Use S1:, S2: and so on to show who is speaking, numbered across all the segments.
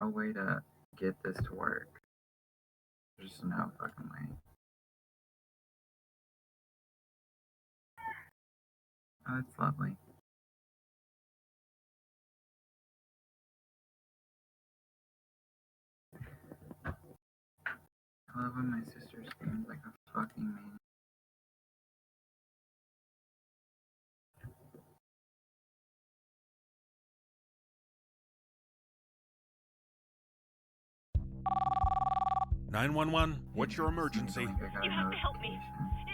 S1: no way to get this to work. There's no fucking way. Oh, it's lovely. I love when my sister screams like a fucking maniac.
S2: What's your emergency?
S3: You have to help me.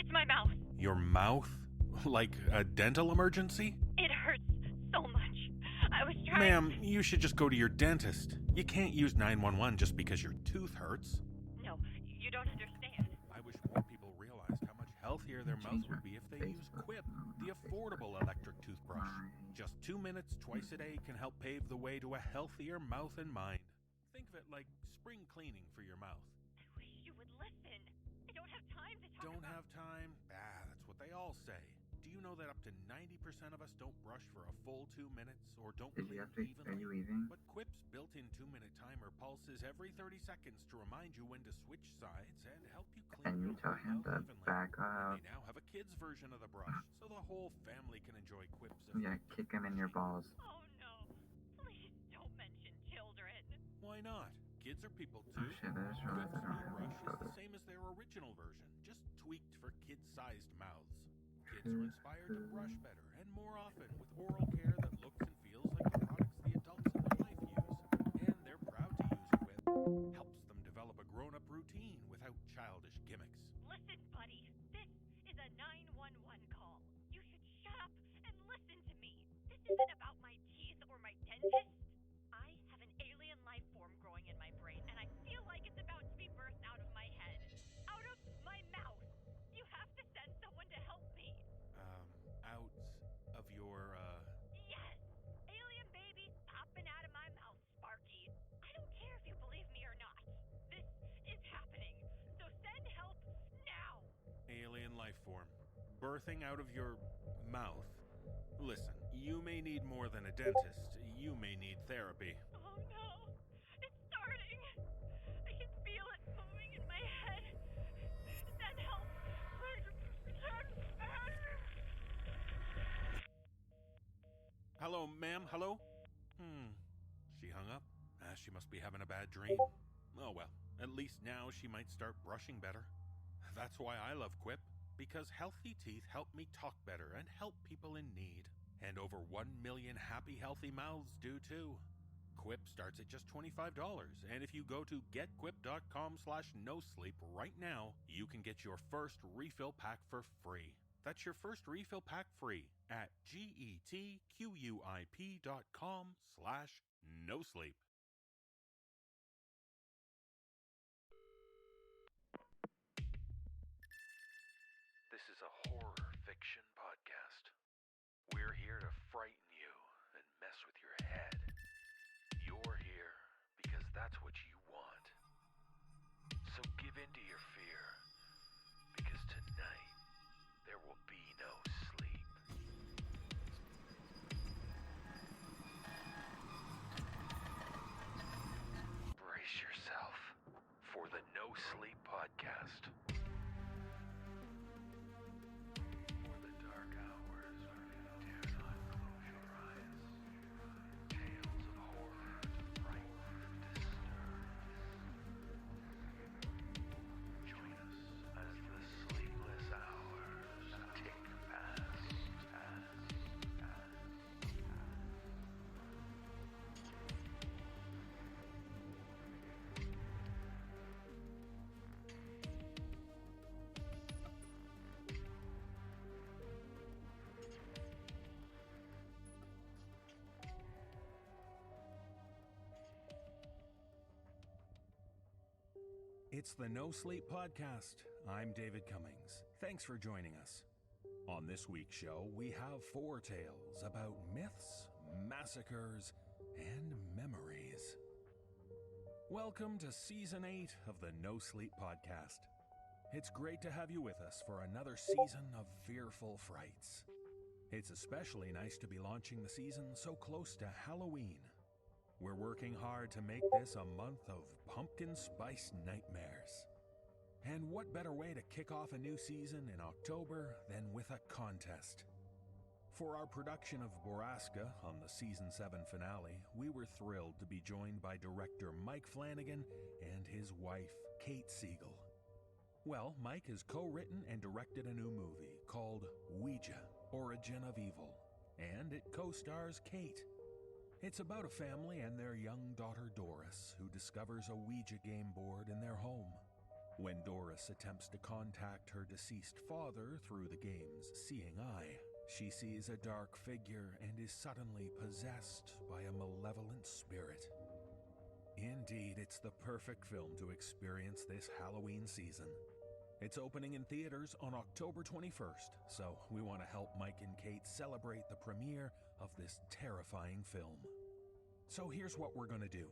S3: It's my mouth.
S2: Your mouth? Like a dental emergency?
S3: It hurts so much. I was trying.
S2: Ma'am, you should just go to your dentist. You can't use 911 just because your tooth hurts.
S3: No, you don't understand.
S2: I wish more people realized how much healthier their mouth would be if they used Quip, the affordable electric toothbrush. Just 2 minutes twice a day can help pave the way to a healthier mouth and mind. Think of it like spring cleaning for your mouth.
S3: I wish you would listen. I don't have time to talk
S2: Don't
S3: about...
S2: have time? That's what they all say. Do you know that up to 90% of us don't brush for a full 2 minutes or don't
S1: Are
S2: clean
S1: you
S2: evenly?
S1: leaving?
S2: But Quip's built-in 2-minute timer pulses every 30 seconds to remind you when to switch sides and help you clean
S1: And you
S2: your
S1: tell
S2: whole
S1: him
S2: mouth
S1: to
S2: evenly.
S1: back
S2: And
S1: up.
S2: they now have a kid's version of the brush, so the whole family can enjoy Quip's
S1: Yeah, kick him in your balls.
S3: Oh no. Please don't mention children.
S2: Why not? Kids are people
S1: Oh
S2: too.
S1: shit, I just realized I
S2: Quip's
S1: don't
S2: new
S1: have
S2: brush
S1: any
S2: is the
S1: photos.
S2: same as their original version, just tweaked for kid-sized mouths. Kids are inspired to brush better and more often with oral care that looks and feels like the products the adults in their life use. And they're proud to use Quip. Helps them develop a grown-up routine without childish gimmicks.
S3: Listen, buddy. This is a 911 call. You should shut up and listen to me. This isn't about my teeth or my dentist. I have an alien life form growing in my brain, and I feel like it's about to be birthed out of my head. Out of my mouth. You have to send someone to help me.
S2: Out of your,
S3: Yes! Alien baby popping out of my mouth, Sparky. I don't care if you believe me or not. This is happening. So send help now!
S2: alien life form. Birthing out of your mouth. Listen, you may need more than a dentist. You may need therapy.
S3: Oh no! It's starting! I can feel it moving in my head. Send help!
S2: Hello, ma'am? Hello? She hung up. She must be having a bad dream. Oh well, at least now she might start brushing better. That's why I love Quip. Because healthy teeth help me talk better and help people in need. And over 1 million happy, healthy mouths do too. Quip starts at just $25, and if you go to getquip.com/nosleep right now, you can get your first refill pack for free. That's your first refill pack free at getquip.com/nosleep. This is a horror fiction podcast. We're here to frighten you and mess with your head. You're here because that's what you want. So give in to your fear, because tonight there will be no sleep. Brace yourself for the No Sleep podcast. For the dark hours, dare not close your eyes. Tales of horror to frighten and disturb. Join us as the sleepless hours tick past. It's the No Sleep Podcast. I'm David Cummings. Thanks for joining us. On this week's show, we have 4 tales about myths, massacres, and memories. Welcome to Season 8 of the No Sleep Podcast. It's great to have you with us for another season of fearful frights. It's especially nice to be launching the season so close to Halloween. We're working hard to make this a month of pumpkin spice nightmares. And what better way to kick off a new season in October than with a contest? For our production of Boraska on the Season 7 finale, we were thrilled to be joined by director Mike Flanagan and his wife, Kate Siegel. Well, Mike has co-written and directed a new movie called Ouija, Origin of Evil, and it co-stars Kate. It's about a family and their young daughter Doris, who discovers a Ouija game board in their home. When Doris attempts to contact her deceased father through the game's seeing eye, she sees a dark figure and is suddenly possessed by a malevolent spirit. Indeed, it's the perfect film to experience this Halloween season. It's opening in theaters on October 21st, so we want to help Mike and Kate celebrate the premiere of this terrifying film. So here's what we're going to do.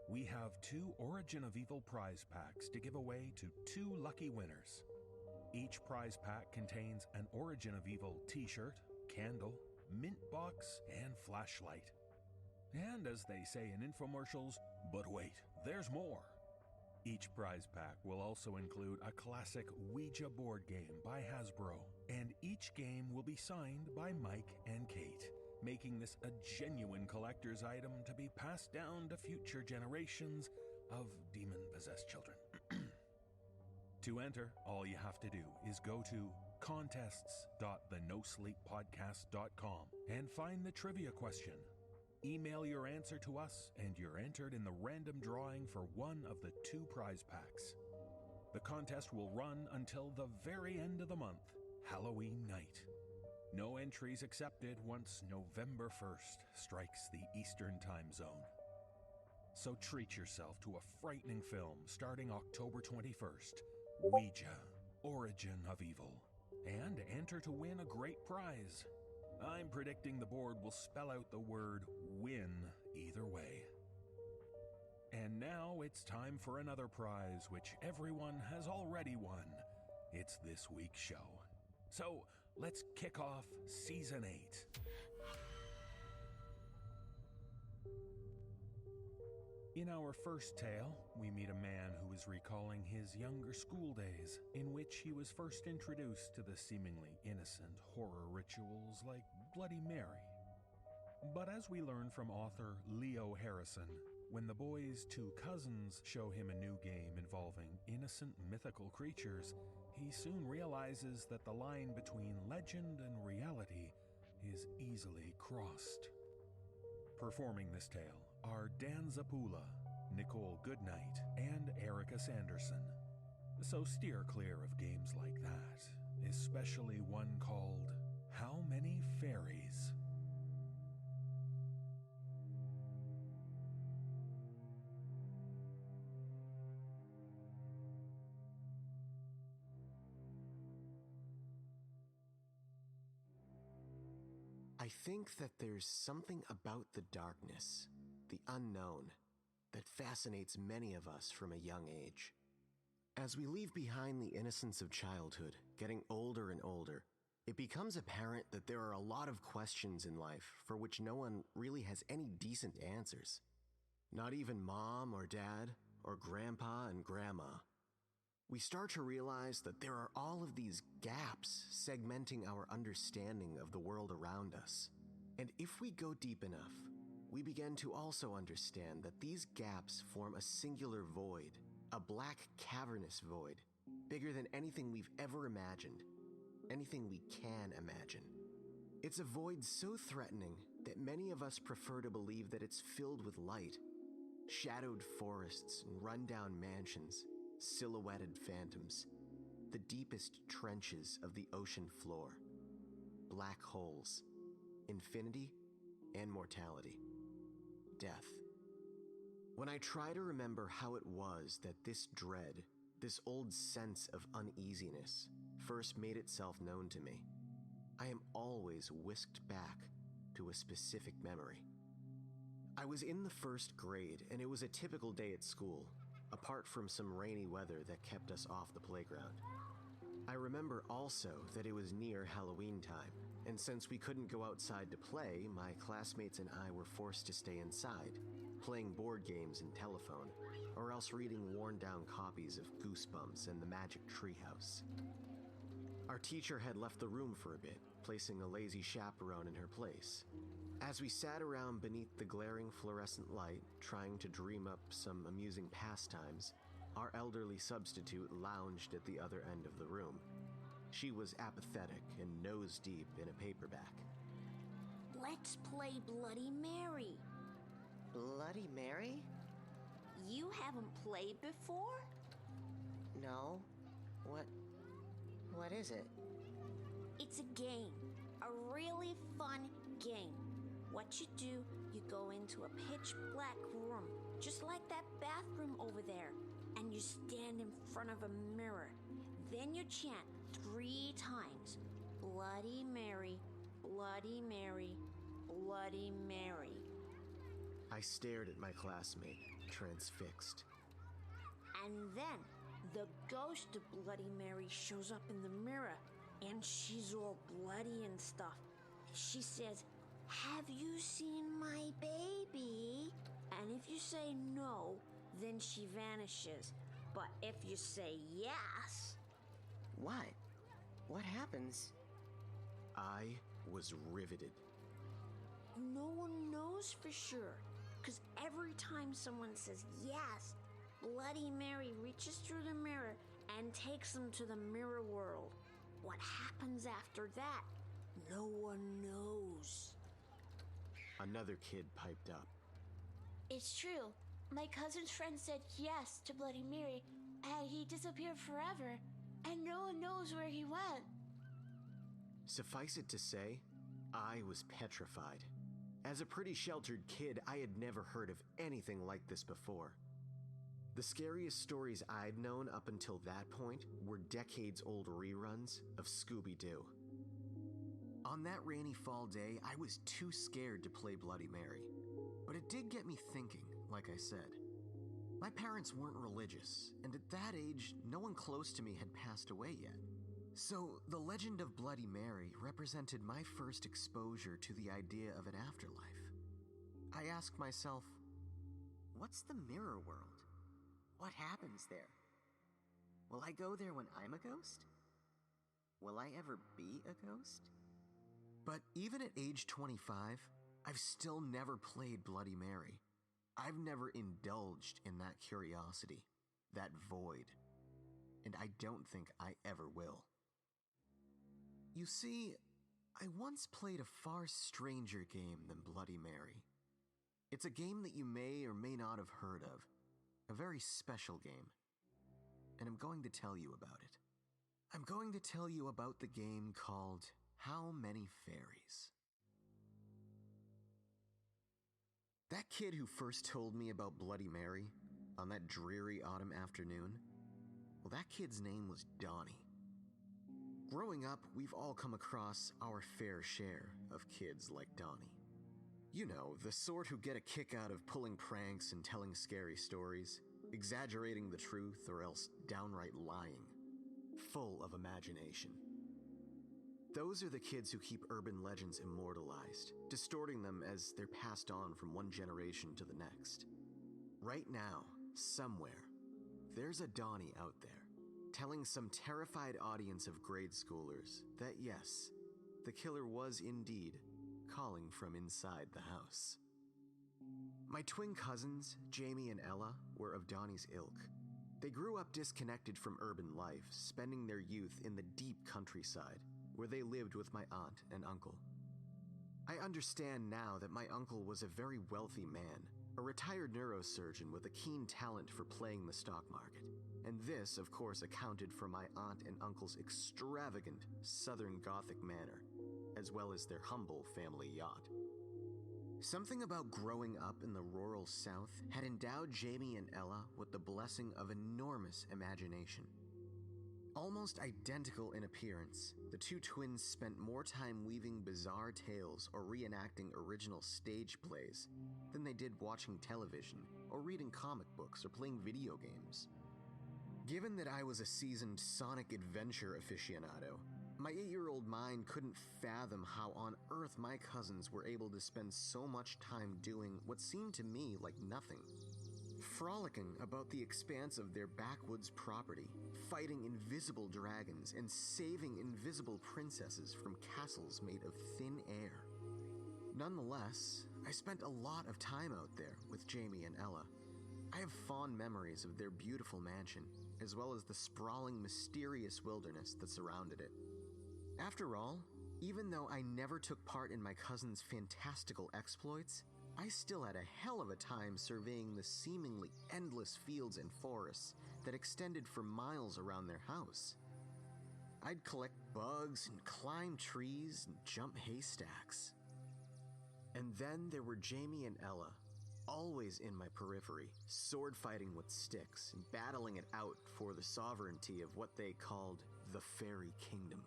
S2: We have 2 Origin of Evil prize packs to give away to 2 lucky winners. Each prize pack contains an Origin of Evil t-shirt, candle, mint box, and flashlight. And as they say in infomercials, but wait, there's more. Each prize pack will also include a classic Ouija board game by Hasbro, and each game will be signed by Mike and Kate, making this a genuine collector's item to be passed down to future generations of demon-possessed children. To enter, all you have to do is go to contests.thenosleeppodcast.com and find the trivia question. Email your answer to us and you're entered in the random drawing for one of the 2 prize packs. The contest will run until the very end of the month, Halloween night. No entries accepted once November 1st strikes the Eastern Time Zone. So treat yourself to a frightening film starting October 21st, Ouija, Origin of Evil, and enter to win a great prize. I'm predicting the board will spell out the word win either way. And now it's time for another prize which everyone has already won. It's this week's show. So let's kick off Season 8. In our first tale, we meet a man who is recalling his younger school days, in which he was first introduced to the seemingly innocent horror rituals like Bloody Mary. But as we learn from author Leo Harrison, when the boy's 2 cousins show him a new game involving innocent mythical creatures, he soon realizes that the line between legend and reality is easily crossed. Performing this tale are Dan Zapula, Nicole Goodnight, and Erica Sanderson. So steer clear of games like that, especially one called How Many Fairies?
S4: I think that there's something about the darkness, the unknown, that fascinates many of us from a young age. As we leave behind the innocence of childhood, getting older and older, it becomes apparent that there are a lot of questions in life for which no one really has any decent answers. Not even mom or dad, or grandpa and grandma. We start to realize that there are all of these gaps segmenting our understanding of the world around us. And if we go deep enough, we begin to also understand that these gaps form a singular void, a black cavernous void, bigger than anything we've ever imagined, anything we can imagine. It's a void so threatening that many of us prefer to believe that it's filled with light, shadowed forests and rundown mansions, silhouetted phantoms, the deepest trenches of the ocean floor, black holes, infinity and mortality, death. When I try to remember how it was that this dread, this old sense of uneasiness, first made itself known to me, I am always whisked back to a specific memory. I was in the 1st grade, and it was a typical day at school, apart from some rainy weather that kept us off the playground. I remember also that it was near Halloween time, and since we couldn't go outside to play, my classmates and I were forced to stay inside, playing board games and telephone, or else reading worn-down copies of Goosebumps and the Magic Treehouse. Our teacher had left the room for a bit, placing a lazy chaperone in her place. As we sat around beneath the glaring fluorescent light, trying to dream up some amusing pastimes, our elderly substitute lounged at the other end of the room. She was apathetic and nose-deep in a paperback.
S5: Let's play Bloody Mary.
S6: Bloody Mary?
S5: You haven't played before?
S6: No. What is it?
S5: It's a game. A really fun game. What you do, you go into a pitch black room, just like that bathroom over there, and you stand in front of a mirror. Then you chant 3 times, Bloody Mary, Bloody Mary, Bloody Mary.
S4: I stared at my classmate, transfixed.
S5: And then the ghost of Bloody Mary shows up in the mirror, and she's all bloody and stuff. She says, "Have you seen my baby?" And if you say no, then she vanishes. But if you say yes...
S6: What? What happens?
S4: I was riveted.
S5: No one knows for sure, because every time someone says yes, Bloody Mary reaches through the mirror and takes them to the mirror world. What happens after that, no one knows.
S4: Another kid piped up.
S7: It's true. My cousin's friend said yes to Bloody Mary, and he disappeared forever, and no one knows where he went.
S4: Suffice it to say, I was petrified. As a pretty sheltered kid, I had never heard of anything like this before. The scariest stories I'd known up until that point were decades-old reruns of Scooby-Doo. On that rainy fall day, I was too scared to play Bloody Mary. But it did get me thinking, like I said. My parents weren't religious, and at that age, no one close to me had passed away yet. So, the legend of Bloody Mary represented my first exposure to the idea of an afterlife. I asked myself, what's the mirror world? What happens there? Will I go there when I'm a ghost? Will I ever be a ghost? But even at age 25, I've still never played Bloody Mary. I've never indulged in that curiosity, that void. And I don't think I ever will. You see, I once played a far stranger game than Bloody Mary. It's a game that you may or may not have heard of. A very special game. And I'm going to tell you about it. I'm going to tell you about the game called How Many Fairies? That kid who first told me about Bloody Mary on that dreary autumn afternoon, well, that kid's name was Donnie. Growing up, we've all come across our fair share of kids like Donnie. You know, the sort who get a kick out of pulling pranks and telling scary stories, exaggerating the truth or else downright lying, full of imagination. Those are the kids who keep urban legends immortalized, distorting them as they're passed on from one generation to the next. Right now, somewhere, there's a Donnie out there, telling some terrified audience of grade schoolers that yes, the killer was indeed calling from inside the house. My twin cousins, Jamie and Ella, were of Donnie's ilk. They grew up disconnected from urban life, spending their youth in the deep countryside, where they lived with my aunt and uncle. I understand now that my uncle was a very wealthy man, a retired neurosurgeon with a keen talent for playing the stock market. And this, of course, accounted for my aunt and uncle's extravagant Southern Gothic manor, as well as their humble family yacht. Something about growing up in the rural South had endowed Jamie and Ella with the blessing of enormous imagination. Almost identical in appearance, the two twins spent more time weaving bizarre tales or reenacting original stage plays than they did watching television or reading comic books or playing video games. Given that I was a seasoned Sonic adventure aficionado, My 8-year-old mind couldn't fathom how on earth my cousins were able to spend so much time doing what seemed to me like nothing. Frolicking about the expanse of their backwoods property, fighting invisible dragons, and saving invisible princesses from castles made of thin air. Nonetheless, I spent a lot of time out there with Jamie and Ella. I have fond memories of their beautiful mansion, as well as the sprawling, mysterious wilderness that surrounded it. After all, even though I never took part in my cousins' fantastical exploits, I still had a hell of a time surveying the seemingly endless fields and forests that extended for miles around their house. I'd collect bugs and climb trees and jump haystacks. And then there were Jamie and Ella, always in my periphery, sword fighting with sticks and battling it out for the sovereignty of what they called the Fairy Kingdom.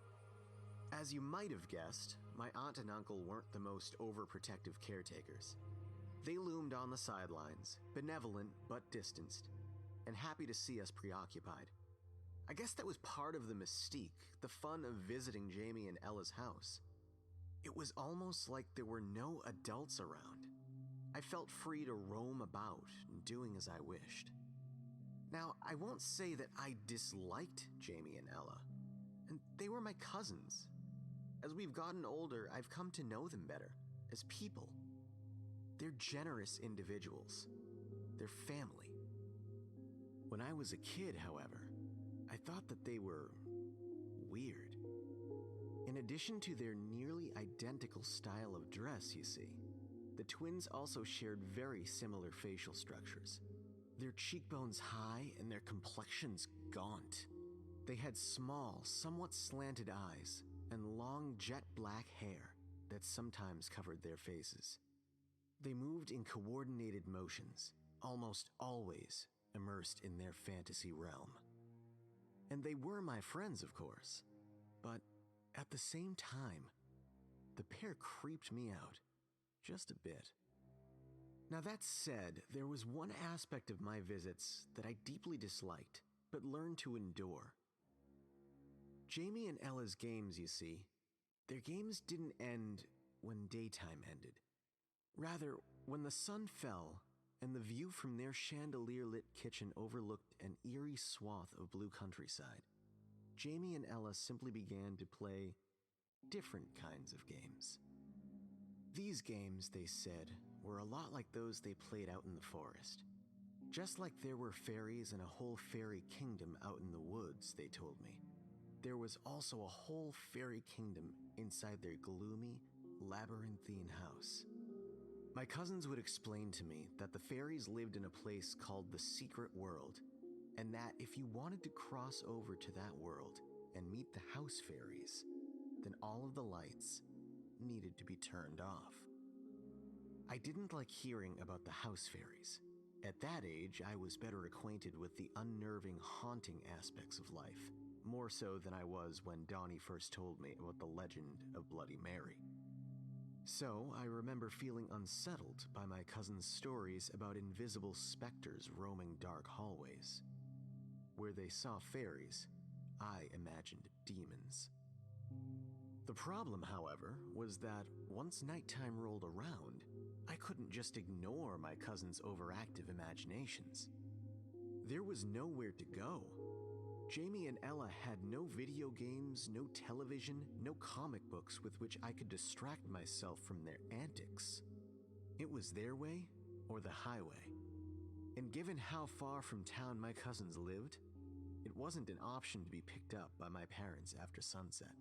S4: As you might have guessed, my aunt and uncle weren't the most overprotective caretakers. They loomed on the sidelines, benevolent but distanced, and happy to see us preoccupied. I guess that was part of the mystique, the fun of visiting Jamie and Ella's house. It was almost like there were no adults around. I felt free to roam about, doing as I wished. Now, I won't say that I disliked Jamie and Ella, and they were my cousins. As we've gotten older, I've come to know them better, as people. They're generous individuals. They're family. When I was a kid, however, I thought that they were weird. In addition to their nearly identical style of dress, you see, the twins also shared very similar facial structures. Their cheekbones high and their complexions gaunt. They had small, somewhat slanted eyes and long jet black hair that sometimes covered their faces. They moved in coordinated motions, almost always immersed in their fantasy realm. And they were my friends, of course, but at the same time, the pair creeped me out just a bit. Now that said, there was one aspect of my visits that I deeply disliked, but learned to endure. Jamie and Ella's games, you see, their games didn't end when daytime ended. Rather, when the sun fell and the view from their chandelier-lit kitchen overlooked an eerie swath of blue countryside, Jamie and Ella simply began to play different kinds of games. These games, they said, were a lot like those they played out in the forest. Just like there were fairies and a whole fairy kingdom out in the woods, they told me, there was also a whole fairy kingdom inside their gloomy, labyrinthine house. My cousins would explain to me that the fairies lived in a place called the Secret World, and that if you wanted to cross over to that world and meet the house fairies, then all of the lights needed to be turned off. I didn't like hearing about the house fairies. At that age, I was better acquainted with the unnerving, haunting aspects of life, more so than I was when Donnie first told me about the legend of Bloody Mary. So, I remember feeling unsettled by my cousin's stories about invisible specters roaming dark hallways. Where they saw fairies, I imagined demons. The problem, however, was that once nighttime rolled around, I couldn't just ignore my cousin's overactive imaginations. There was nowhere to go. Jamie and Ella had no video games, no television, no comic books with which I could distract myself from their antics. It was their way or the highway. And given how far from town my cousins lived, it wasn't an option to be picked up by my parents after sunset.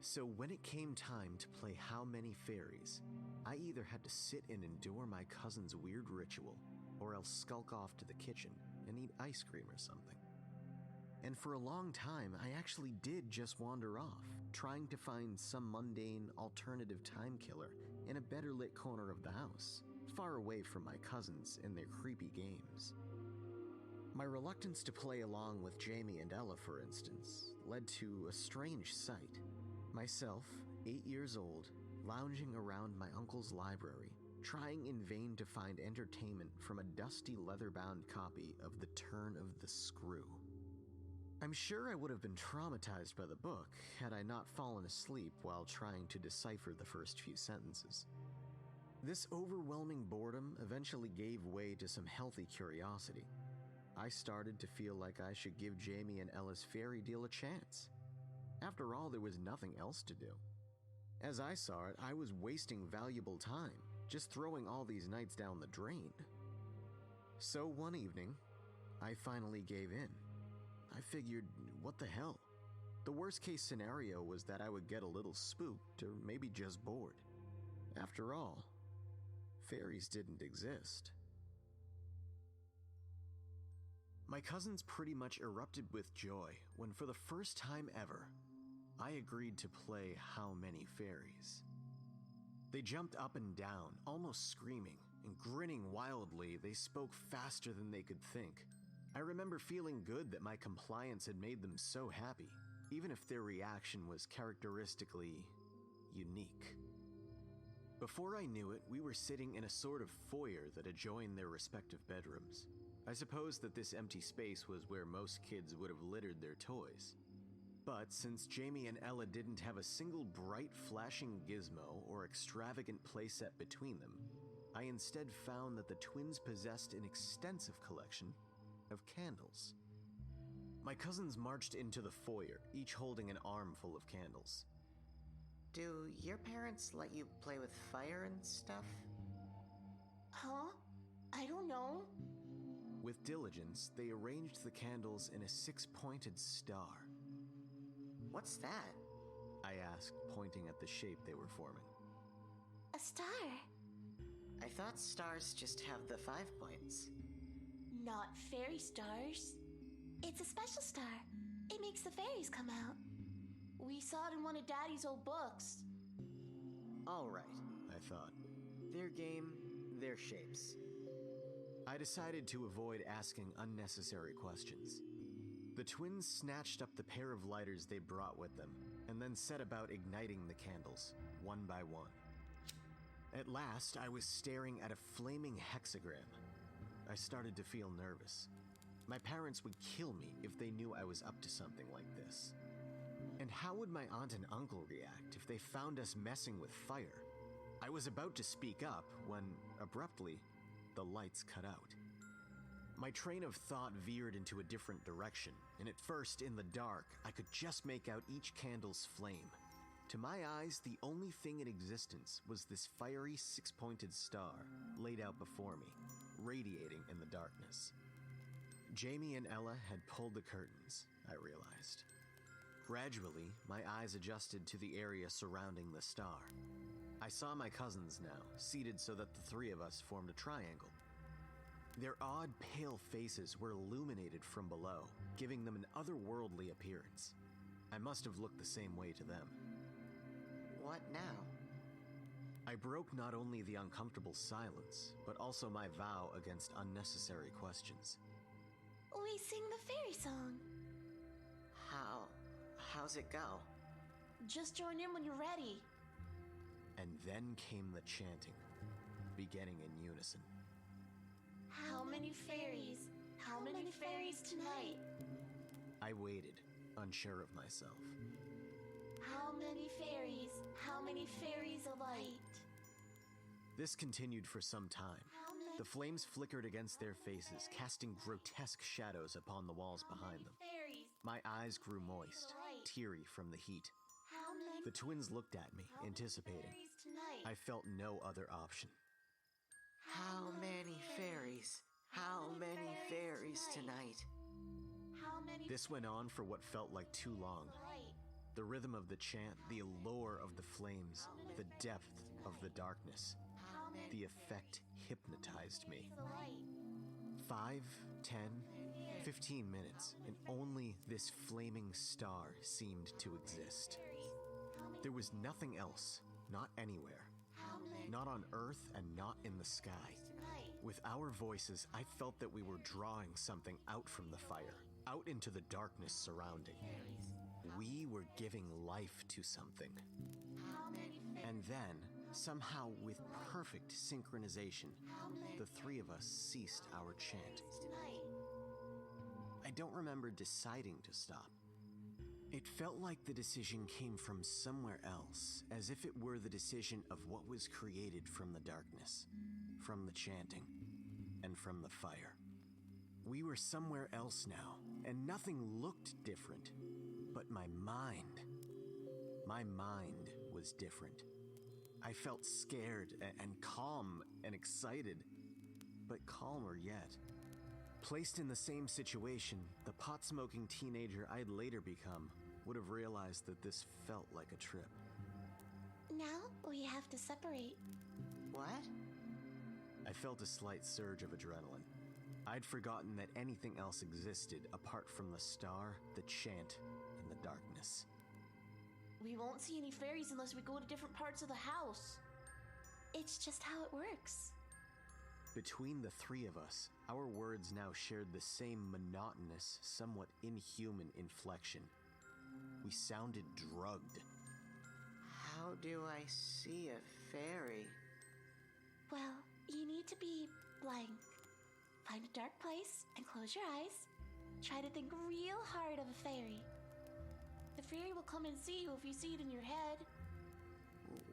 S4: So when it came time to play How Many Fairies, I either had to sit and endure my cousin's weird ritual, or else skulk off to the kitchen and eat ice cream or something. And for a long time, I actually did just wander off, trying to find some mundane, alternative time killer in a better lit corner of the house, far away from my cousins and their creepy games. My reluctance to play along with Jamie and Ella, for instance, led to a strange sight. Myself, 8 years old, lounging around my uncle's library, trying in vain to find entertainment from a dusty leather-bound copy of The Turn of the Screw. I'm sure I would have been traumatized by the book had I not fallen asleep while trying to decipher the first few sentences. This overwhelming boredom eventually gave way to some healthy curiosity. I started to feel like I should give Jamie and Ella's fairy deal a chance. After all, there was nothing else to do. As I saw it, I was wasting valuable time, just throwing all these nights down the drain. So one evening, I finally gave in. I figured, what the hell? The worst case scenario was that I would get a little spooked or maybe just bored. After all, fairies didn't exist. My cousins pretty much erupted with joy when, for the first time ever, I agreed to play How Many Fairies. They jumped up and down, almost screaming, and grinning wildly. They spoke faster than they could think. I remember feeling good that my compliance had made them so happy, even if their reaction was characteristically unique. Before I knew it, we were sitting in a sort of foyer that adjoined their respective bedrooms. I suppose that this empty space was where most kids would have littered their toys. But since Jamie and Ella didn't have a single bright flashing gizmo or extravagant playset between them, I instead found that the twins possessed an extensive collection of candles. My cousins marched into the foyer, each holding an armful of candles.
S6: Do your parents let you play with fire and stuff?
S7: Huh? I don't know.
S4: With diligence, they arranged the candles in a 6-pointed star.
S6: What's that?
S4: I asked, pointing at the shape they were forming.
S7: A star.
S6: I thought stars just have the 5 points.
S7: Not fairy stars. It's a special star. It makes the fairies come out. We saw it in one of Daddy's old books.
S6: All right,
S4: I thought.
S6: their game, their shapes.
S4: I decided to avoid asking unnecessary questions. The twins snatched up the pair of lighters they brought with them, and then set about igniting the candles, one by one. At last, I was staring at a flaming hexagram. I started to feel nervous. My parents would kill me if they knew I was up to something like this. And how would my aunt and uncle react if they found us messing with fire? I was about to speak up when, abruptly, the lights cut out. My train of thought veered into a different direction, and at first, in the dark, I could just make out each candle's flame. To my eyes, the only thing in existence was this fiery 6-pointed star laid out before me, radiating in the darkness. Jamie and Ella had pulled the curtains, I realized. Gradually, my eyes adjusted to the area surrounding the star. I saw my cousins now, seated so that the three of us formed a triangle. Their odd, pale faces were illuminated from below, giving them an otherworldly appearance. I must have looked the same way to them.
S6: What now?
S4: I broke not only the uncomfortable silence, but also my vow against unnecessary questions.
S7: We sing the fairy song.
S6: How's it go?
S7: Just join in when you're ready.
S4: And then came the chanting, beginning in unison.
S7: How many fairies? How many fairies tonight?
S4: I waited, unsure of myself.
S7: How many fairies? How many fairies alight?
S4: This continued for some time.
S7: How many
S4: The flames flickered against their faces, casting grotesque shadows upon the walls behind them.
S7: fairies?
S4: My eyes grew moist, teary from the heat.
S7: How many
S4: The twins looked at me, anticipating.
S7: fairies tonight?
S4: I felt no other option.
S6: How many fairies? How many fairies tonight?
S7: How many
S4: This went on for what felt like too long.
S7: alight?
S4: The rhythm of the chant, the allure of the flames, the depth of the darkness.
S7: How many
S4: The effect hypnotized me.
S7: alight?
S4: 5, 10, 15 minutes, and only this flaming star seemed to exist. There was nothing else, not anywhere,
S7: How many
S4: not on earth and not in the sky.
S7: tonight?
S4: With our voices, I felt that we were drawing something out from the fire, out into the darkness surrounding. We were giving life to something.
S7: How many
S4: And then, somehow with perfect synchronization, the three of us ceased our chant.
S7: tonight?
S4: I don't remember deciding to stop. It felt like the decision came from somewhere else, as if it were the decision of what was created from the darkness, from the chanting, and from the fire. We were somewhere else now, and nothing looked different, but my mind was different. I felt scared and calm and excited, but calmer yet. Placed in the same situation, the pot-smoking teenager I'd later become would have realized that this felt like a trip.
S7: Now we have to separate.
S6: What?
S4: I felt a slight surge of adrenaline. I'd forgotten that anything else existed apart from the star, the chant, and the darkness.
S7: We won't see any fairies unless we go to different parts of the house. It's just how it works.
S4: Between the three of us, our words now shared the same monotonous, somewhat inhuman inflection. We sounded drugged.
S6: How do I see a fairy?
S7: Well, you need to be blank. Find a dark place and close your eyes. Try to think real hard of a fairy. The fairy will come and see you if you see it in your head.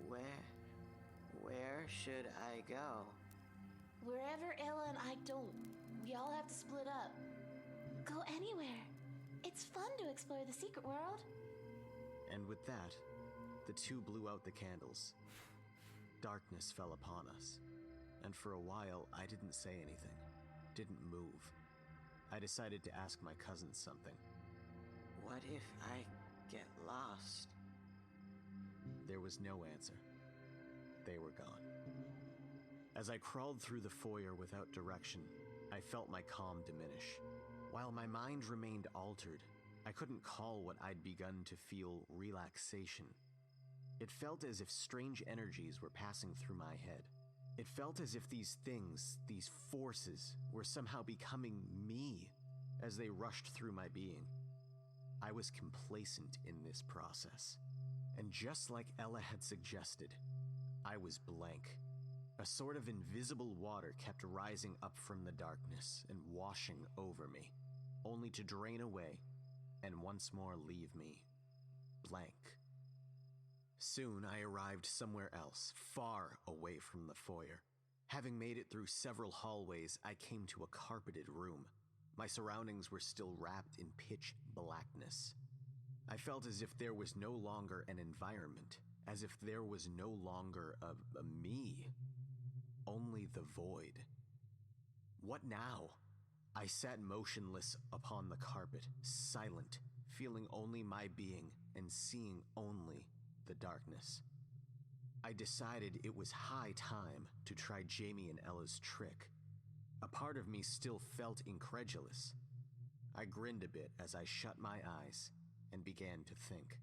S6: Where should I go?
S7: Wherever Ella and I don't. We all have to split up. Go anywhere. It's fun to explore the secret world.
S4: And with that, the two blew out the candles. Darkness fell upon us, and for a while I didn't say anything, didn't move. I decided to ask my cousins something.
S6: What if I get lost?
S4: There was no answer. They were gone. As I crawled through the foyer without direction, I felt my calm diminish. While my mind remained altered, I couldn't call what I'd begun to feel relaxation. It felt as if strange energies were passing through my head. It felt as if these things, these forces, were somehow becoming me as they rushed through my being. I was complacent in this process. And just like Ella had suggested, I was blank. A sort of invisible water kept rising up from the darkness and washing over me, only to drain away and once more leave me blank. Soon I arrived somewhere else, far away from the foyer. Having made it through several hallways, I came to a carpeted room. My surroundings were still wrapped in pitch blackness. I felt as if there was no longer an environment, as if there was no longer a me. Only the void. What now? I sat motionless upon the carpet, silent, feeling only my being and seeing only the darkness. I decided it was high time to try Jamie and Ella's trick. A part of me still felt incredulous. I grinned a bit as I shut my eyes and began to think.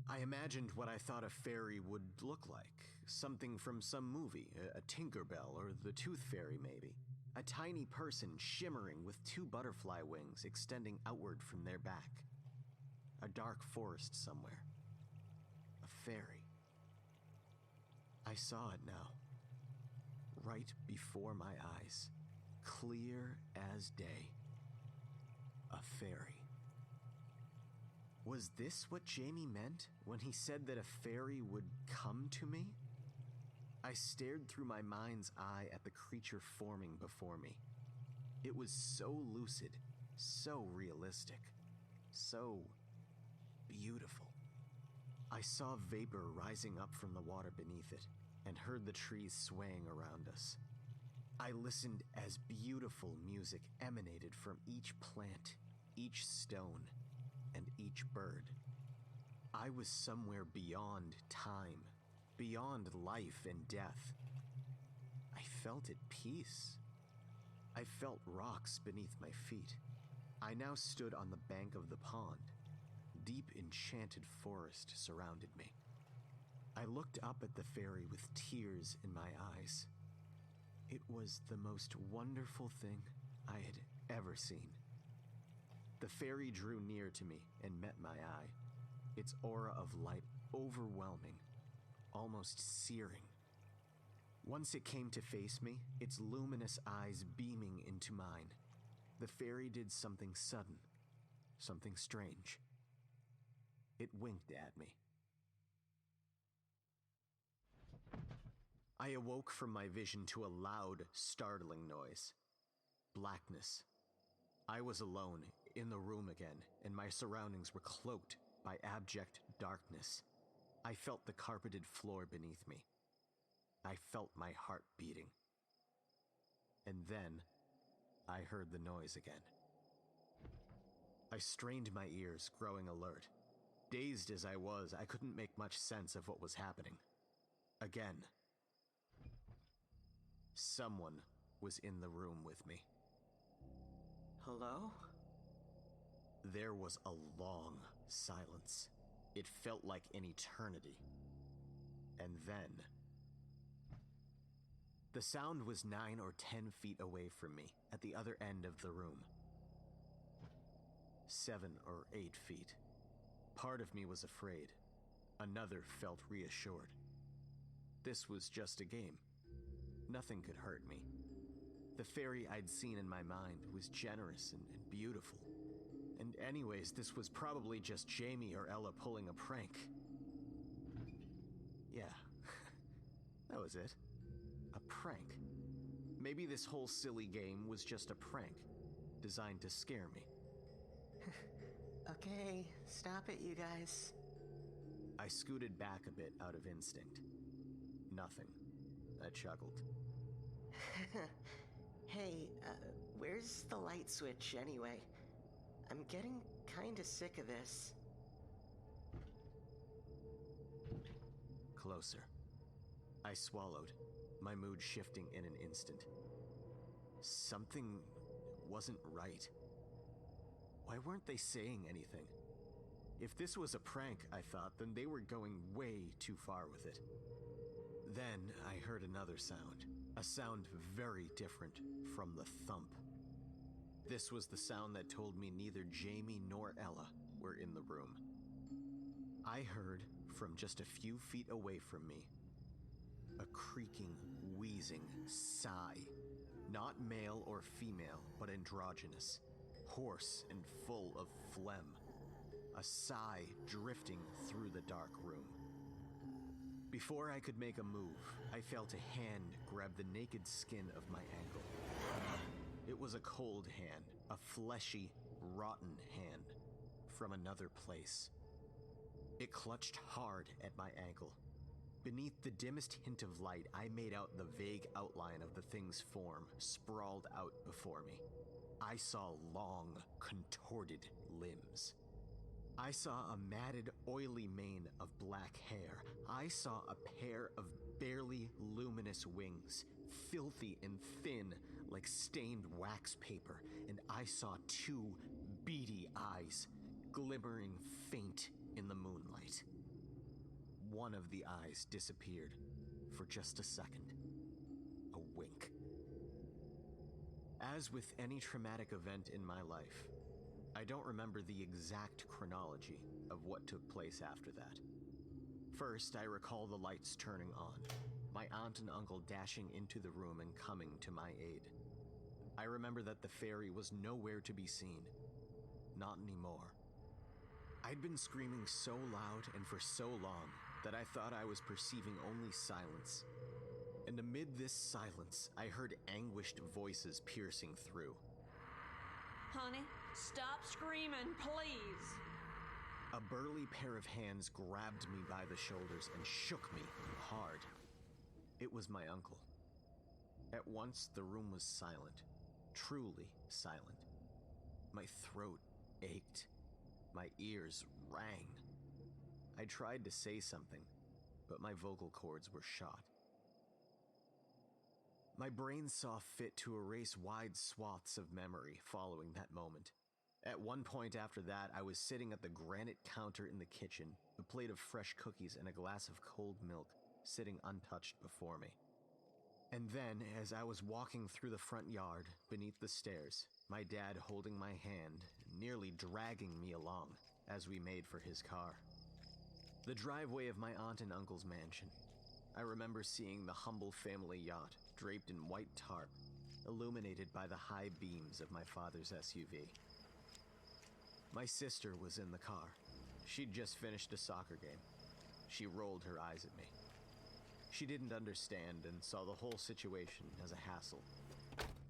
S4: I imagined what I thought a fairy would look like. Something from some movie, a Tinkerbell or the Tooth Fairy maybe. A tiny person shimmering with two butterfly wings extending outward from their back. A dark forest somewhere. A fairy. I saw it now. Right before my eyes. Clear as day. A fairy. Was this what Jamie meant when he said that a fairy would come to me? I stared through my mind's eye at the creature forming before me. It was so lucid, so realistic, so beautiful. I saw vapor rising up from the water beneath it and heard the trees swaying around us. I listened as beautiful music emanated from each plant, each stone, and each bird. I was somewhere beyond time, beyond life and death. I felt at peace. I felt rocks beneath my feet. I now stood on the bank of the pond. Deep enchanted forest surrounded me. I looked up at the fairy with tears in my eyes. It was the most wonderful thing I had ever seen. The fairy drew near to me and met my eye, its aura of light overwhelming, almost searing. Once it came to face me, its luminous eyes beaming into mine. the fairy did something sudden, something strange. It winked at me. I awoke from my vision to a loud, startling noise. Blackness. I was alone, in the room again, and my surroundings were cloaked by abject darkness. I felt the carpeted floor beneath me. I felt my heart beating. And then, I heard the noise again. I strained my ears, growing alert. Dazed as I was, I couldn't make much sense of what was happening. Again. Someone was in the room with me.
S6: Hello?
S4: There was a long silence. It felt like an eternity. And then... the sound was 9 or 10 feet away from me, at the other end of the room. 7 or 8 feet. Part of me was afraid. Another felt reassured. This was just a game. Nothing could hurt me. The fairy I'd seen in my mind was generous and beautiful. And anyways, this was probably just Jamie or Ella pulling a prank. Yeah, that was it. A prank. Maybe this whole silly game was just a prank, designed to scare me.
S6: Okay, stop it, you guys.
S4: I scooted back a bit out of instinct. Nothing. I chuckled.
S6: Hey, where's the light switch anyway? I'm getting kinda sick of this.
S4: Closer. I swallowed, my mood shifting in an instant. Something wasn't right. Why weren't they saying anything? If this was a prank, I thought, then they were going way too far with it. Then I heard another sound, a sound very different from the thump. This was the sound that told me neither Jamie nor Ella were in the room. I heard, from just a few feet away from me, a creaking, wheezing sigh. Not male or female, but androgynous, hoarse and full of phlegm. A sigh drifting through the dark room. Before I could make a move, I felt a hand grab the naked skin of my ankle. It was a cold hand, a fleshy, rotten hand, from another place. It clutched hard at my ankle. Beneath the dimmest hint of light, I made out the vague outline of the thing's form sprawled out before me. I saw long, contorted limbs. I saw a matted, oily mane of black hair. I saw a pair of barely luminous wings, filthy and thin like stained wax paper, and I saw 2 beady eyes, glimmering faint in the moonlight. One of the eyes disappeared for just a second. A wink. As with any traumatic event in my life, I don't remember the exact chronology of what took place after that. First, I recall the lights turning on, my aunt and uncle dashing into the room and coming to my aid. I remember that the fairy was nowhere to be seen. Not anymore. I'd been screaming so loud and for so long that I thought I was perceiving only silence. And amid this silence, I heard anguished voices piercing through.
S8: Honey, stop screaming, please.
S4: A burly pair of hands grabbed me by the shoulders and shook me hard. It was my uncle. At once, the room was silent, truly silent. My throat ached. My ears rang. I tried to say something, but my vocal cords were shot. My brain saw fit to erase wide swaths of memory following that moment. At one point after that, I was sitting at the granite counter in the kitchen, a plate of fresh cookies and a glass of cold milk sitting untouched before me. And then, as I was walking through the front yard, beneath the stairs, my dad holding my hand, nearly dragging me along as we made for his car. The driveway of my aunt and uncle's mansion. I remember seeing the humble family yacht, draped in white tarp, illuminated by the high beams of my father's SUV. My sister was in the car. She'd just finished a soccer game. She rolled her eyes at me. She didn't understand and saw the whole situation as a hassle.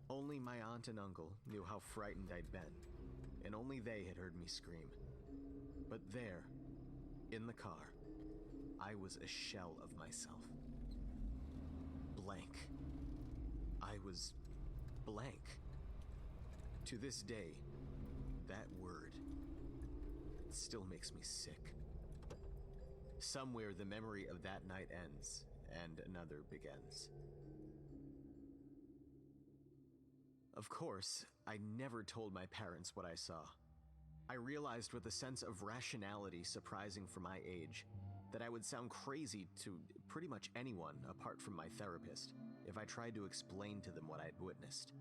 S4: Only my aunt and uncle knew how frightened I'd been, and only they had heard me scream. But there, in the car, I was a shell of myself. Blank. I was blank. To this day, that word still makes me sick. Somewhere the memory of that night ends, and another begins. Of course, I never told my parents what I saw. I realized with a sense of rationality surprising for my age that I would sound crazy to pretty much anyone apart from my therapist if I tried to explain to them what I'd witnessed.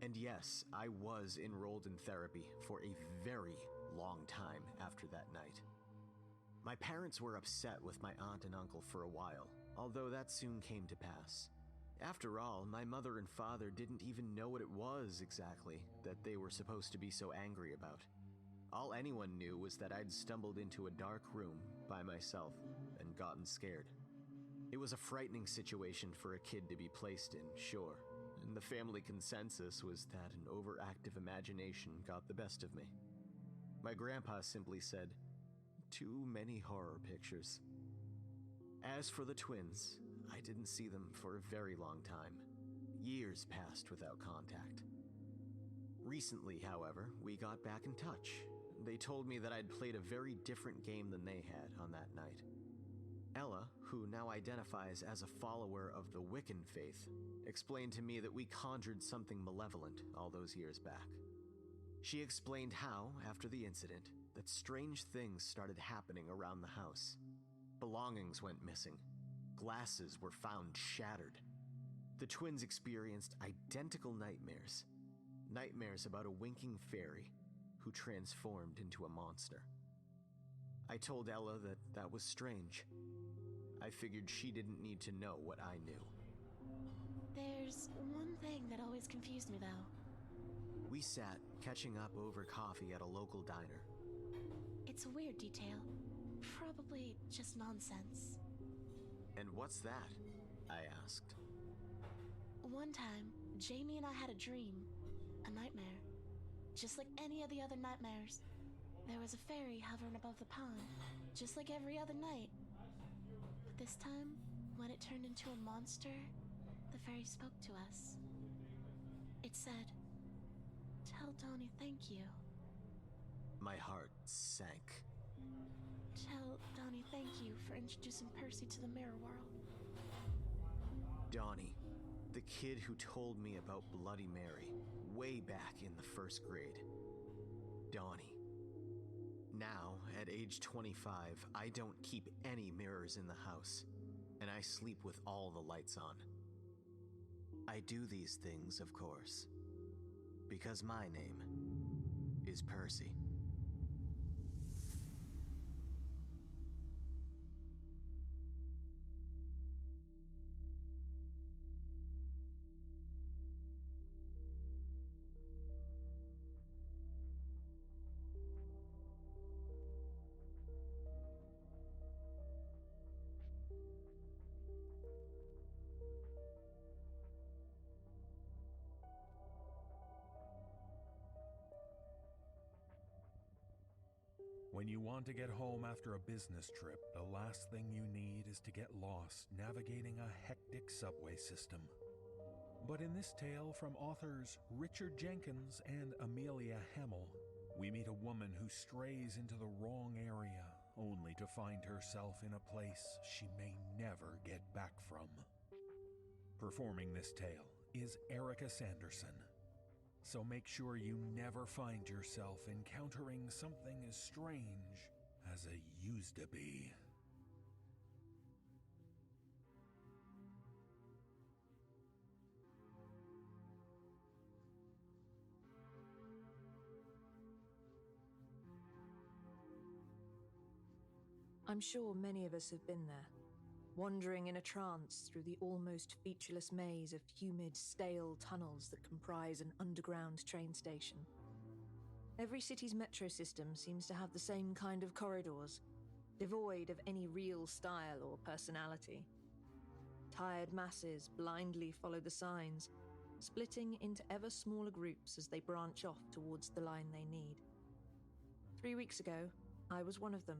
S4: And yes, I was enrolled in therapy for a very long time after that night. My parents were upset with my aunt and uncle for a while, although that soon came to pass. After all, my mother and father didn't even know what it was exactly that they were supposed to be so angry about. All anyone knew was that I'd stumbled into a dark room by myself and gotten scared. It was a frightening situation for a kid to be placed in, sure, and the family consensus was that an overactive imagination got the best of me. My grandpa simply said, "Too many horror pictures." As for the twins, I didn't see them for a very long time. Years passed without contact. Recently, however, we got back in touch. They told me that I'd played a very different game than they had on that night. Ella, who now identifies as a follower of the Wiccan faith, explained to me that we conjured something malevolent all those years back. She explained how, after the incident, that strange things started happening around the house. Belongings went missing. Glasses were found shattered. The twins experienced identical nightmares. Nightmares about a winking fairy who transformed into a monster. I told Ella that that was strange. I figured she didn't need to know what I knew.
S7: There's one thing that always confused me, though.
S4: We sat, catching up over coffee at a local diner.
S7: It's a weird detail. Probably just nonsense.
S4: "And what's that?" I asked.
S7: One time, Jamie and I had a dream. A nightmare. Just like any of the other nightmares. There was a fairy hovering above the pond, just like every other night. But this time, when it turned into a monster, the fairy spoke to us. It said, "Tell Donnie thank you."
S4: My heart sank.
S7: Tell Donnie thank you for introducing Percy to the mirror world.
S4: Donnie, the kid who told me about Bloody Mary way back in the first grade. Donnie. Now, at age 25, I don't keep any mirrors in the house, and I sleep with all the lights on. I do these things, of course, because my name is Percy.
S2: When you want to get home after a business trip, the last thing you need is to get lost navigating a hectic subway system. But in this tale from authors Richard Jenkins and Amelia Hamill, we meet a woman who strays into the wrong area only to find herself in a place she may never get back from. Performing this tale is Erica Sanderson. So make sure you never find yourself encountering something as strange as a used to be.
S9: I'm sure many of us have been there. wandering in a trance through the almost featureless maze of humid, stale tunnels that comprise an underground train station. Every city's metro system seems to have the same kind of corridors, devoid of any real style or personality. Tired masses blindly follow the signs, splitting into ever smaller groups as they branch off towards the line they need. 3 weeks ago, I was one of them,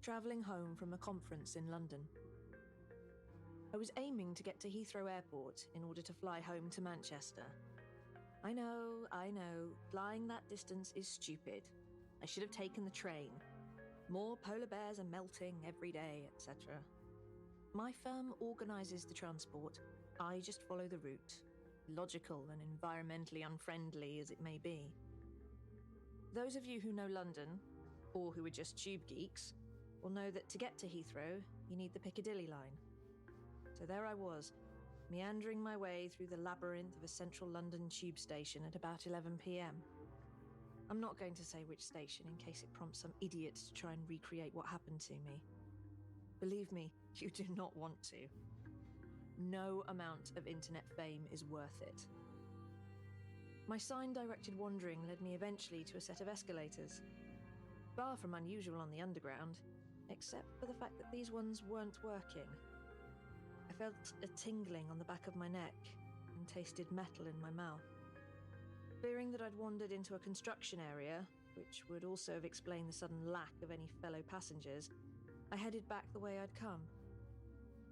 S9: travelling home from a conference in London. I was aiming to get to Heathrow Airport in order to fly home to Manchester. I know, flying that distance is stupid. I should have taken the train. More polar bears are melting every day, etc. My firm organises the transport. I just follow the route, logical and environmentally unfriendly as it may be. Those of you who know London, or who are just tube geeks, will know that to get to Heathrow, you need the Piccadilly line. So there I was, meandering my way through the labyrinth of a central London tube station at about 11 p.m. I'm not going to say which station in case it prompts some idiot to try and recreate what happened to me. Believe me, you do not want to. No amount of internet fame is worth it. My sign-directed wandering led me eventually to a set of escalators. Far from unusual on the underground, except for the fact that these ones weren't working. I felt a tingling on the back of my neck and tasted metal in my mouth. Fearing that I'd wandered into a construction area, which would also have explained the sudden lack of any fellow passengers, I headed back the way I'd come.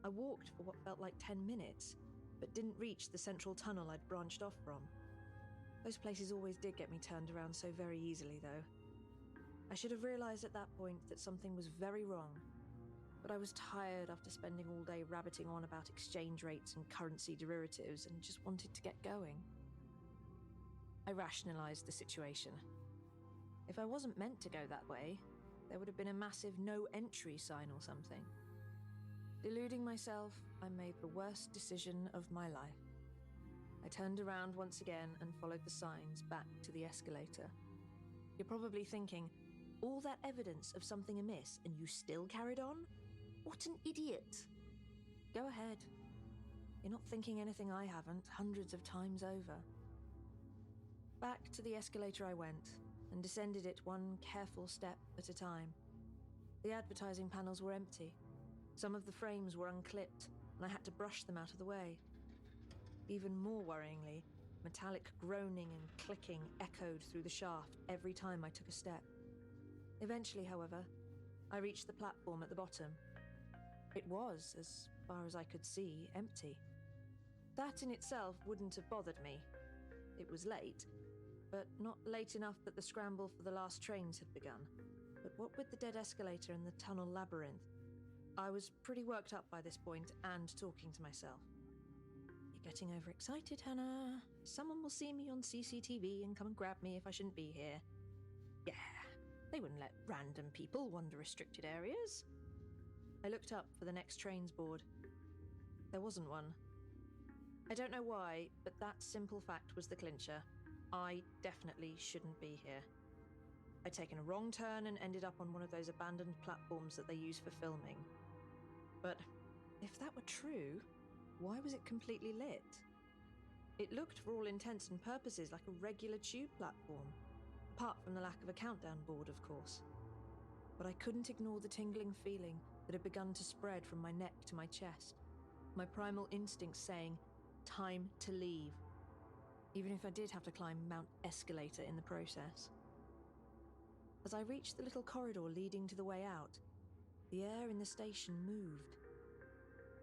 S9: I walked for what felt like 10 minutes, but didn't reach the central tunnel I'd branched off from. Those places always did get me turned around so very easily, though. I should have realised at that point that something was very wrong, but I was tired after spending all day rabbiting on about exchange rates and currency derivatives and just wanted to get going. I rationalised the situation. If I wasn't meant to go that way, there would have been a massive no entry sign or something. Deluding myself, I made the worst decision of my life. I turned around once again and followed the signs back to the escalator. You're probably thinking, all that evidence of something amiss and you still carried on? What an idiot! Go ahead. You're not thinking anything I haven't, hundreds of times over. Back to the escalator I went, and descended it one careful step at a time. The advertising panels were empty. Some of the frames were unclipped, and I had to brush them out of the way. Even more worryingly, metallic groaning and clicking echoed through the shaft every time I took a step. Eventually, however, I reached the platform at the bottom. It was, as far as I could see, empty. That in itself wouldn't have bothered me. It was late, but not late enough that the scramble for the last trains had begun. But what with the dead escalator and the tunnel labyrinth, I was pretty worked up by this point and talking to myself. You're getting overexcited, Hannah. Someone will see me on CCTV and come and grab me if I shouldn't be here. Yeah, they wouldn't let random people wander restricted areas. I looked up for the next trains board. There wasn't one. I don't know why, but that simple fact was the clincher. I definitely shouldn't be here. I'd taken a wrong turn and ended up on one of those abandoned platforms that they use for filming. But if that were true, why was it completely lit? It looked, for all intents and purposes, like a regular tube platform, apart from the lack of a countdown board, of course. But I couldn't ignore the tingling feeling that had begun to spread from my neck to my chest, my primal instincts saying, time to leave, even if I did have to climb Mount Escalator in the process. As I reached the little corridor leading to the way out, the air in the station moved.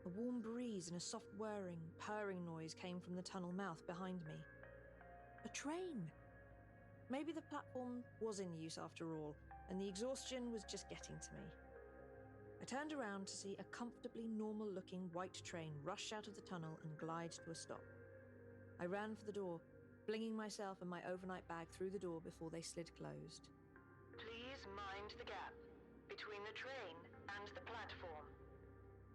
S9: A warm breeze and a soft whirring, purring noise came from the tunnel mouth behind me. A train! Maybe the platform was in use after all, and the exhaustion was just getting to me. I turned around to see a comfortably normal-looking white train rush out of the tunnel and glide to a stop. I ran for the door, flinging myself and my overnight bag through the door before they slid closed.
S10: Please mind the gap between the train and the platform.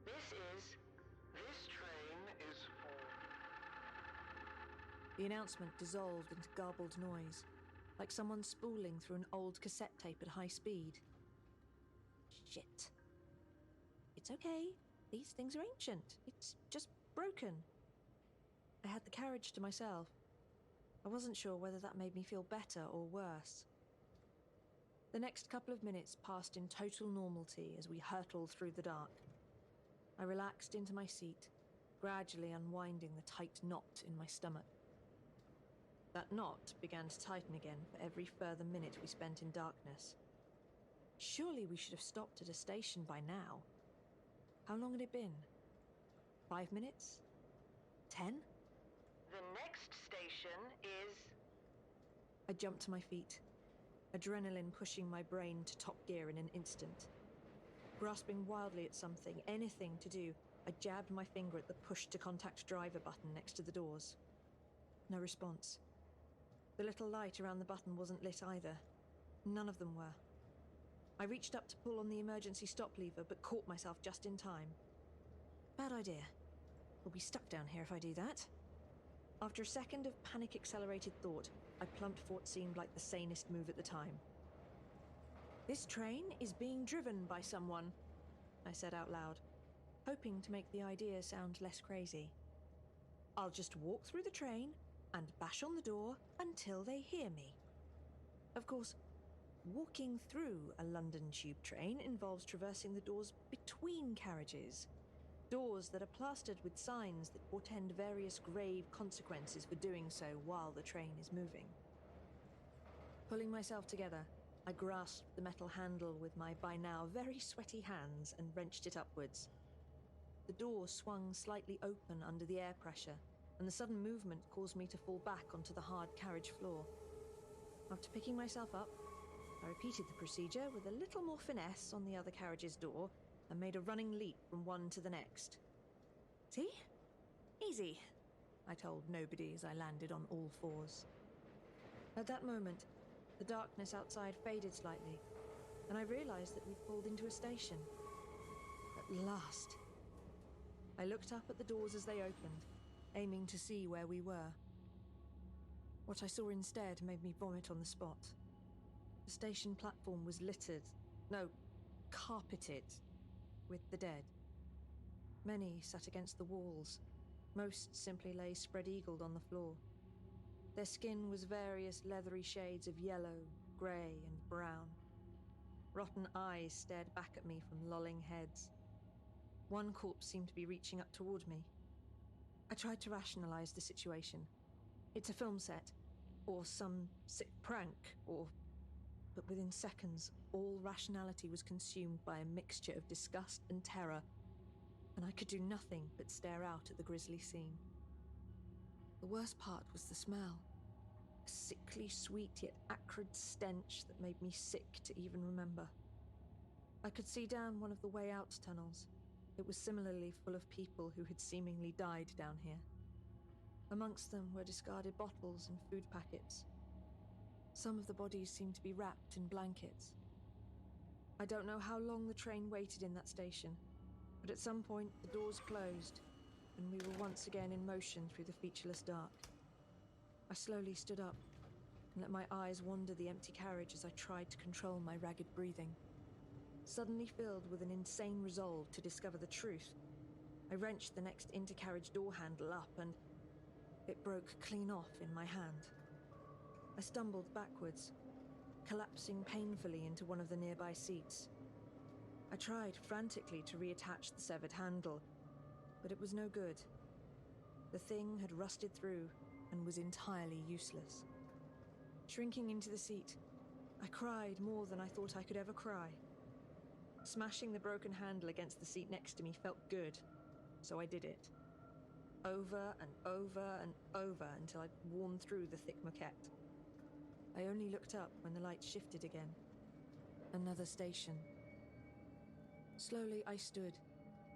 S10: This train is for...
S9: The announcement dissolved into garbled noise, like someone spooling through an old cassette tape at high speed. Shit. It's okay. These things are ancient. It's just broken. I had the carriage to myself. I wasn't sure whether that made me feel better or worse. The next couple of minutes passed in total normality as we hurtled through the dark. I relaxed into my seat, gradually unwinding the tight knot in my stomach. That knot began to tighten again for every further minute we spent in darkness. Surely we should have stopped at a station by now. How long had it been? 5 minutes? 10?
S10: The next station is...
S9: I jumped to my feet, adrenaline pushing my brain to top gear in an instant. Grasping wildly at something, anything to do, I jabbed my finger at the push-to-contact driver button next to the doors. No response. The little light around the button wasn't lit either. None of them were. I reached up to pull on the emergency stop lever, but caught myself just in time. Bad idea. We'll be stuck down here if I do that. After a second of panic-accelerated thought, I plumped for what seemed like the sanest move at the time. "This train is being driven by someone," I said out loud, hoping to make the idea sound less crazy. "I'll just walk through the train and bash on the door until they hear me." Of course, walking through a London tube train involves traversing the doors between carriages. Doors that are plastered with signs that portend various grave consequences for doing so while the train is moving. Pulling myself together, I grasped the metal handle with my by now very sweaty hands and wrenched it upwards. The door swung slightly open under the air pressure, and the sudden movement caused me to fall back onto the hard carriage floor. After picking myself up, I repeated the procedure with a little more finesse on the other carriage's door and made a running leap from one to the next. "See? Easy," I told nobody as I landed on all fours. At that moment, the darkness outside faded slightly, and I realized that we'd pulled into a station. At last. I looked up at the doors as they opened, aiming to see where we were. What I saw instead made me vomit on the spot. The station platform was carpeted with the dead. Many sat against the walls. Most simply lay spread-eagled on the floor. Their skin was various leathery shades of yellow, grey, and brown. Rotten eyes stared back at me from lolling heads. One corpse seemed to be reaching up toward me. I tried to rationalize the situation. It's a film set, or some sick prank, But within seconds, all rationality was consumed by a mixture of disgust and terror, and I could do nothing but stare out at the grisly scene. The worst part was the smell. A sickly sweet yet acrid stench that made me sick to even remember. I could see down one of the way out tunnels. It was similarly full of people who had seemingly died down here. Amongst them were discarded bottles and food packets. Some of the bodies seemed to be wrapped in blankets. I don't know how long the train waited in that station, but at some point the doors closed, and we were once again in motion through the featureless dark. I slowly stood up and let my eyes wander the empty carriage as I tried to control my ragged breathing. Suddenly filled with an insane resolve to discover the truth, I wrenched the next intercarriage door handle up and it broke clean off in my hand. I stumbled backwards, collapsing painfully into one of the nearby seats. I tried frantically to reattach the severed handle, but it was no good. The thing had rusted through and was entirely useless. Shrinking into the seat, I cried more than I thought I could ever cry. Smashing the broken handle against the seat next to me felt good, so I did it. Over and over and over until I'd worn through the thick moquette. I only looked up when the light shifted again. Another station. Slowly I stood,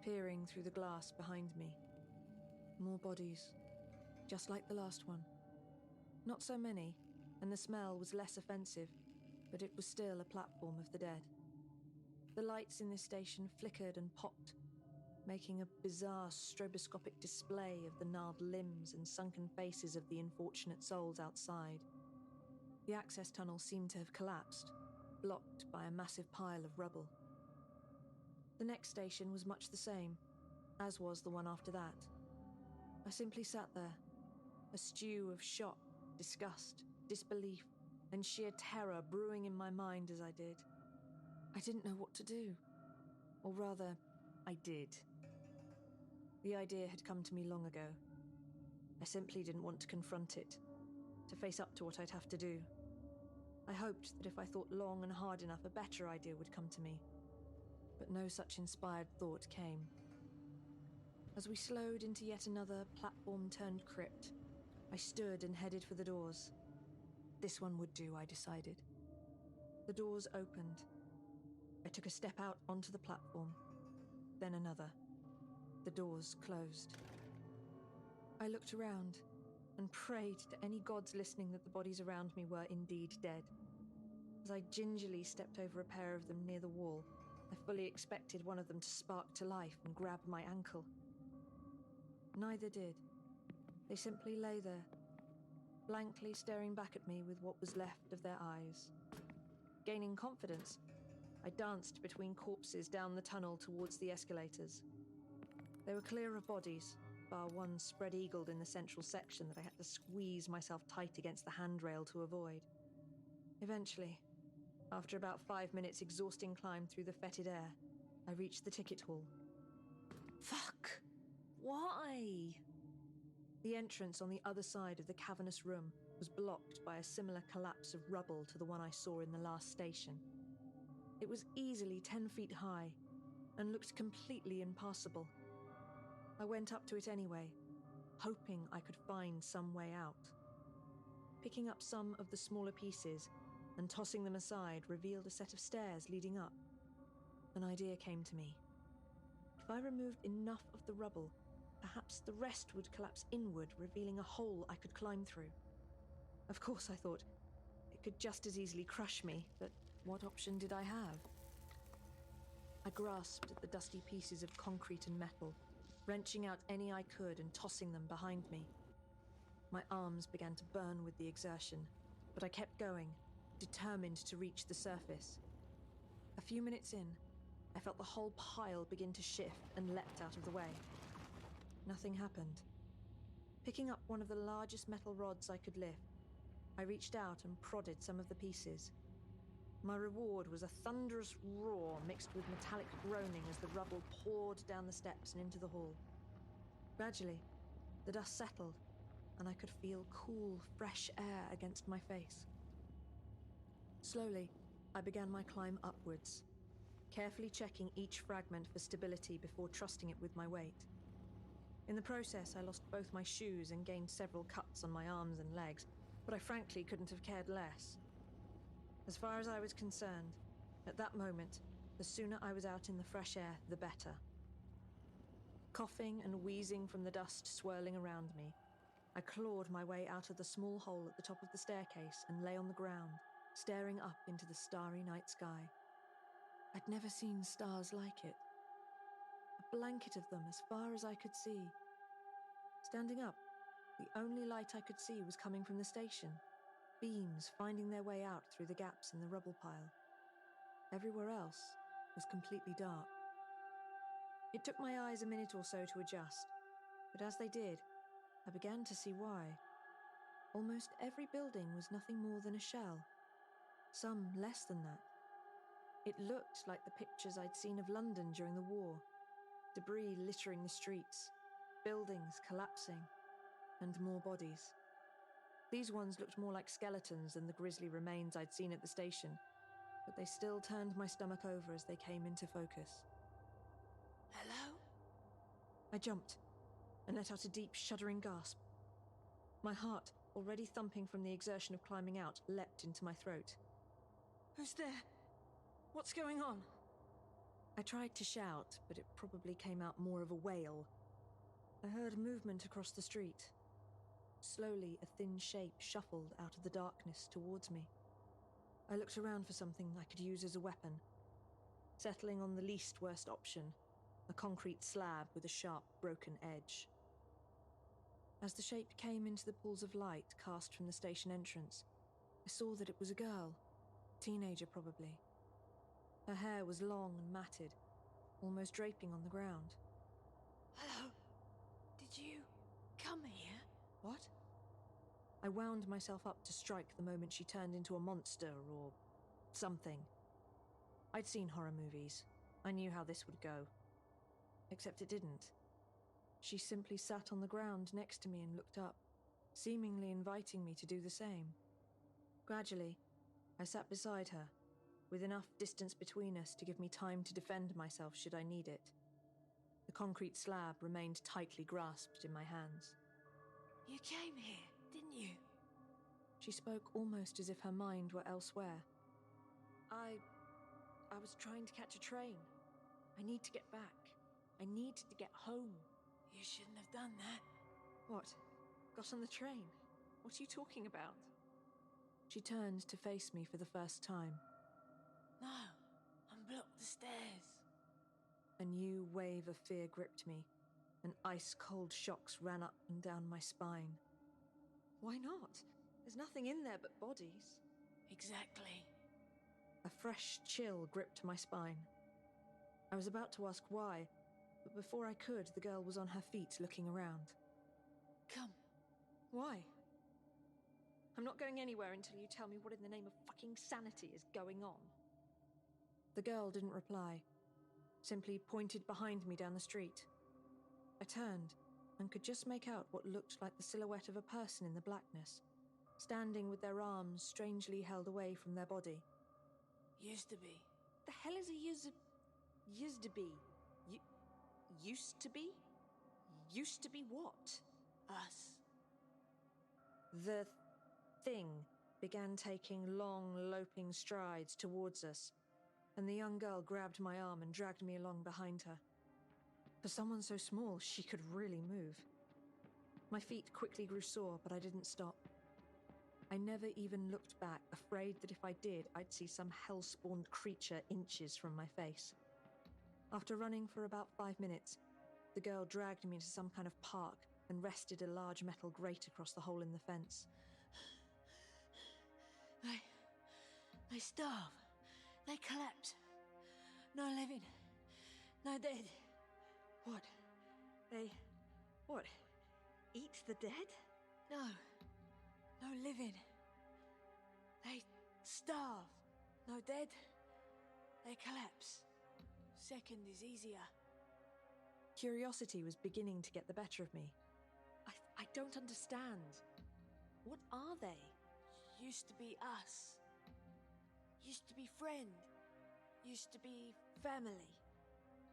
S9: peering through the glass behind me. More bodies, just like the last one. Not so many, and the smell was less offensive, but it was still a platform of the dead. The lights in this station flickered and popped, making a bizarre stroboscopic display of the gnarled limbs and sunken faces of the unfortunate souls outside. The access tunnel seemed to have collapsed, blocked by a massive pile of rubble. The next station was much the same, as was the one after that. I simply sat there, a stew of shock, disgust, disbelief, and sheer terror brewing in my mind as I did. I didn't know what to do. Or rather, I did. The idea had come to me long ago. I simply didn't want to confront it, to face up to what I'd have to do. I hoped that if I thought long and hard enough, a better idea would come to me. But no such inspired thought came. As we slowed into yet another platform-turned crypt, I stood and headed for the doors. This one would do, I decided. The doors opened. I took a step out onto the platform, then another. The doors closed. I looked around and prayed to any gods listening that the bodies around me were indeed dead. As I gingerly stepped over a pair of them near the wall, I fully expected one of them to spark to life and grab my ankle. Neither did. They simply lay there, blankly staring back at me with what was left of their eyes. Gaining confidence, I danced between corpses down the tunnel towards the escalators. They were clear of bodies, bar one spread-eagled in the central section that I had to squeeze myself tight against the handrail to avoid. Eventually, after about 5 minutes' exhausting climb through the fetid air, I reached the ticket hall. Fuck! Why? The entrance on the other side of the cavernous room was blocked by a similar collapse of rubble to the one I saw in the last station. It was easily 10 feet high and looked completely impassable. I went up to it anyway, hoping I could find some way out. Picking up some of the smaller pieces and tossing them aside revealed a set of stairs leading up. An idea came to me. If I removed enough of the rubble, perhaps the rest would collapse inward, revealing a hole I could climb through. Of course, I thought, it could just as easily crush me, but what option did I have? I grasped at the dusty pieces of concrete and metal, wrenching out any I could and tossing them behind me. My arms began to burn with the exertion, but I kept going, determined to reach the surface. A few minutes in, I felt the whole pile begin to shift and leapt out of the way. Nothing happened. Picking up one of the largest metal rods I could lift, I reached out and prodded some of the pieces. My reward was a thunderous roar mixed with metallic groaning as the rubble poured down the steps and into the hall. Gradually, the dust settled, and I could feel cool, fresh air against my face. Slowly, I began my climb upwards, carefully checking each fragment for stability before trusting it with my weight. In the process, I lost both my shoes and gained several cuts on my arms and legs, but I frankly couldn't have cared less. As far as I was concerned, at that moment, the sooner I was out in the fresh air, the better. Coughing and wheezing from the dust swirling around me, I clawed my way out of the small hole at the top of the staircase and lay on the ground, staring up into the starry night sky. I'd never seen stars like it. A blanket of them as far as I could see. Standing up, the only light I could see was coming from the station, beams finding their way out through the gaps in the rubble pile. Everywhere else was completely dark. It took my eyes a minute or so to adjust, but as they did, I began to see why. Almost every building was nothing more than a shell, some less than that. It looked like the pictures I'd seen of London during the war, debris littering the streets, buildings collapsing, and more bodies. These ones looked more like skeletons than the grisly remains I'd seen at the station, but they still turned my stomach over as they came into focus. Hello? I jumped and let out a deep, shuddering gasp. My heart, already thumping from the exertion of climbing out, leapt into my throat. Who's there? What's going on? I tried to shout, but it probably came out more of a wail. I heard movement across the street. Slowly, a thin shape shuffled out of the darkness towards me. I looked around for something I could use as a weapon, settling on the least worst option, a concrete slab with a sharp, broken edge. As the shape came into the pools of light cast from the station entrance, I saw that it was a girl, teenager probably. Her hair was long and matted, almost draping on the ground.
S8: Hello? Did you come here?
S9: What? I wound myself up to strike the moment she turned into a monster or something. I'd seen horror movies. I knew how this would go. Except it didn't. She simply sat on the ground next to me and looked up, seemingly inviting me to do the same. Gradually, I sat beside her, with enough distance between us to give me time to defend myself should I need it. The concrete slab remained tightly grasped in my hands.
S8: You came here, didn't you?
S9: She spoke almost as if her mind were elsewhere. I was trying to catch a train. I need to get back. I need to get home.
S8: You shouldn't have done that.
S9: What? Got on the train? What are you talking about? She turned to face me for the first time.
S8: No, unblock the stairs.
S9: A new wave of fear gripped me, and ice-cold shocks ran up and down my spine. Why not? There's nothing in there but bodies.
S8: Exactly.
S9: A fresh chill gripped my spine. I was about to ask why, but before I could, the girl was on her feet looking around.
S8: Come.
S9: Why? I'm not going anywhere until you tell me what in the name of fucking sanity is going on. The girl didn't reply, simply pointed behind me down the street. I turned and could just make out what looked like the silhouette of a person in the blackness, standing with their arms strangely held away from their body.
S8: Used to be.
S9: The hell is a used to be? Used to be? Used to be what?
S8: Us.
S9: The thing began taking long, loping strides towards us, and the young girl grabbed my arm and dragged me along behind her. For someone so small, she could really move. My feet quickly grew sore, but I didn't stop. I never even looked back, afraid that if I did, I'd see some hell-spawned creature inches from my face. After running for about 5 minutes, the girl dragged me into some kind of park and rested a large metal grate across the hole in the fence.
S8: They starve. They collapse. No living. No dead.
S9: What? What? Eat the dead?
S8: No. No living. They starve. No dead. They collapse. Second is easier.
S9: Curiosity was beginning to get the better of me. I don't understand. What are they?
S8: Used to be us. Used to be friend. Used to be family.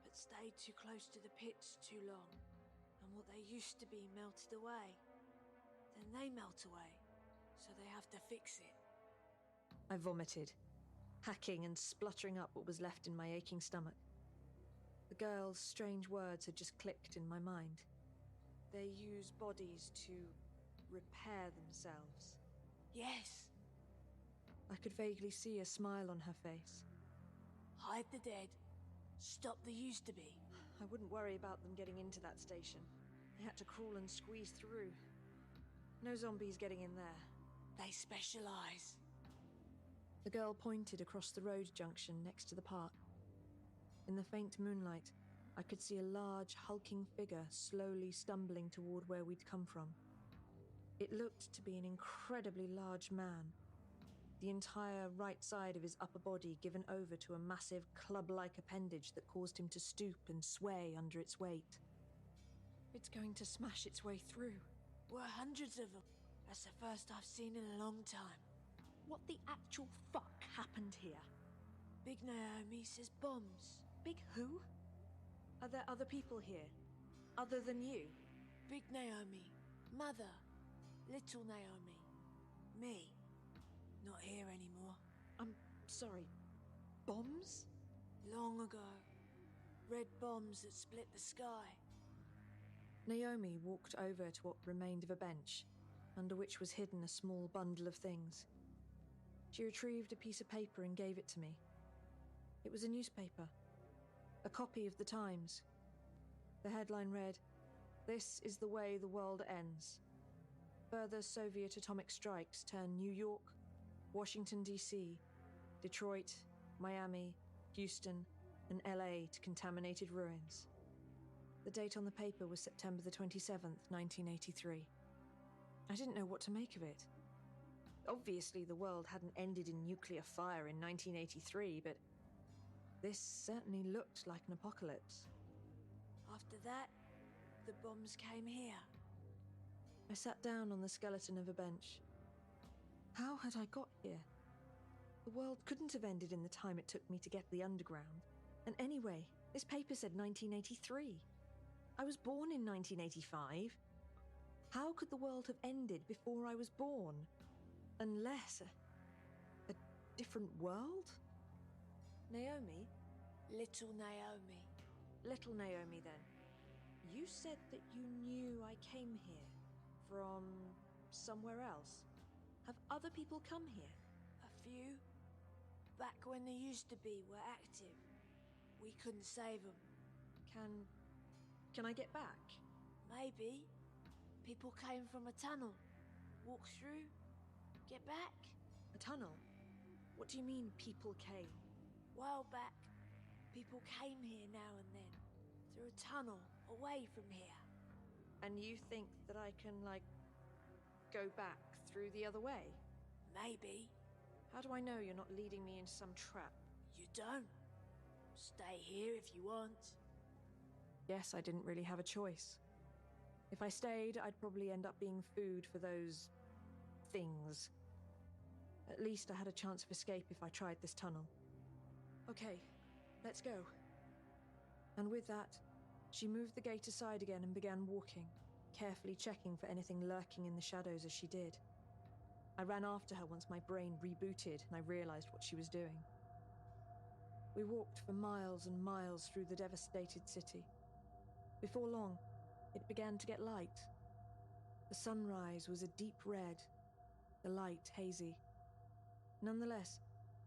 S8: But stayed too close to the pits too long. And what they used to be melted away. Then they melt away. So they have to fix it.
S9: I vomited, hacking and spluttering up what was left in my aching stomach. The girl's strange words had just clicked in my mind. They use bodies to repair themselves.
S8: Yes.
S9: I could vaguely see a smile on her face.
S8: Hide the dead. Stop the used to be.
S9: I wouldn't worry about them getting into that station. They had to crawl and squeeze through. No zombies getting in there.
S8: They specialize.
S9: The girl pointed across the road junction next to the park. In the faint moonlight, I could see a large, hulking figure slowly stumbling toward where we'd come from. It looked to be an incredibly large man, the entire right side of his upper body given over to a massive club-like appendage that caused him to stoop and sway under its weight. It's going to smash its way through.
S8: Were hundreds of them. That's the first I've seen in a long time.
S9: What the actual fuck happened here?
S8: Big Naomi says bombs.
S9: Big who? Are there other people here? Other than you?
S8: Big Naomi. Mother. Little Naomi. Me. Not here anymore.
S9: I'm sorry. Bombs?
S8: Long ago. Red bombs that split the sky.
S9: Naomi walked over to what remained of a bench, under which was hidden a small bundle of things. She retrieved a piece of paper and gave it to me. It was a newspaper, a copy of the Times. The headline read, "This is the way the world ends. Further Soviet atomic strikes turn New York, Washington, D.C., Detroit, Miami, Houston, and L.A. to contaminated ruins." The date on the paper was September the 27th, 1983. I didn't know what to make of it. Obviously, the world hadn't ended in nuclear fire in 1983, but this certainly looked like an apocalypse.
S8: After that, the bombs came here.
S9: I sat down on the skeleton of a bench. How had I got here? The world couldn't have ended in the time it took me to get to the underground. And anyway, this paper said 1983. I was born in 1985. How could the world have ended before I was born? Unless a different world? Naomi?
S8: Little Naomi.
S9: Little Naomi, then. You said that you knew I came here from somewhere else. Have other people come here?
S8: A few. Back when they used to be were active. We couldn't save them.
S9: Can I get back?
S8: Maybe. People came from a tunnel. Walk through. Get back.
S9: A tunnel? What do you mean, people came?
S8: While back, people came here now and then. Through a tunnel, away from here.
S9: And you think that I can, go back through the other way?
S8: Maybe.
S9: How do I know you're not leading me into some trap?
S8: You don't. Stay here if you want.
S9: Guess I didn't really have a choice. If I stayed, I'd probably end up being food for those things. At least I had a chance of escape if I tried this tunnel. Okay, let's go. And with that, she moved the gate aside again and began walking, carefully checking for anything lurking in the shadows as she did. I ran after her once my brain rebooted and I realized what she was doing. We walked for miles and miles through the devastated city. Before long, it began to get light. The sunrise was a deep red, the light hazy. Nonetheless,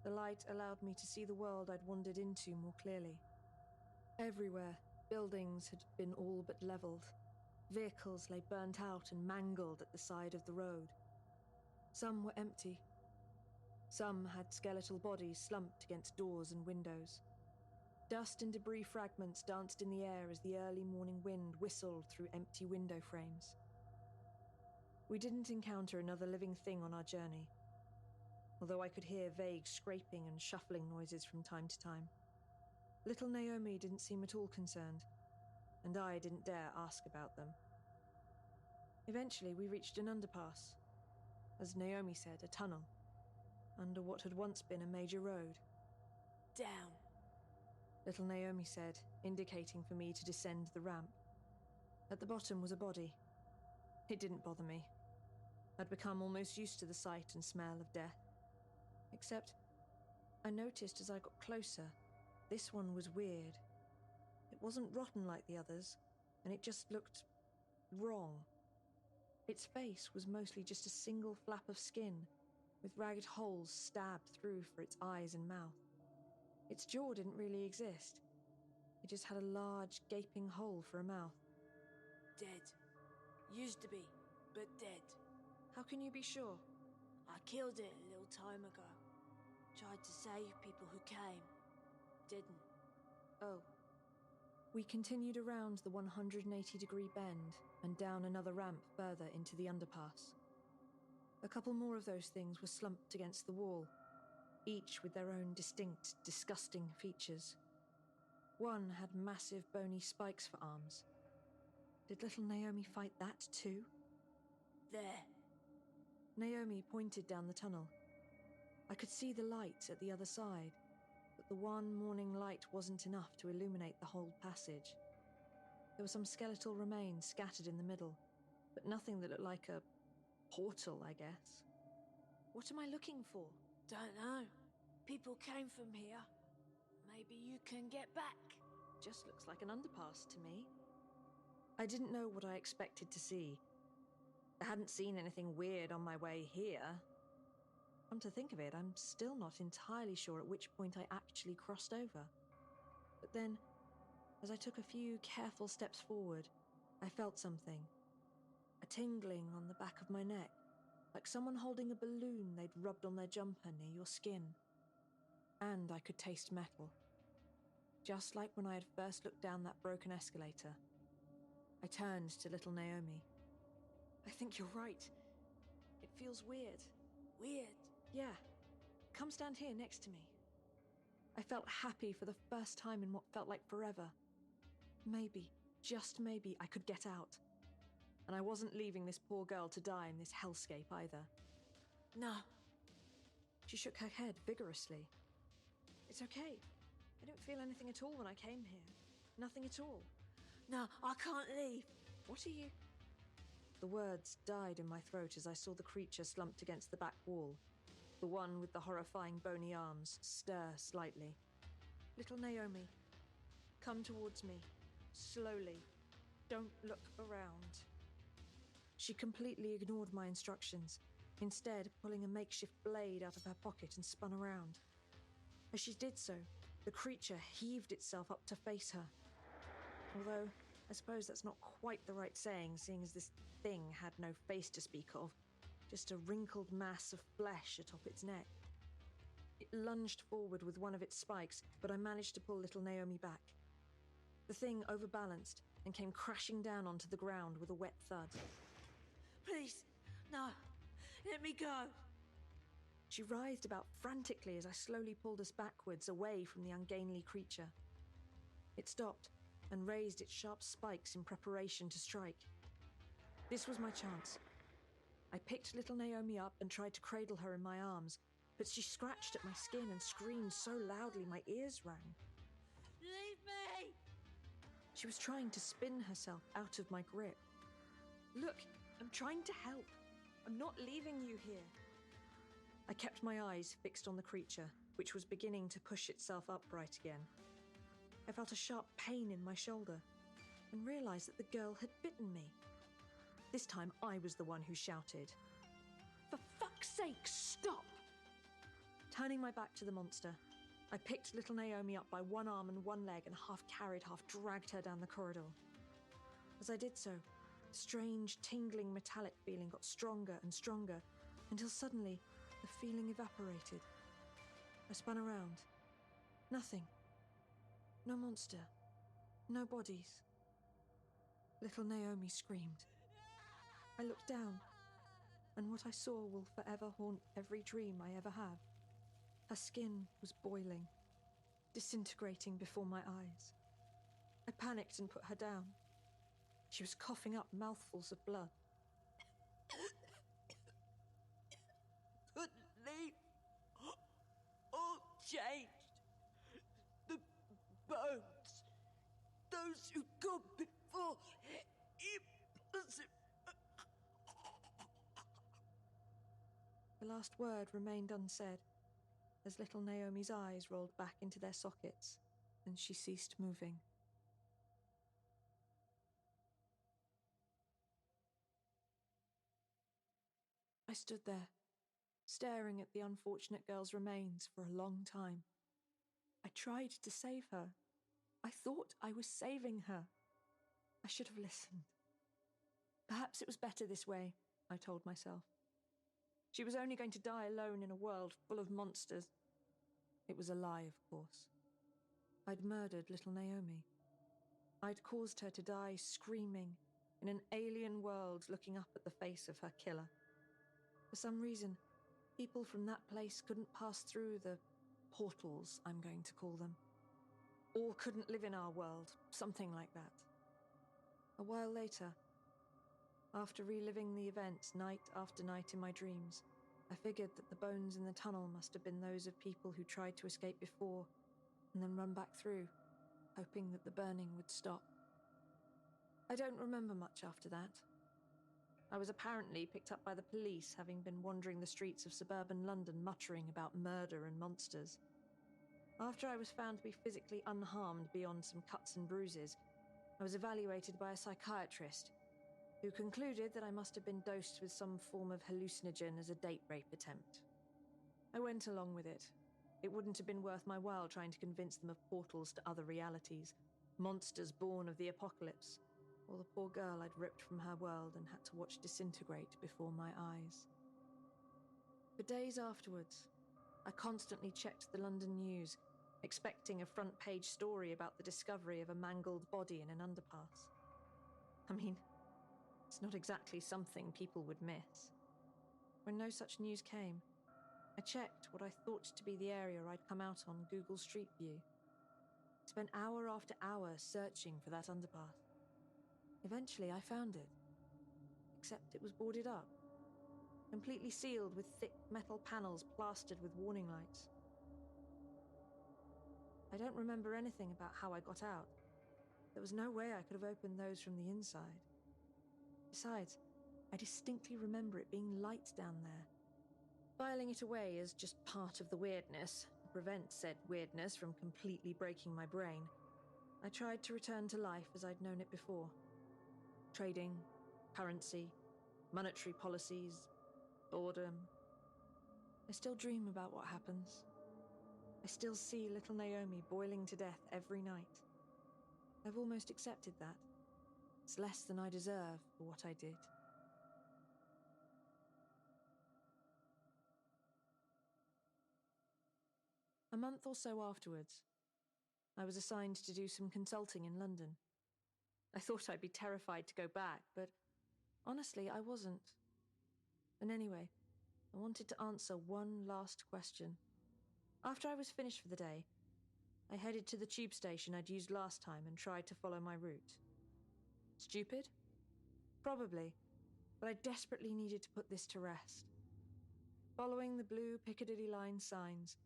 S9: the light allowed me to see the world I'd wandered into more clearly. Everywhere, buildings had been all but leveled. Vehicles lay burnt out and mangled at the side of the road. Some were empty. Some had skeletal bodies slumped against doors and windows. Dust and debris fragments danced in the air as the early morning wind whistled through empty window frames. We didn't encounter another living thing on our journey, although I could hear vague scraping and shuffling noises from time to time. Little Naomi didn't seem at all concerned, and I didn't dare ask about them. Eventually, we reached an underpass. As Naomi said, a tunnel, under what had once been a major road.
S8: Down.
S9: Little Naomi said, indicating for me to descend the ramp. At the bottom was a body. It didn't bother me. I'd become almost used to the sight and smell of death. Except, I noticed as I got closer, this one was weird. It wasn't rotten like the others, and it just looked wrong. Its face was mostly just a single flap of skin, with ragged holes stabbed through for its eyes and mouth. Its jaw didn't really exist. It just had a large, gaping hole for a mouth.
S8: Dead. Used to be, but dead.
S9: How can you be sure?
S8: I killed it a little time ago. Tried to save people who came. Didn't.
S9: Oh. We continued around the 180-degree bend and down another ramp further into the underpass. A couple more of those things were slumped against the wall, each with their own distinct, disgusting features. One had massive bony spikes for arms. Did little Naomi fight that too?
S8: There.
S9: Naomi pointed down the tunnel. I could see the light at the other side, but the one morning light wasn't enough to illuminate the whole passage. There were some skeletal remains scattered in the middle, but nothing that looked like a portal, I guess. What am I looking for?
S8: Don't know. People came from here. Maybe you can get back.
S9: Just looks like an underpass to me. I didn't know what I expected to see. I hadn't seen anything weird on my way here. Come to think of it, I'm still not entirely sure at which point I actually crossed over. But then, as I took a few careful steps forward, I felt something. A tingling on the back of my neck, like someone holding a balloon they'd rubbed on their jumper near your skin. And I could taste metal. Just like when I had first looked down that broken escalator, I turned to little Naomi. I think you're right. It feels weird.
S8: Weird.
S9: Yeah. Come stand here next to me. I felt happy for the first time in what felt like forever. Maybe, just maybe, I could get out. And I wasn't leaving this poor girl to die in this hellscape either.
S8: No.
S9: She shook her head vigorously. It's okay. I didn't feel anything at all when I came here. Nothing at all.
S8: No, I can't leave.
S9: What are you? The words died in my throat as I saw the creature slumped against the back wall. The one with the horrifying bony arms stir slightly. Little Naomi, come towards me. Slowly. Don't look around. She completely ignored my instructions, instead pulling a makeshift blade out of her pocket and spun around. As she did so, the creature heaved itself up to face her. Although, I suppose that's not quite the right saying, seeing as this thing had no face to speak of, just a wrinkled mass of flesh atop its neck. It lunged forward with one of its spikes, but I managed to pull little Naomi back. The thing overbalanced and came crashing down onto the ground with a wet thud.
S8: Please, no, let me go.
S9: She writhed about frantically as I slowly pulled us backwards away from the ungainly creature. It stopped and raised its sharp spikes in preparation to strike. This was my chance. I picked little Naomi up and tried to cradle her in my arms, but she scratched at my skin and screamed so loudly my ears rang.
S8: Leave me!
S9: She was trying to spin herself out of my grip. Look, I'm trying to help. I'm not leaving you here. I kept my eyes fixed on the creature, which was beginning to push itself upright again. I felt a sharp pain in my shoulder and realized that the girl had bitten me. This time I was the one who shouted, "For fuck's sake, stop!" Turning my back to the monster, I picked little Naomi up by one arm and one leg and half carried, half dragged her down the corridor. As I did so, a strange, tingling metallic feeling got stronger and stronger until suddenly the feeling evaporated. I spun around. Nothing. No monster. No bodies. Little Naomi screamed. I looked down, and what I saw will forever haunt every dream I ever have. Her skin was boiling, disintegrating before my eyes. I panicked and put her down. She was coughing up mouthfuls of blood.
S8: Couldn't leave. All changed. The bones. Those who gone before. Impossible.
S9: The last word remained unsaid, as little Naomi's eyes rolled back into their sockets, and she ceased moving. I stood there, staring at the unfortunate girl's remains for a long time. I tried to save her. I thought I was saving her. I should have listened. Perhaps it was better this way, I told myself. She was only going to die alone in a world full of monsters. It was a lie, of course. I'd murdered little Naomi. I'd caused her to die screaming in an alien world looking up at the face of her killer. For some reason, people from that place couldn't pass through the portals, I'm going to call them. Or couldn't live in our world, something like that. A while later, after reliving the events night after night in my dreams, I figured that the bones in the tunnel must have been those of people who tried to escape before and then run back through, hoping that the burning would stop. I don't remember much after that. I was apparently picked up by the police, having been wandering the streets of suburban London muttering about murder and monsters. After I was found to be physically unharmed beyond some cuts and bruises, I was evaluated by a psychiatrist, who concluded that I must have been dosed with some form of hallucinogen as a date rape attempt. I went along with it. It wouldn't have been worth my while trying to convince them of portals to other realities, monsters born of the apocalypse, or the poor girl I'd ripped from her world and had to watch disintegrate before my eyes. For days afterwards, I constantly checked the London news, expecting a front-page story about the discovery of a mangled body in an underpass. I mean, it's not exactly something people would miss. When no such news came, I checked what I thought to be the area I'd come out on Google Street View. Spent hour after hour searching for that underpass. Eventually, I found it. Except it was boarded up, completely sealed with thick metal panels plastered with warning lights. I don't remember anything about how I got out. There was no way I could have opened those from the inside. Besides, I distinctly remember it being light down there. Filing it away as just part of the weirdness, to prevent said weirdness from completely breaking my brain, I tried to return to life as I'd known it before. Trading, currency, monetary policies, boredom. I still dream about what happens. I still see little Naomi boiling to death every night. I've almost accepted that. It's less than I deserve for what I did. A month or so afterwards, I was assigned to do some consulting in London. I thought I'd be terrified to go back, but honestly, I wasn't. And anyway, I wanted to answer one last question. After I was finished for the day, I headed to the tube station I'd used last time and tried to follow my route. Stupid? Probably, but I desperately needed to put this to rest. Following the blue Piccadilly line signs,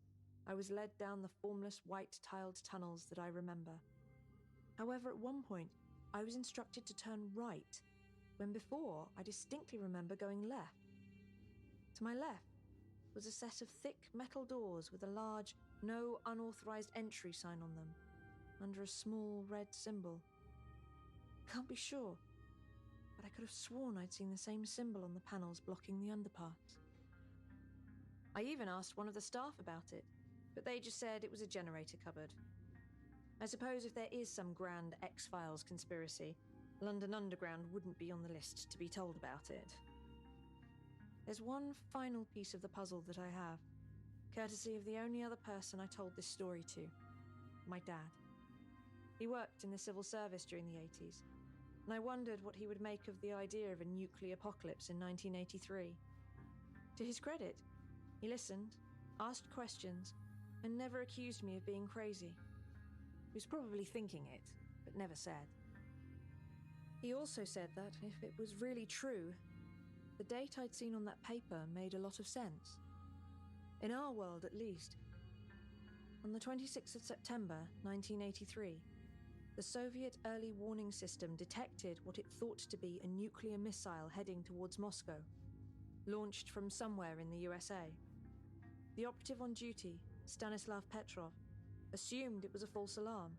S9: I was led down the formless white-tiled tunnels that I remember. However, at one point, I was instructed to turn right, when before I distinctly remember going left. To my left was a set of thick metal doors with a large "No Unauthorized Entry" sign on them, under a small red symbol. Can't be sure, but I could have sworn I'd seen the same symbol on the panels blocking the underpass. I even asked one of the staff about it, but they just said it was a generator cupboard. I suppose if there is some grand X-Files conspiracy, London Underground wouldn't be on the list to be told about it. There's one final piece of the puzzle that I have, courtesy of the only other person I told this story to, my dad. He worked in the civil service during the 80s, and I wondered what he would make of the idea of a nuclear apocalypse in 1983. To his credit, he listened, asked questions, and never accused me of being crazy. He was probably thinking it, but never said. He also said that if it was really true, the date I'd seen on that paper made a lot of sense. In our world, at least. On the 26th of September, 1983, the Soviet early warning system detected what it thought to be a nuclear missile heading towards Moscow, launched from somewhere in the USA. The operative on duty, Stanislav Petrov, assumed it was a false alarm.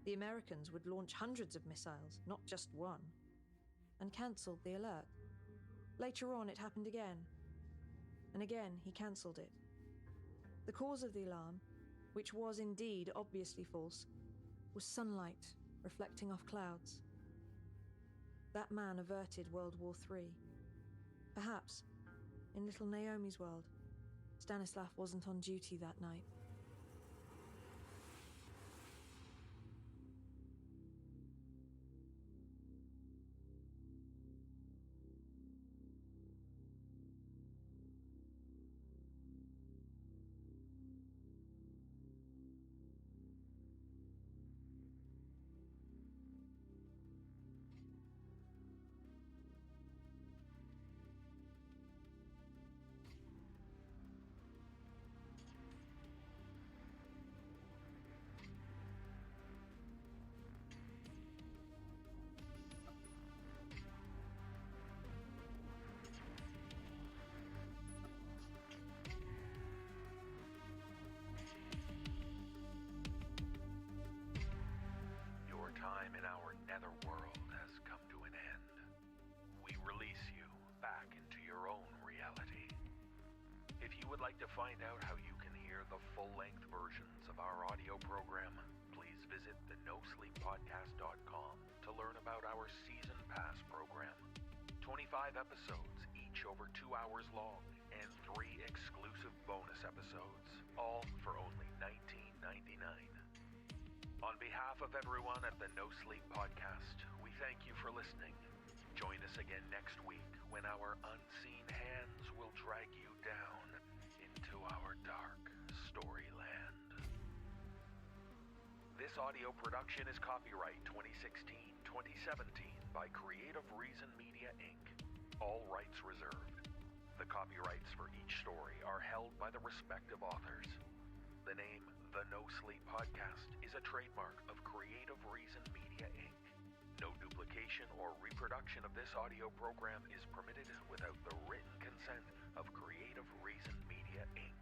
S9: The Americans would launch hundreds of missiles, not just one, and cancelled the alert. Later on, it happened again. And again, he cancelled it. The cause of the alarm, which was indeed obviously false, was sunlight reflecting off clouds. That man averted World War III. Perhaps, in little Naomi's world, Stanislav wasn't on duty that night.
S11: Your time in our netherworld has come to an end. We release you back into your own reality. If you would like to find out how you can hear the full-length versions of our audio program, please visit the Nosleeppodcast.com to learn about our Season Pass program. 25 episodes, each over 2 hours long, and 3 exclusive bonus episodes, all for only $19.99. On behalf of everyone at the No Sleep Podcast, we thank you for listening. Join us again next week when our unseen hands will drag you down into our dark storyland. This audio production is copyright 2016-2017 by Creative Reason Media Inc. All rights reserved. The copyrights for each story are held by the respective authors. The name The No Sleep Podcast is a trademark of Creative Reason Media Inc. No duplication or reproduction of this audio program is permitted without the written consent of Creative Reason Media Inc.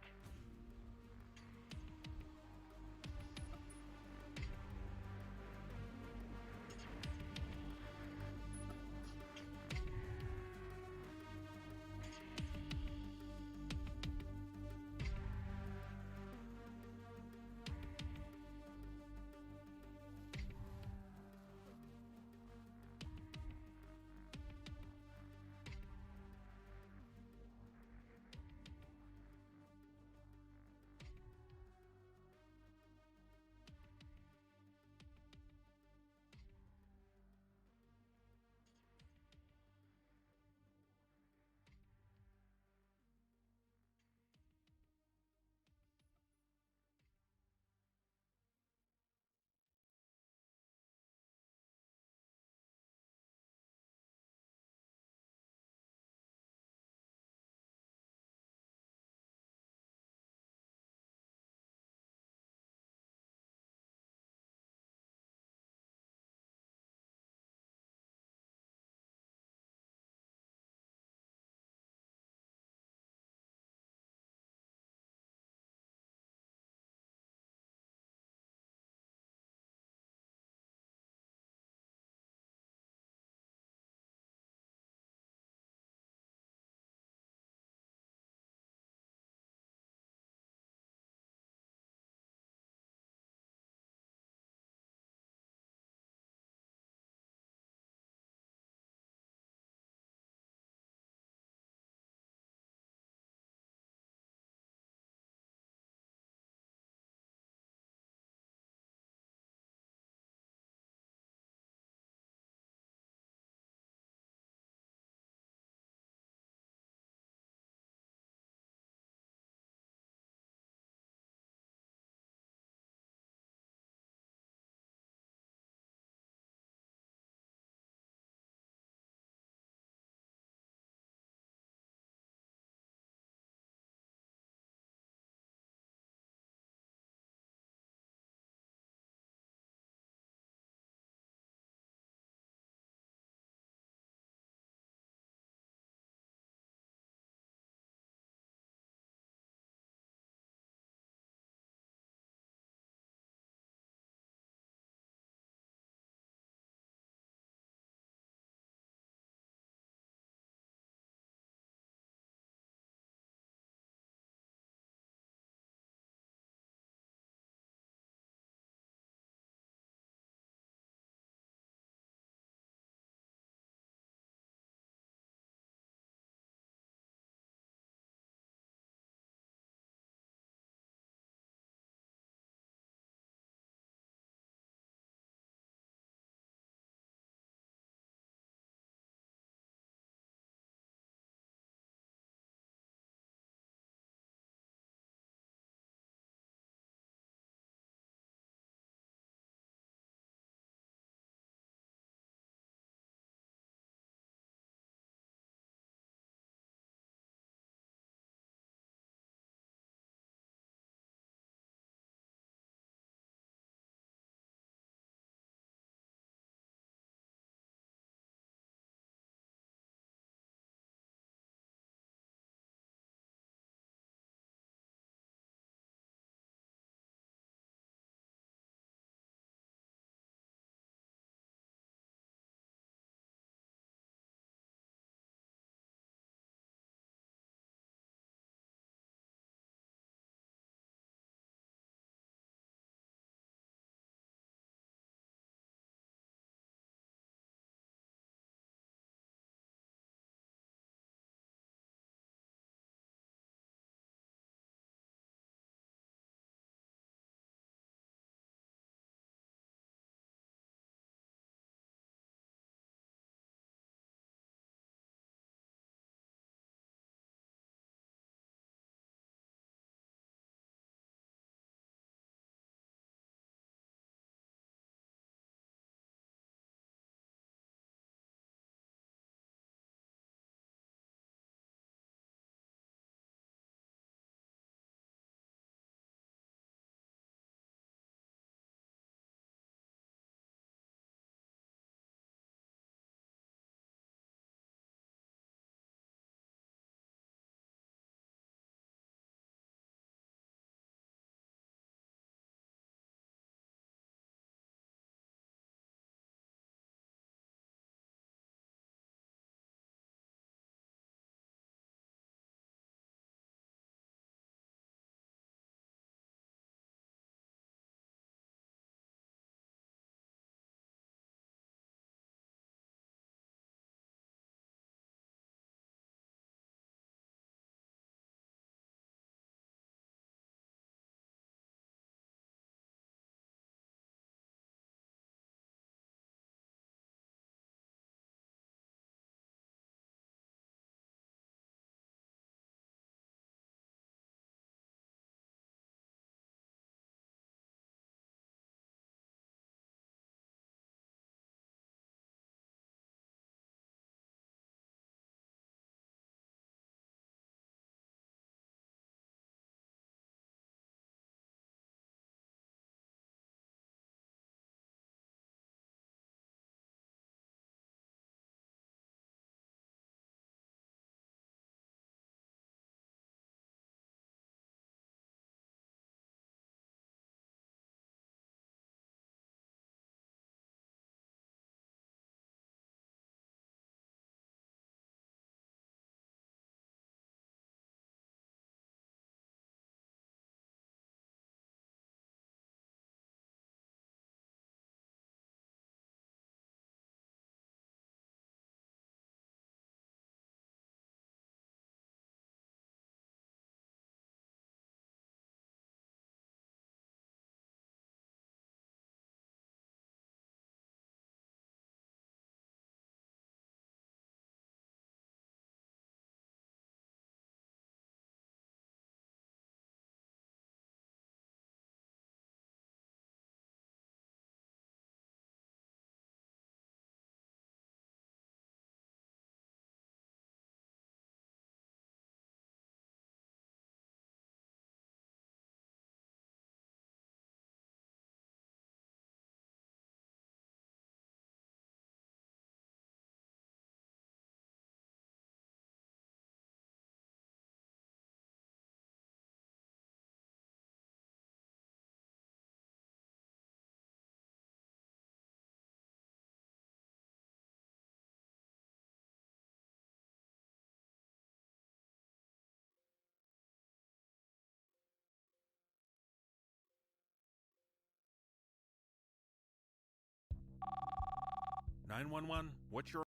S2: 911, what's your...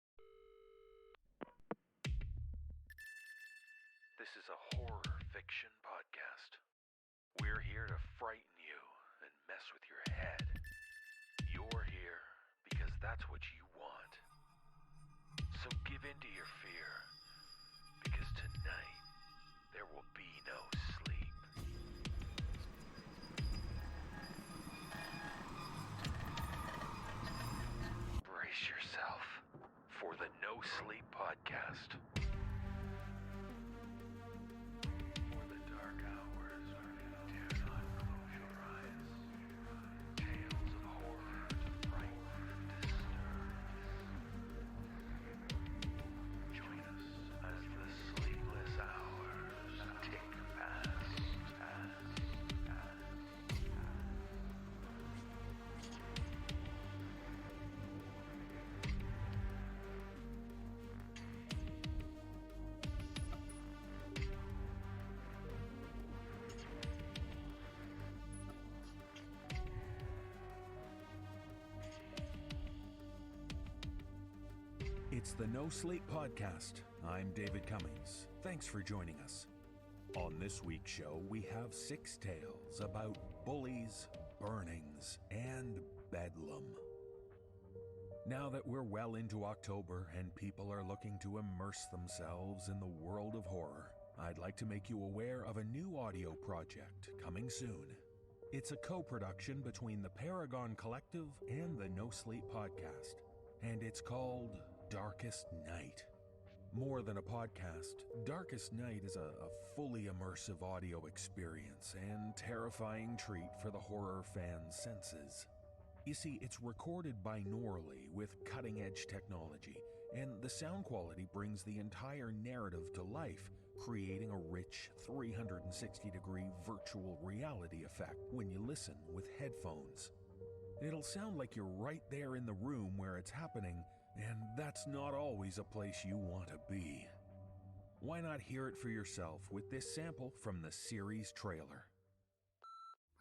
S11: This is a horror fiction podcast. We're here to frighten you and mess with your head. You're here because that's what you want. So give in to your fear, because tonight there will be no sleep. Brace yourself for the No Sleep podcast. For the dark hours, dare not close your eyes. Tales of horror to frighten and disturb. Join us as the sleepless hours tick past.
S2: It's the No Sleep Podcast. I'm David Cummings. Thanks for joining us. On this week's show, we have 6 tales about bullies, burnings, and bedlam. Now that we're well into October and people are looking to immerse themselves in the world of horror, I'd like to make you aware of a new audio project coming soon. It's a co-production between the Paragon Collective and the No Sleep Podcast, and it's called Darkest Night. More than a podcast, Darkest Night is a fully immersive audio experience and terrifying treat for the horror fan's senses. You see, it's recorded binaurally with cutting-edge technology, and the sound quality brings the entire narrative to life, creating a rich 360-degree virtual reality effect when you listen with headphones. It'll sound like you're right there in the room where it's happening, and that's not always a place you want to be. Why not hear it for yourself with this sample from the series trailer?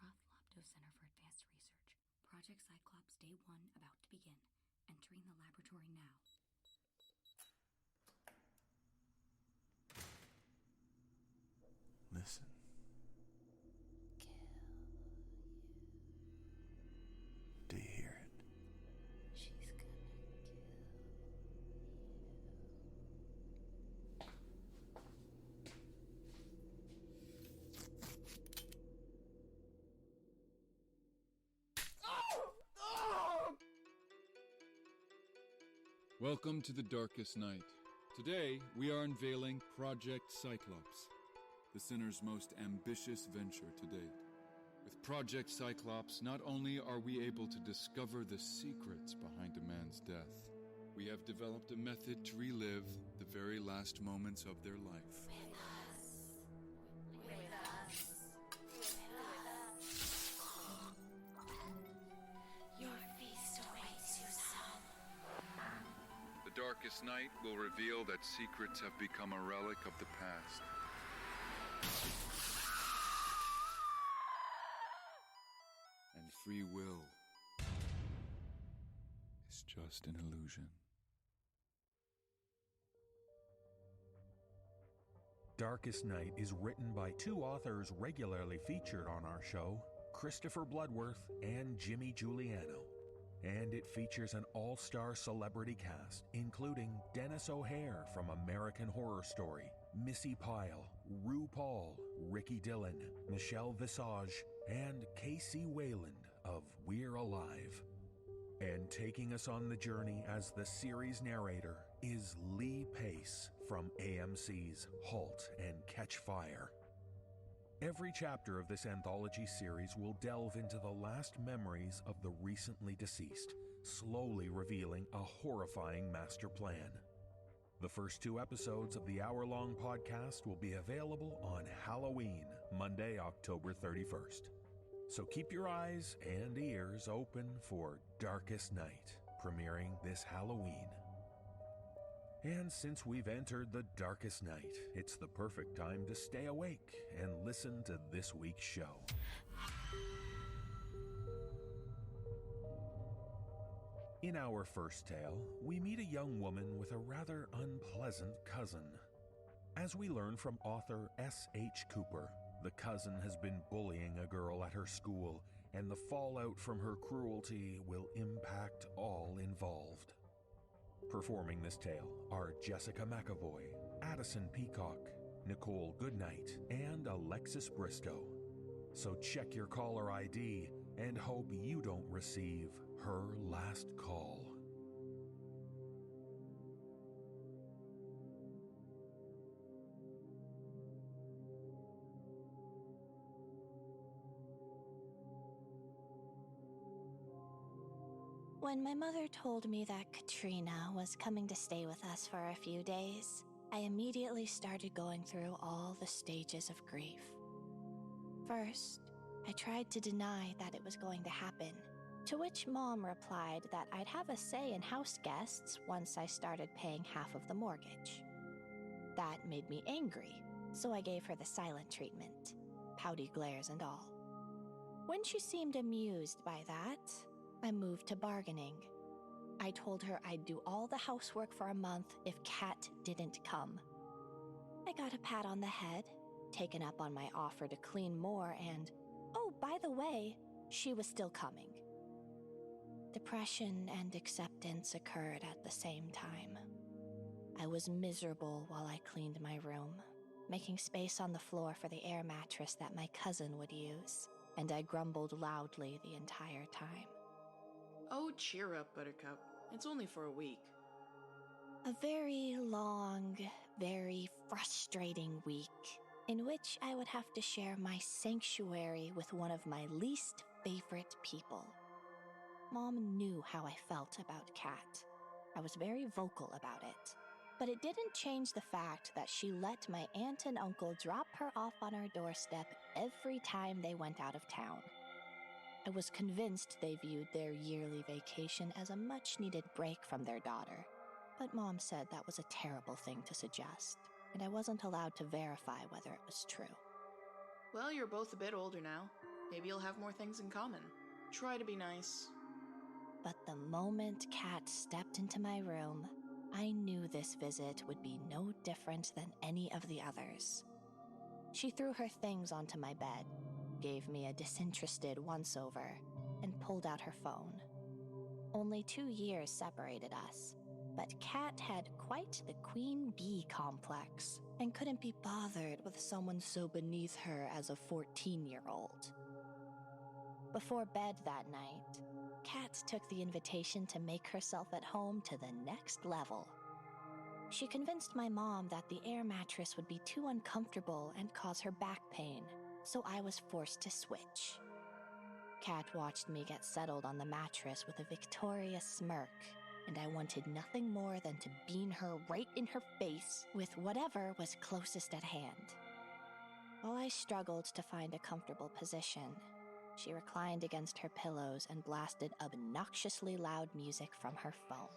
S12: Roth Lopto Center for Advanced Research. Project Cyclops Day 1 about to begin. Entering the laboratory now.
S13: Listen. Do you hear it?
S12: She's gonna kill you.
S14: Welcome to the Darkest Night. Today, we are unveiling Project Cyclops, the Center's most ambitious venture to date. With Project Cyclops, not only are we able to discover the secrets behind a man's death, we have developed a method to relive the very last moments of their life.
S12: Your feast awaits you, son.
S14: The Darkest Night will reveal that secrets have become a relic of the past. And free will is just an illusion.
S2: Darkest Night is written by 2 authors regularly featured on our show, Christopher Bloodworth and Jimmy Giuliano. And it features an all-star celebrity cast, including Dennis O'Hare from American Horror Story, Missy Pyle, RuPaul, Ricky Dillon, Michelle Visage, and Casey Wayland of We're Alive. And taking us on the journey as the series narrator is Lee Pace from AMC's Halt and Catch Fire. Every chapter of this anthology series will delve into the last memories of the recently deceased, slowly revealing a horrifying master plan. The first 2 episodes of the hour-long podcast will be available on Halloween, Monday, October 31st. So keep your eyes and ears open for Darkest Night, premiering this Halloween. And since we've entered the darkest night, it's the perfect time to stay awake and listen to this week's show. In our first tale, we meet a young woman with a rather unpleasant cousin. As we learn from author S.H. Cooper, the cousin has been bullying a girl at her school, and the fallout from her cruelty will impact all involved. Performing this tale are Jessica McAvoy, Addison Peacock, Nicole Goodnight, and Alexis Briscoe. So check your caller ID and hope you don't receive her last call.
S7: When my mother told me that Katrina was coming to stay with us for a few days, I immediately started going through all the stages of grief. First, I tried to deny that it was going to happen, to which Mom replied that I'd have a say in house guests once I started paying half of the mortgage. That made me angry, so I gave her the silent treatment, pouty glares and all. When she seemed amused by that, I moved to bargaining. I told her I'd do all the housework for a month if Kat didn't come. I got a pat on the head, taken up on my offer to clean more, and, oh, by the way, she was still coming. Depression and acceptance occurred at the same time. I was miserable while I cleaned my room, making space on the floor for the air mattress that my cousin would use, and I grumbled loudly the entire time.
S15: Oh, cheer up, Buttercup. It's only for a week.
S7: A very long, very frustrating week, in which I would have to share my sanctuary with one of my least favorite people. Mom knew how I felt about Kat. I was very vocal about it. But it didn't change the fact that she let my aunt and uncle drop her off on our doorstep every time they went out of town. I was convinced they viewed their yearly vacation as a much-needed break from their daughter. But Mom said that was a terrible thing to suggest, and I wasn't allowed to verify whether it was true.
S15: Well, you're both a bit older now. Maybe you'll have more things in common. Try to be nice.
S7: But the moment Kat stepped into my room, I knew this visit would be no different than any of the others. She threw her things onto my bed, gave me a disinterested once-over, and pulled out her phone. Only 2 years separated us, but Kat had quite the queen bee complex and couldn't be bothered with someone so beneath her as a 14-year-old. Before bed that night, Kat took the invitation to make herself at home to the next level. She convinced my mom that the air mattress would be too uncomfortable and cause her back pain, so I was forced to switch. Kat watched me get settled on the mattress with a victorious smirk, and I wanted nothing more than to bean her right in her face with whatever was closest at hand. While I struggled to find a comfortable position, she reclined against her pillows and blasted obnoxiously loud music from her phone.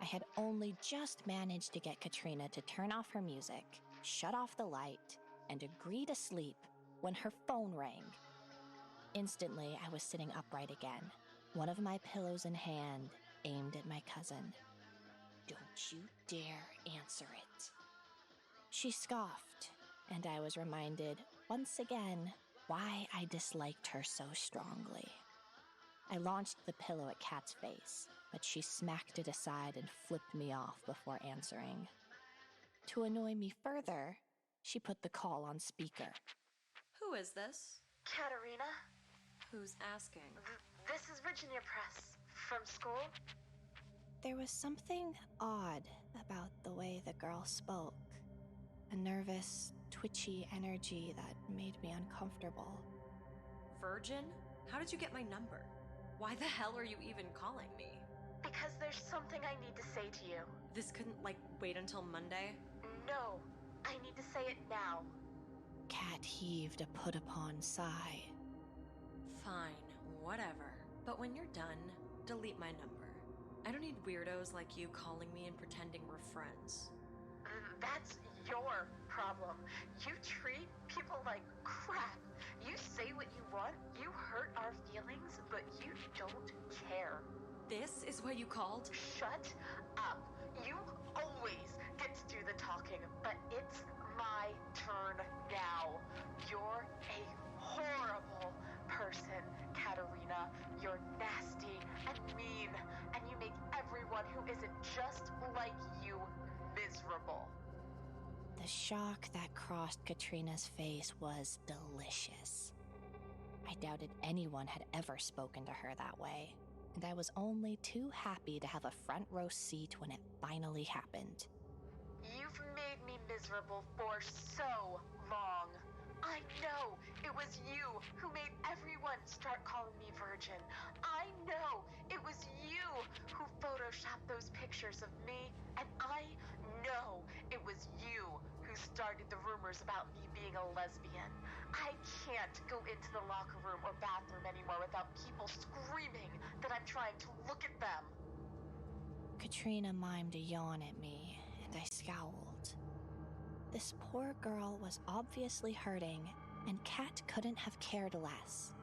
S7: I had only just managed to get Katrina to turn off her music, shut off the light, and agree to sleep when her phone rang. Instantly, I was sitting upright again, one of my pillows in hand, aimed at my cousin. "Don't you dare answer it." She scoffed, and I was reminded, once again, why I disliked her so strongly. I launched the pillow at Kat's face, but she smacked it aside and flipped me off before answering. To annoy me further, she put the call on speaker.
S16: Who is this?
S3: Katerina?
S16: Who's asking?
S3: This is Virginia Press. From school?
S7: There was something odd about the way the girl spoke. A nervous, twitchy energy that made me uncomfortable.
S16: Virgin? How did you get my number? Why the hell are you even calling me?
S3: Because there's something I need to say to you.
S16: This couldn't, wait until Monday?
S3: No, I need to say it now.
S7: Kat heaved a put-upon sigh.
S16: Fine, whatever. But when you're done, delete my number. I don't need weirdos like you calling me and pretending we're friends.
S3: That's your problem. You treat people like crap. You say what you want, you hurt our feelings, but you don't care.
S16: This is what you called?
S10: Shut up. You always get to do the talking, but it's my turn now. You're a horrible person, Katerina. You're nasty and mean, and you make everyone who isn't just like you miserable.
S17: The shock that crossed Katrina's face was delicious. I doubted anyone had ever spoken to her that way, and I was only too happy to have a front row seat when it finally happened.
S10: You've made me miserable for so long. I know it was you who made everyone start calling me virgin. I know it was you who photoshopped those pictures of me, and I know it was you who started the rumors about me being a lesbian. I can't go into the locker room or bathroom anymore without people screaming that I'm trying to look at them.
S17: Katrina mimed a yawn at me, and I scowled. This poor girl was obviously hurting, and Kat couldn't have cared less.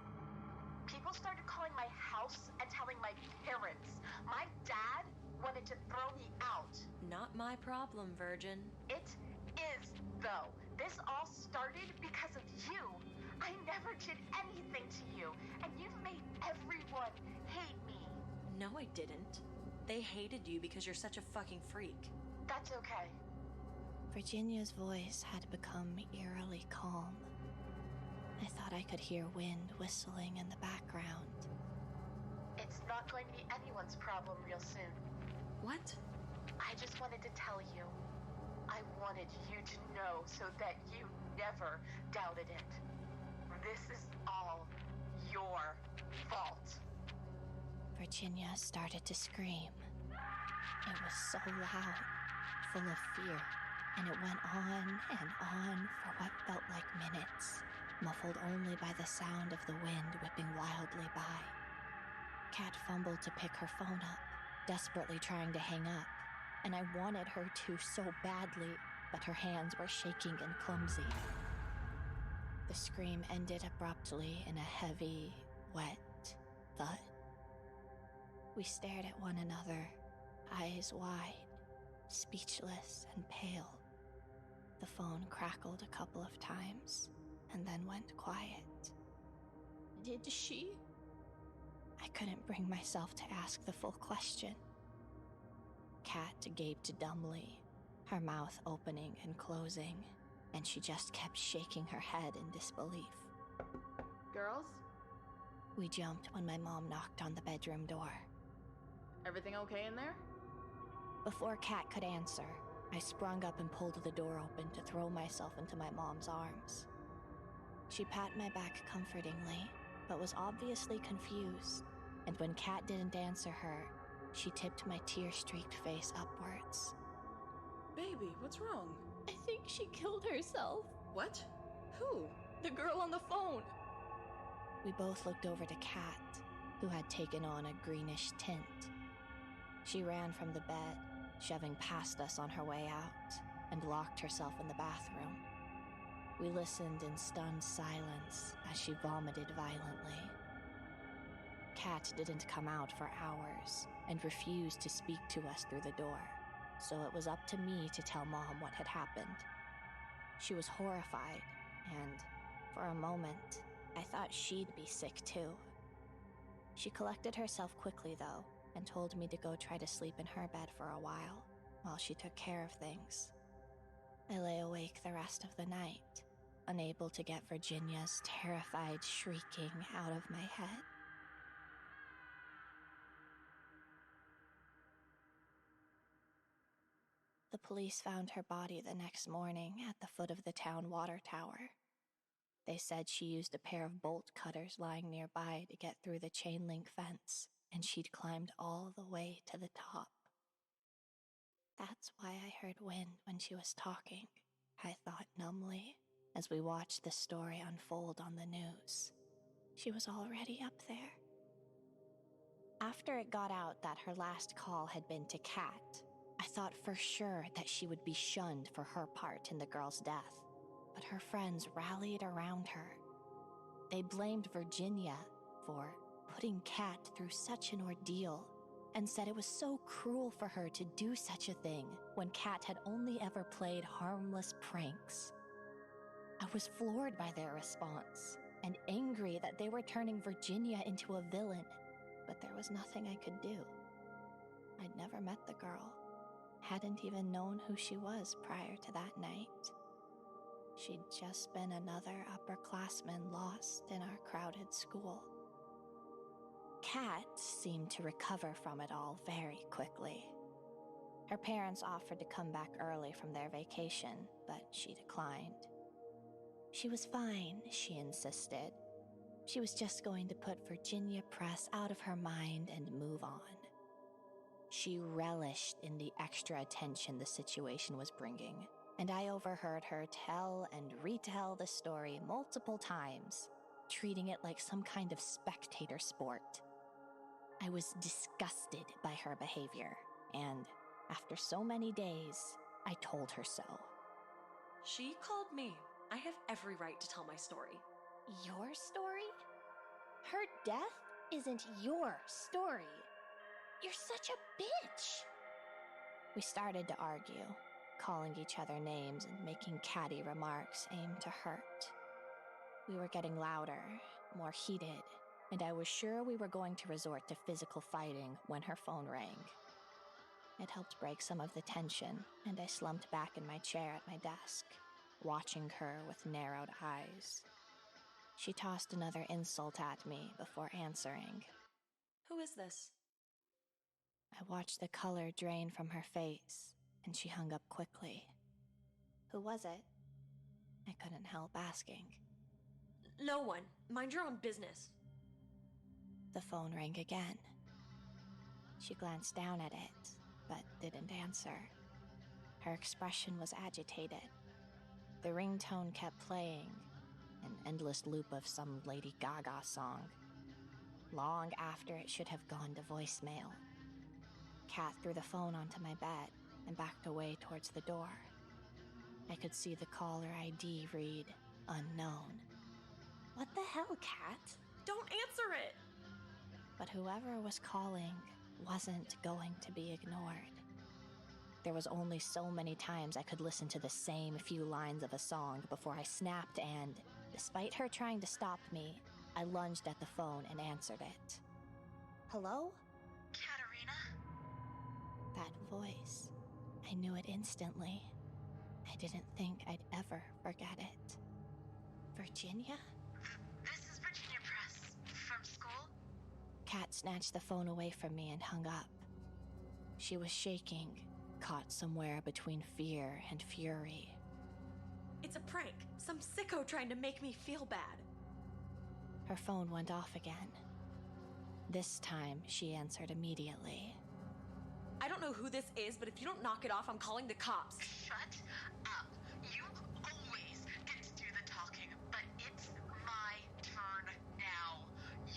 S10: People started calling my house and telling my parents. My dad wanted to throw me out.
S16: Not my problem, Virgin.
S10: It is, though. This all started because of you. I never did anything to you, and you've made everyone hate me.
S16: No, I didn't. They hated you because you're such a fucking freak.
S10: That's okay.
S17: Virginia's voice had become eerily calm. I thought I could hear wind whistling in the background.
S10: It's not going to be anyone's problem real soon.
S16: What?
S10: I just wanted to tell you. I wanted you to know so that you never doubted it. This is all your fault.
S17: Virginia started to scream. It was so loud, full of fear, and it went on and on for what felt like minutes, muffled only by the sound of the wind whipping wildly by. Kat fumbled to pick her phone up, desperately trying to hang up, and I wanted her to so badly, but her hands were shaking and clumsy. The scream ended abruptly in a heavy, wet thud. We stared at one another, eyes wide, speechless and pale. The phone crackled a couple of times and then went quiet.
S7: Did she?
S17: I couldn't bring myself to ask the full question. Kat gaped dumbly, her mouth opening and closing, and she just kept shaking her head in disbelief.
S15: Girls?
S17: We jumped when my mom knocked on the bedroom door.
S15: Everything okay in there?
S17: Before Kat could answer, I sprung up and pulled the door open to throw myself into my mom's arms. She patted my back comfortingly, but was obviously confused, and when Kat didn't answer her, she tipped my tear-streaked face upwards.
S15: Baby, what's wrong?
S7: I think she killed herself.
S15: What? Who?
S7: The girl on the phone.
S17: We both looked over to Kat, who had taken on a greenish tint. She ran from the bed, shoving past us on her way out, and locked herself in the bathroom. We listened in stunned silence as she vomited violently. Kat didn't come out for hours and refused to speak to us through the door, so it was up to me to tell Mom what had happened. She was horrified, and for a moment, I thought she'd be sick too. She collected herself quickly, though, and told me to go try to sleep in her bed for a while she took care of things. I lay awake the rest of the night, unable to get Virginia's terrified shrieking out of my head. The police found her body the next morning at the foot of the town water tower. They said she used a pair of bolt cutters lying nearby to get through the chain link fence, and she'd climbed all the way to the top. That's why I heard wind when she was talking, I thought numbly, as we watched the story unfold on the news. She was already up there. After it got out that her last call had been to Kat, I thought for sure that she would be shunned for her part in the girl's death, but her friends rallied around her. They blamed Virginia for putting Kat through such an ordeal and said it was so cruel for her to do such a thing when Kat had only ever played harmless pranks. I was floored by their response and angry that they were turning Virginia into a villain, but there was nothing I could do. I'd never met the girl, hadn't even known who she was prior to that night. She'd just been another upperclassman lost in our crowded school. Kat seemed to recover from it all very quickly. Her parents offered to come back early from their vacation, but she declined. She was fine, she insisted. She was just going to put Virginia Press out of her mind and move on. She relished in the extra attention the situation was bringing, and I overheard her tell and retell the story multiple times, treating it like some kind of spectator sport. I was disgusted by her behavior, and after so many days, I told her so.
S16: She called me. I have every right to tell my story.
S17: Your story? Her death isn't your story. You're such a bitch. We started to argue, calling each other names and making catty remarks aimed to hurt. We were getting louder, more heated, and I was sure we were going to resort to physical fighting when her phone rang. It helped break some of the tension, and I slumped back in my chair at my desk, watching her with narrowed eyes. She tossed another insult at me before answering.
S16: Who is this?
S17: I watched the color drain from her face, and she hung up quickly. Who was it? I couldn't help asking.
S16: No one. Mind your own business.
S17: The phone rang again. She glanced down at it, but didn't answer. Her expression was agitated. The ringtone kept playing, an endless loop of some Lady Gaga song, long after it should have gone to voicemail. Kat threw the phone onto my bed and backed away towards the door. I could see the caller ID read, unknown. What the hell, Kat?
S16: Don't answer it!
S17: But whoever was calling wasn't going to be ignored. There was only so many times I could listen to the same few lines of a song before I snapped and, despite her trying to stop me, I lunged at the phone and answered it. Hello?
S10: Katerina?
S17: That voice. I knew it instantly. I didn't think I'd ever forget it. Virginia?
S10: This is Virginia Press. From school?
S17: Kat snatched the phone away from me and hung up. She was shaking, caught somewhere between fear and fury.
S16: It's a prank. Some sicko trying to make me feel bad.
S17: Her phone went off again. This time, she answered immediately.
S16: I don't know who this is, but if you don't knock it off, I'm calling the cops.
S10: Shut up. You always get to do the talking, but it's my turn now.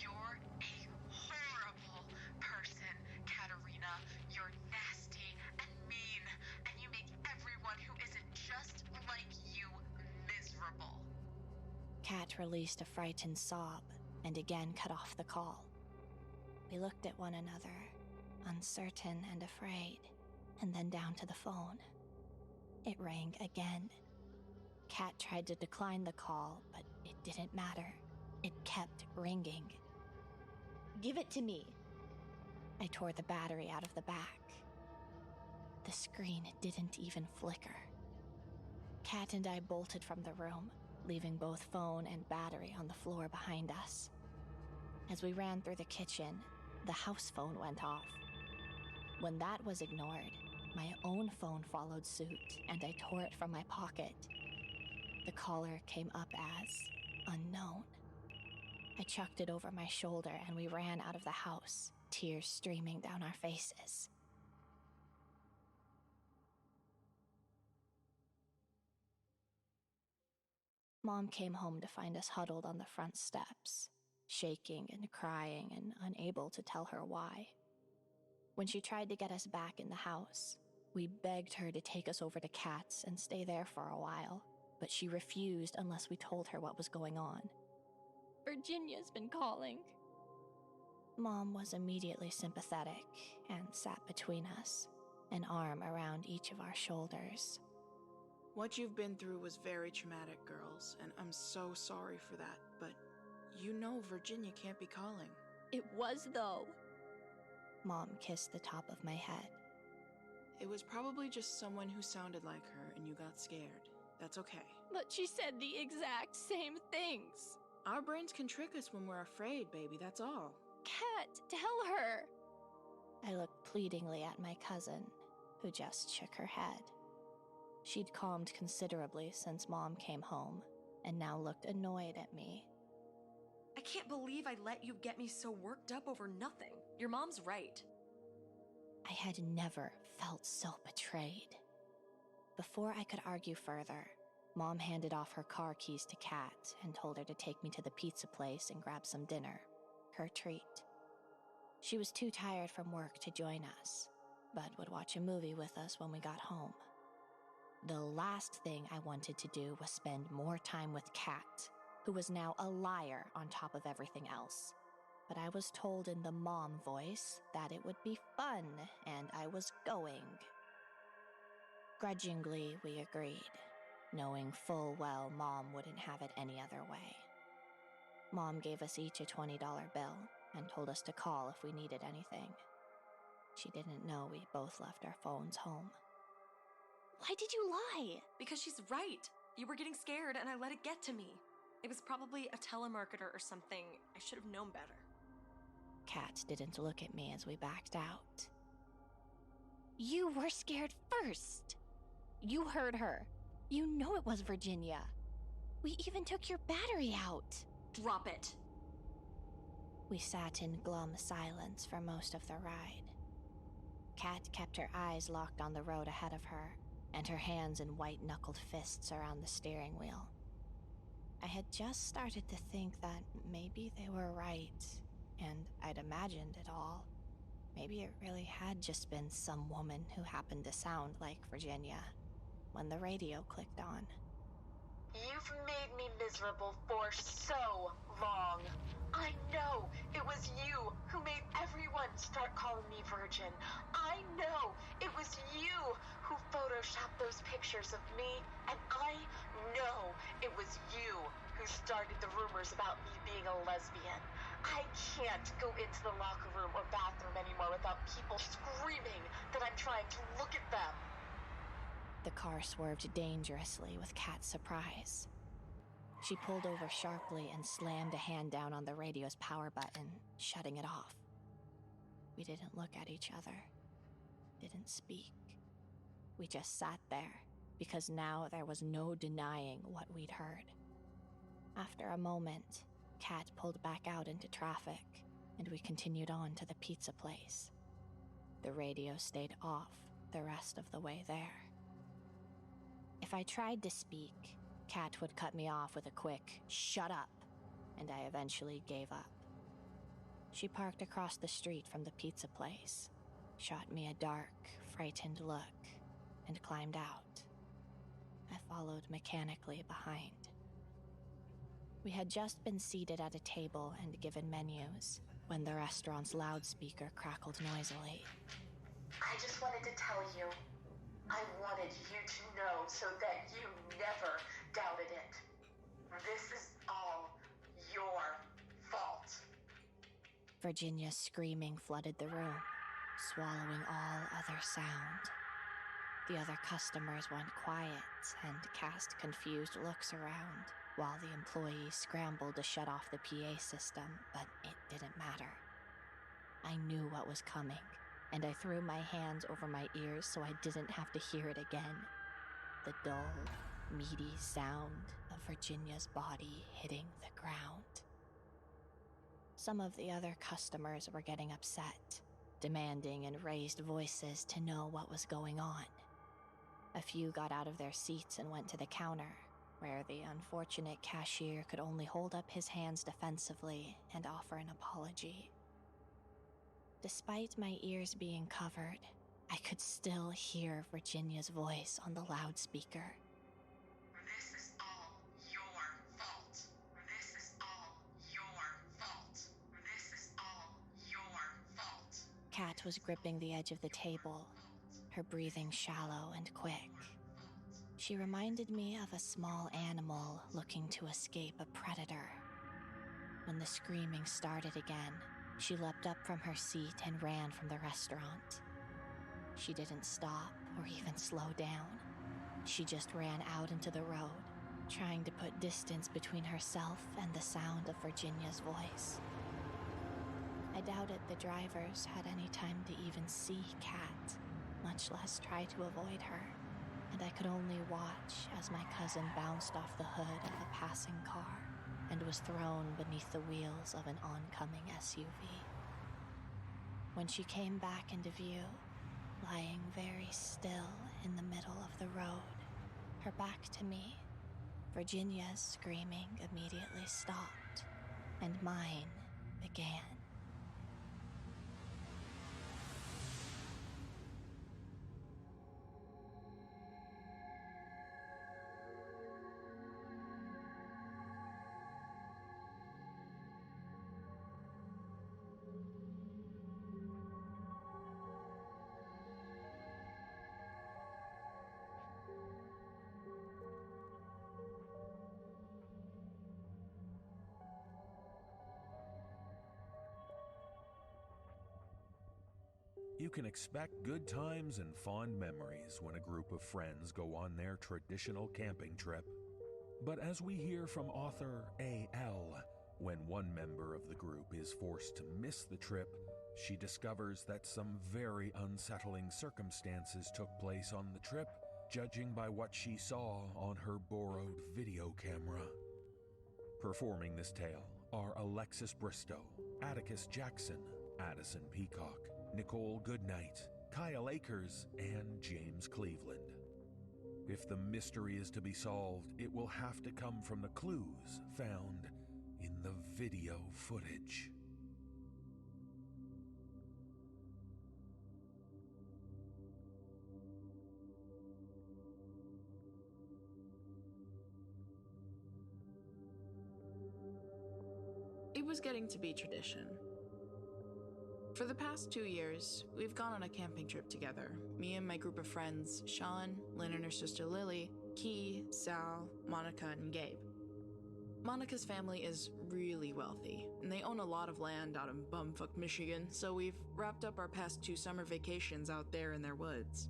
S10: You're a horrible person, Katerina. You're nasty and mean, and you make everyone who isn't just like you miserable.
S17: Kat released a frightened sob and again cut off the call. We looked at one another, uncertain and afraid, and then down to the phone. It rang again. Kat tried to decline the call, but it didn't matter. It kept ringing. Give it to me. I tore the battery out of the back. The screen didn't even flicker. Kat and I bolted from the room, leaving both phone and battery on the floor behind us. As we ran through the kitchen, the house phone went off. When that was ignored, my own phone followed suit, and I tore it from my pocket. The caller came up as unknown. I chucked it over my shoulder, and we ran out of the house, tears streaming down our faces. Mom came home to find us huddled on the front steps, shaking and crying and unable to tell her why. When she tried to get us back in the house, we begged her to take us over to Kat's and stay there for a while, but she refused unless we told her what was going on. Virginia's been calling. Mom was immediately sympathetic and sat between us, an arm around each of our shoulders.
S15: What you've been through was very traumatic, girls, and I'm so sorry for that, but you know Virginia can't be calling.
S17: It was, though. Mom kissed the top of my head.
S15: It was probably just someone who sounded like her and you got scared. That's okay.
S17: But she said the exact same things.
S15: Our brains can trick us when we're afraid, baby, that's all.
S17: Kat, tell her. I looked pleadingly at my cousin, who just shook her head. She'd calmed considerably since Mom came home, and now looked annoyed at me.
S16: I can't believe I let you get me so worked up over nothing. Your mom's right.
S17: I had never felt so betrayed. Before I could argue further, Mom handed off her car keys to Kat and told her to take me to the pizza place and grab some dinner, her treat. She was too tired from work to join us, but would watch a movie with us when we got home. The last thing I wanted to do was spend more time with Kat, who was now a liar on top of everything else. But I was told in the mom voice that it would be fun, and I was going. Grudgingly, we agreed, knowing full well Mom wouldn't have it any other way. Mom gave us each a $20 bill and told us to call if we needed anything. She didn't know we both left our phones home.
S16: Why did you lie? Because she's right. You were getting scared and I let it get to me. It was probably a telemarketer or something. I should have known better.
S17: Kat didn't look at me as we backed out. You were scared first. You heard her. You know it was Virginia. We even took your battery out.
S16: Drop it.
S17: We sat in glum silence for most of the ride. Kat kept her eyes locked on the road ahead of her, and her hands in white-knuckled fists around the steering wheel. I had just started to think that maybe they were right, and I'd imagined it all. Maybe it really had just been some woman who happened to sound like Virginia, when the radio clicked on.
S10: You've made me miserable for so long. I know it was you who made everyone start calling me Virgin. I know it was you who photoshopped those pictures of me, and I know it was you who started the rumors about me being a lesbian. I can't go into the locker room or bathroom anymore without people screaming that I'm trying to look at them.
S17: The car swerved dangerously with Kat's surprise. She pulled over sharply and slammed a hand down on the radio's power button, shutting it off. We didn't look at each other, didn't speak. We just sat there, because now there was no denying what we'd heard. After a moment, Kat pulled back out into traffic, and we continued on to the pizza place. The radio stayed off the rest of the way there. If I tried to speak, Kat would cut me off with a quick, "Shut up," and I eventually gave up. She parked across the street from the pizza place, shot me a dark, frightened look, and climbed out. I followed mechanically behind. We had just been seated at a table and given menus when the restaurant's loudspeaker crackled noisily.
S10: I just wanted to tell you, I wanted you to know so that you never doubted it. This is all your fault.
S17: Virginia's screaming flooded the room, swallowing all other sound. The other customers went quiet and cast confused looks around, while the employees scrambled to shut off the PA system, but it didn't matter. I knew what was coming, and I threw my hands over my ears so I didn't have to hear it again. The dull, meaty sound of Virginia's body hitting the ground. Some of the other customers were getting upset, demanding in raised voices to know what was going on. A few got out of their seats and went to the counter, where the unfortunate cashier could only hold up his hands defensively and offer an apology. Despite my ears being covered, I could still hear Virginia's voice on the loudspeaker.
S10: This is all your fault. This is all your fault. This is all your
S17: Kat was gripping the edge of the table, her breathing shallow and quick. She reminded me of a small animal looking to escape a predator. When the screaming started again, she leapt up from her seat and ran from the restaurant. She didn't stop or even slow down. She just ran out into the road, trying to put distance between herself and the sound of Virginia's voice. I doubted the drivers had any time to even see Kat, much less try to avoid her, and I could only watch as my cousin bounced off the hood of a passing car and was thrown beneath the wheels of an oncoming SUV. When she came back into view, lying very still in the middle of the road, her back to me, Virginia's screaming immediately stopped, and mine began.
S2: You can expect good times and fond memories when a group of friends go on their traditional camping trip. But as we hear from author A.L., when one member of the group is forced to miss the trip, she discovers that some very unsettling circumstances took place on the trip, judging by what she saw on her borrowed video camera. Performing this tale are Alexis Bristow, Atticus Jackson, Addison Peacock, Nicole Goodnight, Kyle Akers, and James Cleveland. If the mystery is to be solved, it will have to come from the clues found in the video footage.
S15: It was getting to be tradition. For the past 2 years, we've gone on a camping trip together. Me and my group of friends, Sean, Lynn and her sister Lily, Key, Sal, Monica, and Gabe. Monica's family is really wealthy, and they own a lot of land out in bumfuck Michigan, so we've wrapped up our past 2 summer vacations out there in their woods.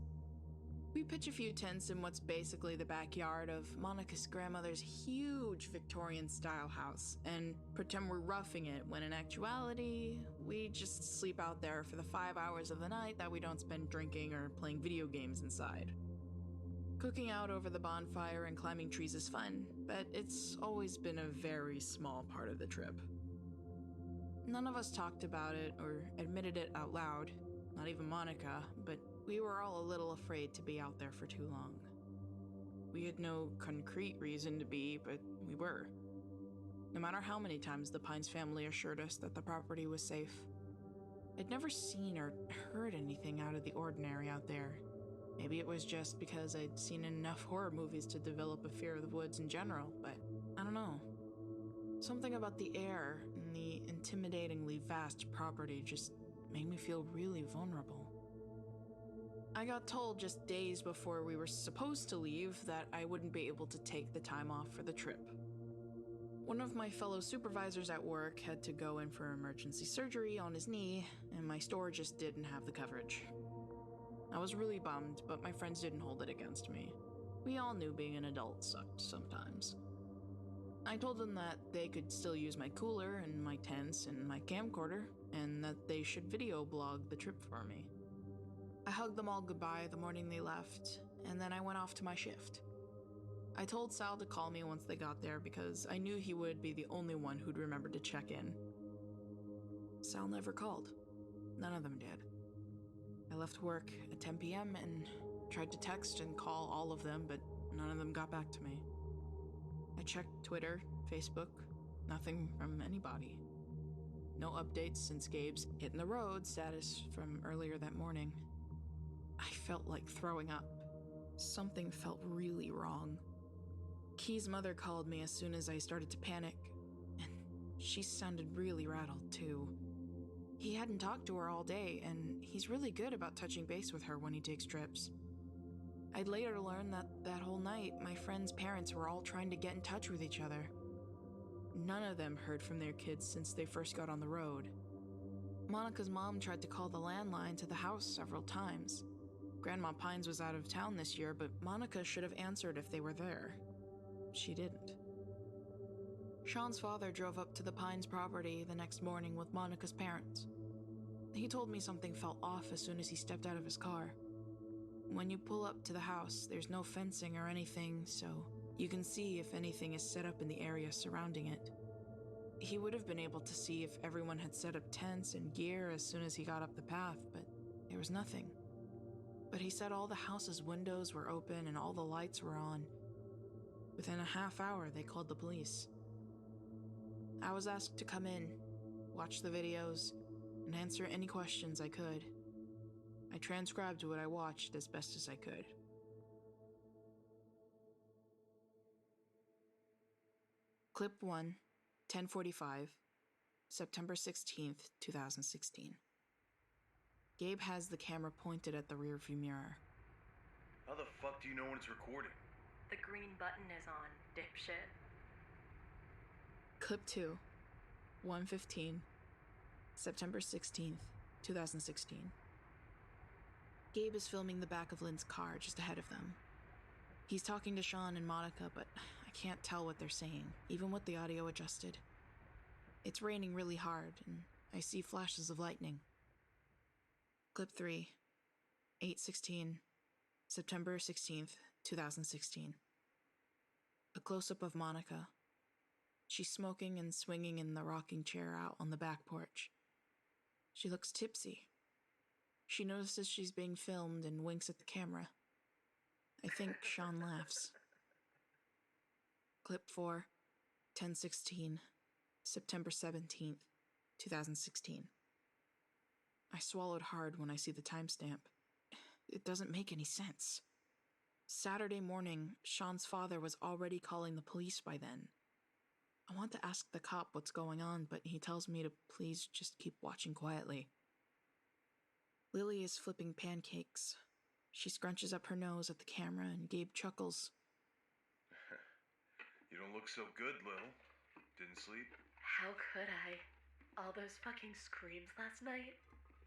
S15: We pitch a few tents in what's basically the backyard of Monica's grandmother's huge Victorian-style house, and pretend we're roughing it when in actuality, we just sleep out there for the 5 hours of the night that we don't spend drinking or playing video games inside. Cooking out over the bonfire and climbing trees is fun, but it's always been a very small part of the trip. None of us talked about it or admitted it out loud, not even Monica, but we were all a little afraid to be out there for too long. We had no concrete reason to be, but we were. No matter how many times the Pines family assured us that the property was safe. I'd never seen or heard anything out of the ordinary out there. Maybe it was just because I'd seen enough horror movies to develop a fear of the woods in general, but I don't know. Something about the air and the intimidatingly vast property just made me feel really vulnerable. I got told just days before we were supposed to leave that I wouldn't be able to take the time off for the trip. One of my fellow supervisors at work had to go in for emergency surgery on his knee, and my store just didn't have the coverage. I was really bummed, but my friends didn't hold it against me. We all knew being an adult sucked sometimes. I told them that they could still use my cooler and my tents and my camcorder, and that they should video blog the trip for me. I hugged them all goodbye the morning they left, and then I went off to my shift. I told Sal to call me once they got there because I knew he would be the only one who'd remember to check in. Sal never called. None of them did. I left work at 10 p.m. and tried to text and call all of them, but none of them got back to me. I checked Twitter, Facebook, nothing from anybody. No updates since Gabe's hitting the road status from earlier that morning. I felt like throwing up. Something felt really wrong. Key's mother called me as soon as I started to panic, and she sounded really rattled too. He hadn't talked to her all day, and he's really good about touching base with her when he takes trips. I'd later learn that that whole night, my friend's parents were all trying to get in touch with each other. None of them heard from their kids since they first got on the road. Monica's mom tried to call the landline to the house several times. Grandma Pines was out of town this year, but Monica should have answered if they were there. She didn't. Sean's father drove up to the Pines property the next morning with Monica's parents. He told me something felt off as soon as he stepped out of his car. When you pull up to the house, there's no fencing or anything, so you can see if anything is set up in the area surrounding it. He would have been able to see if everyone had set up tents and gear as soon as he got up the path, but there was nothing. But he said all the house's windows were open and all the lights were on. Within a half hour, they called the police. I was asked to come in, watch the videos, and answer any questions I could. I transcribed what I watched as best as I could. Clip 1, 10:45, September 16th, 2016. Gabe has the camera pointed at the rearview mirror.
S11: How the fuck do you know when it's recording?
S16: The green button is on, dipshit.
S15: Clip 2, 1:15, September 16th, 2016. Gabe is filming the back of Lynn's car just ahead of them. He's talking to Sean and Monica, but I can't tell what they're saying, even with the audio adjusted. It's raining really hard, and I see flashes of lightning. Clip 3, 8:16, September 16th, 2016. A close-up of Monica. She's smoking and swinging in the rocking chair out on the back porch. She looks tipsy. She notices she's being filmed and winks at the camera. I think Sean laughs. Clip 4, 10:16, September 17th, 2016. I swallowed hard when I see the timestamp. It doesn't make any sense. Saturday morning, Sean's father was already calling the police by then. I want to ask the cop what's going on, but he tells me to please just keep watching quietly. Lily is flipping pancakes. She scrunches up her nose at the camera and Gabe chuckles.
S11: You don't look so good, Lil. Didn't sleep?
S16: How could I? All those fucking screams last night?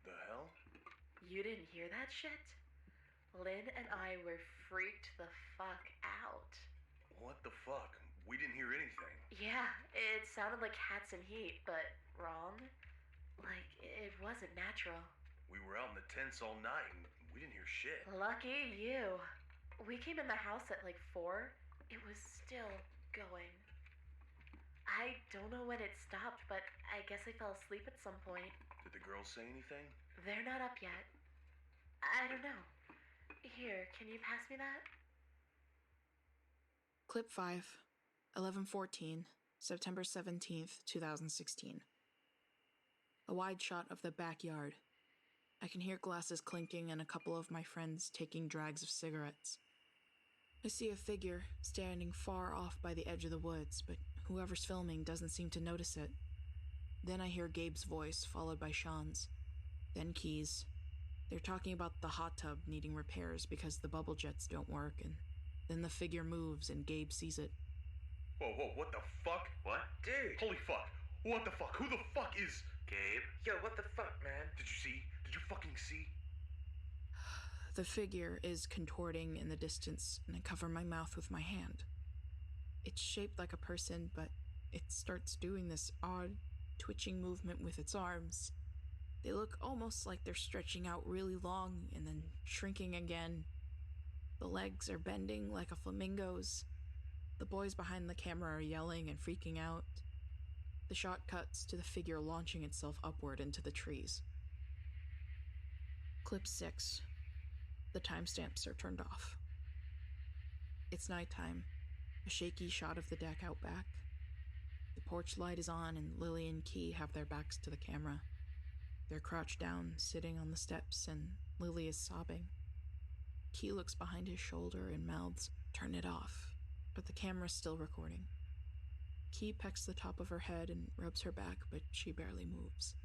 S11: The hell?
S16: You didn't hear that shit? Lynn and I were freaked the fuck out.
S11: What the fuck? We didn't hear anything.
S16: Yeah, it sounded like cats in heat, but wrong. Like, it wasn't natural.
S11: We were out in the tents all night and we didn't hear shit.
S16: Lucky you. We came in the house at like 4. It was still going. I don't know when it stopped, but I guess I fell asleep at some point.
S11: Did the girls say anything?
S16: They're not up yet. I don't know. Here, can you pass me that?
S15: Clip 5, 11:14, September 17th, 2016. A wide shot of the backyard. I can hear glasses clinking and a couple of my friends taking drags of cigarettes. I see a figure standing far off by the edge of the woods, but whoever's filming doesn't seem to notice it. Then I hear Gabe's voice, followed by Sean's. Then Key's. They're talking about the hot tub needing repairs because the bubble jets don't work, and then the figure moves and Gabe sees it.
S11: Whoa, what the fuck?
S18: What?
S11: Dude! Holy fuck! What the fuck? Who the fuck is...
S18: Gabe?
S6: Yo, what the fuck, man?
S11: Did you see? Did you fucking see?
S15: The figure is contorting in the distance, and I cover my mouth with my hand. It's shaped like a person, but it starts doing this odd, twitching movement with its arms. They look almost like they're stretching out really long and then shrinking again. The legs are bending like a flamingo's. The boys behind the camera are yelling and freaking out. The shot cuts to the figure launching itself upward into the trees. Clip 6. The timestamps are turned off. It's nighttime. A shaky shot of the deck out back. The porch light is on and Lily and Key have their backs to the camera. They're crouched down, sitting on the steps, and Lily is sobbing. Key looks behind his shoulder and mouths, "Turn it off," but the camera's still recording. Key pecks the top of her head and rubs her back, but she barely moves.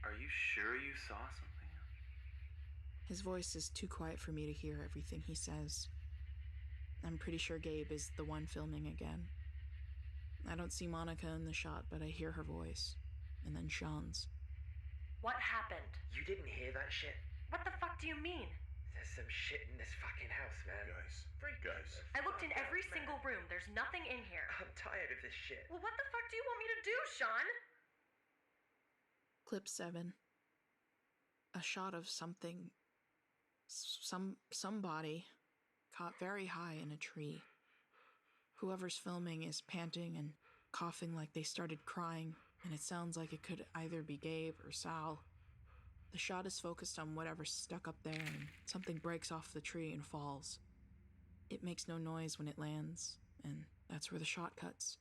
S18: Are you sure you saw something?
S15: His voice is too quiet for me to hear everything he says. I'm pretty sure Gabe is the one filming again. I don't see Monica in the shot, but I hear her voice. And then Sean's.
S16: What happened?
S19: You didn't hear that shit?
S16: What the fuck do you mean?
S19: There's some shit in this fucking house, man.
S18: Guys.
S16: I looked in every single room. There's nothing in here.
S19: I'm tired of this shit.
S16: Well, what the fuck do you want me to do, Sean?
S15: Clip 7. A shot of something. Somebody caught very high in a tree. Whoever's filming is panting and coughing like they started crying, and it sounds like it could either be Gabe or Sal. The shot is focused on whatever's stuck up there, and something breaks off the tree and falls. It makes no noise when it lands, and that's where the shot cuts.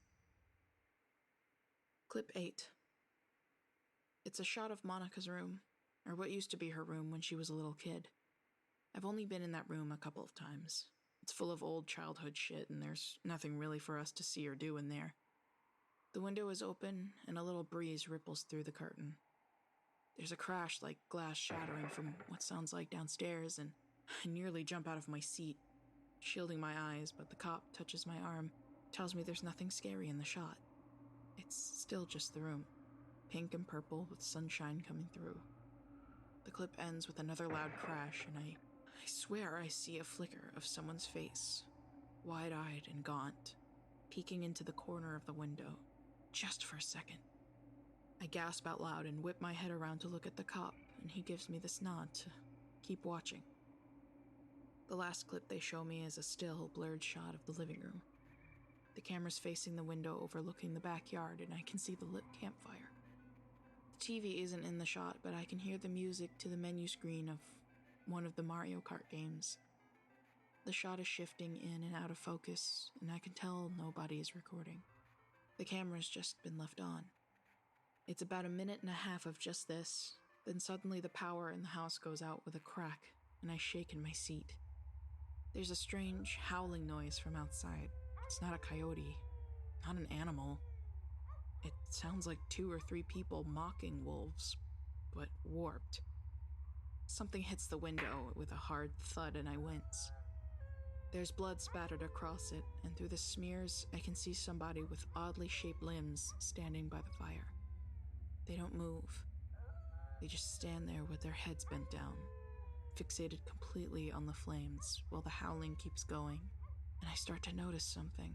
S15: Clip 8. It's a shot of Monica's room, or what used to be her room when she was a little kid. I've only been in that room a couple of times. It's full of old childhood shit, and there's nothing really for us to see or do in there. The window is open, and a little breeze ripples through the curtain. There's a crash like glass shattering from what sounds like downstairs, and I nearly jump out of my seat, shielding my eyes, but the cop touches my arm, tells me there's nothing scary in the shot. It's still just the room, pink and purple with sunshine coming through. The clip ends with another loud crash, and I swear I see a flicker of someone's face, wide-eyed and gaunt, peeking into the corner of the window, just for a second. I gasp out loud and whip my head around to look at the cop, and he gives me this nod to keep watching. The last clip they show me is a still, blurred shot of the living room. The camera's facing the window overlooking the backyard, and I can see the lit campfire. The TV isn't in the shot, but I can hear the music to the menu screen of one of the Mario Kart games. The shot is shifting in and out of focus, and I can tell nobody is recording. The camera's just been left on. It's about a minute and a half of just this, then suddenly the power in the house goes out with a crack, and I shake in my seat. There's a strange howling noise from outside. It's not a coyote, not an animal. It sounds like 2 or 3 people mocking wolves, but warped. Something hits the window with a hard thud, and I wince. There's blood spattered across it, and through the smears, I can see somebody with oddly shaped limbs standing by the fire. They don't move. They just stand there with their heads bent down, fixated completely on the flames while the howling keeps going, and I start to notice something.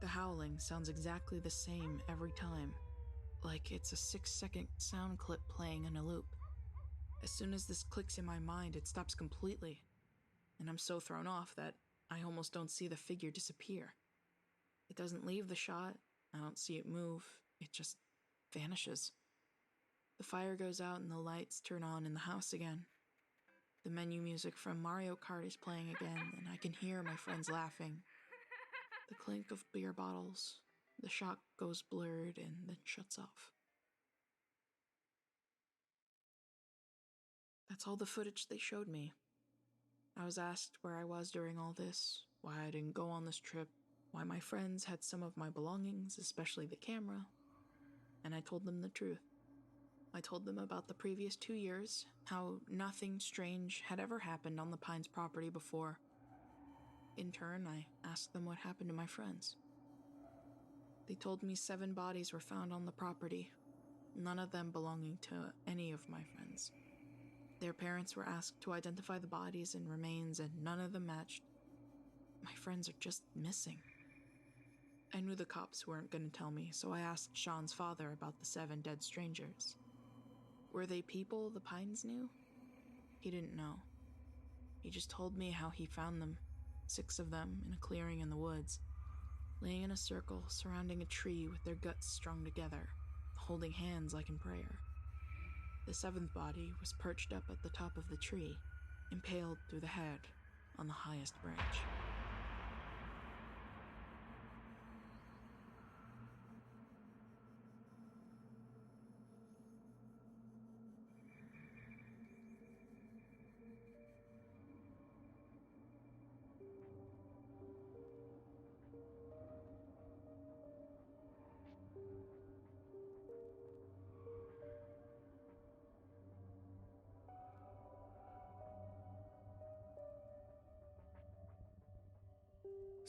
S15: The howling sounds exactly the same every time, like it's a 6-second sound clip playing in a loop. As soon as this clicks in my mind, it stops completely, and I'm so thrown off that I almost don't see the figure disappear. It doesn't leave the shot, I don't see it move, it just vanishes. The fire goes out and the lights turn on in the house again. The menu music from Mario Kart is playing again, and I can hear my friends laughing. The clink of beer bottles, the shot goes blurred and then shuts off. That's all the footage they showed me. I was asked where I was during all this, why I didn't go on this trip, why my friends had some of my belongings, especially the camera, and I told them the truth. I told them about the previous 2 years, how nothing strange had ever happened on the Pines property before. In turn, I asked them what happened to my friends. They told me 7 bodies were found on the property, none of them belonging to any of my friends. Their parents were asked to identify the bodies and remains, and none of them matched. My friends are just missing. I knew the cops weren't going to tell me, so I asked Sean's father about the 7 dead strangers. Were they people the Pines knew? He didn't know. He just told me how he found them, 6 of them, in a clearing in the woods, laying in a circle surrounding a tree with their guts strung together, holding hands like in prayer. The 7th body was perched up at the top of the tree, impaled through the head on the highest branch.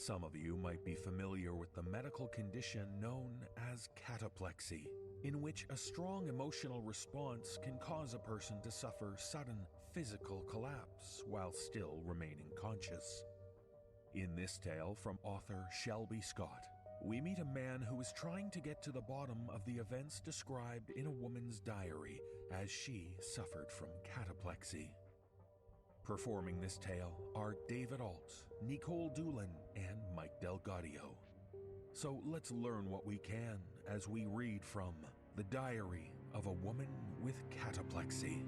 S2: Some of you might be familiar with the medical condition known as cataplexy, in which a strong emotional response can cause a person to suffer sudden physical collapse while still remaining conscious. In this tale from author Shelby Scott, we meet a man who is trying to get to the bottom of the events described in a woman's diary as she suffered from cataplexy. Performing this tale are David Alt, Nicole Doolin, and Mike Delgadio. So let's learn what we can as we read from The Diary of a Woman with Cataplexy.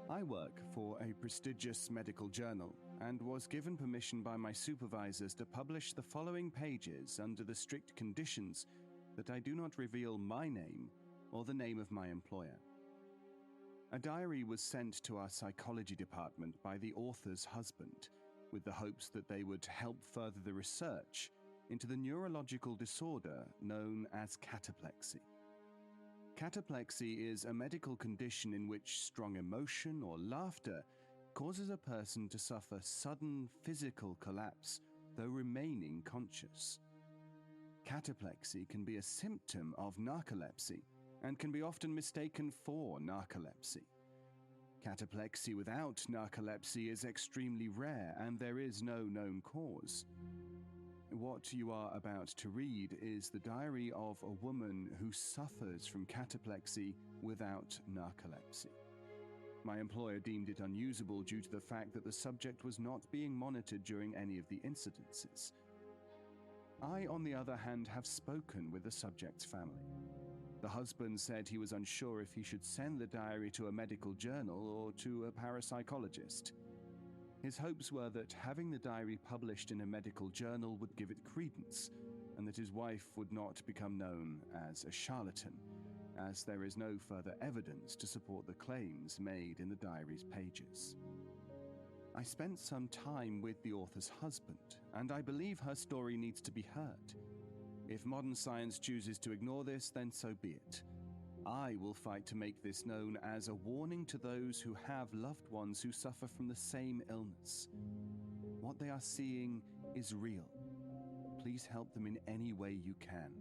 S13: I work for a prestigious medical journal and was given permission by my supervisors to publish the following pages under the strict conditions that I do not reveal my name or the name of my employer. A diary was sent to our psychology department by the author's husband, with the hopes that they would help further the research into the neurological disorder known as cataplexy. Cataplexy is a medical condition in which strong emotion or laughter causes a person to suffer sudden physical collapse, though remaining conscious. Cataplexy can be a symptom of narcolepsy and can be often mistaken for narcolepsy. Cataplexy without narcolepsy is extremely rare, and there is no known cause. What you are about to read is the diary of a woman who suffers from cataplexy without narcolepsy. My employer deemed it unusable due to the fact that the subject was not being monitored during any of the incidences. I, on the other hand, have spoken with the subject's family. The husband said he was unsure if he should send the diary to a medical journal or to a parapsychologist. His hopes were that having the diary published in a medical journal would give it credence, and that his wife would not become known as a charlatan, as there is no further evidence to support the claims made in the diary's pages. I spent some time with the author's husband, and I believe her story needs to be heard. If modern science chooses to ignore this, then so be it. I will fight to make this known as a warning to those who have loved ones who suffer from the same illness. What they are seeing is real. Please help them in any way you can.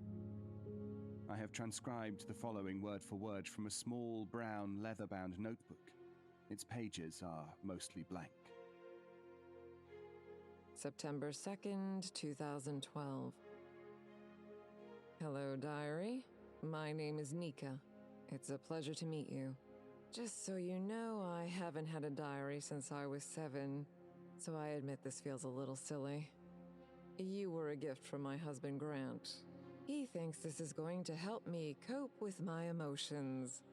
S13: I have transcribed the following word for word from a small brown leather-bound notebook. Its pages are mostly blank.
S20: September 2nd, 2012. Hello, diary. My name is Nika. It's a pleasure to meet you. Just so you know, I haven't had a diary since I was 7, so I admit this feels a little silly. You were a gift from my husband, Grant. He thinks this is going to help me cope with my emotions.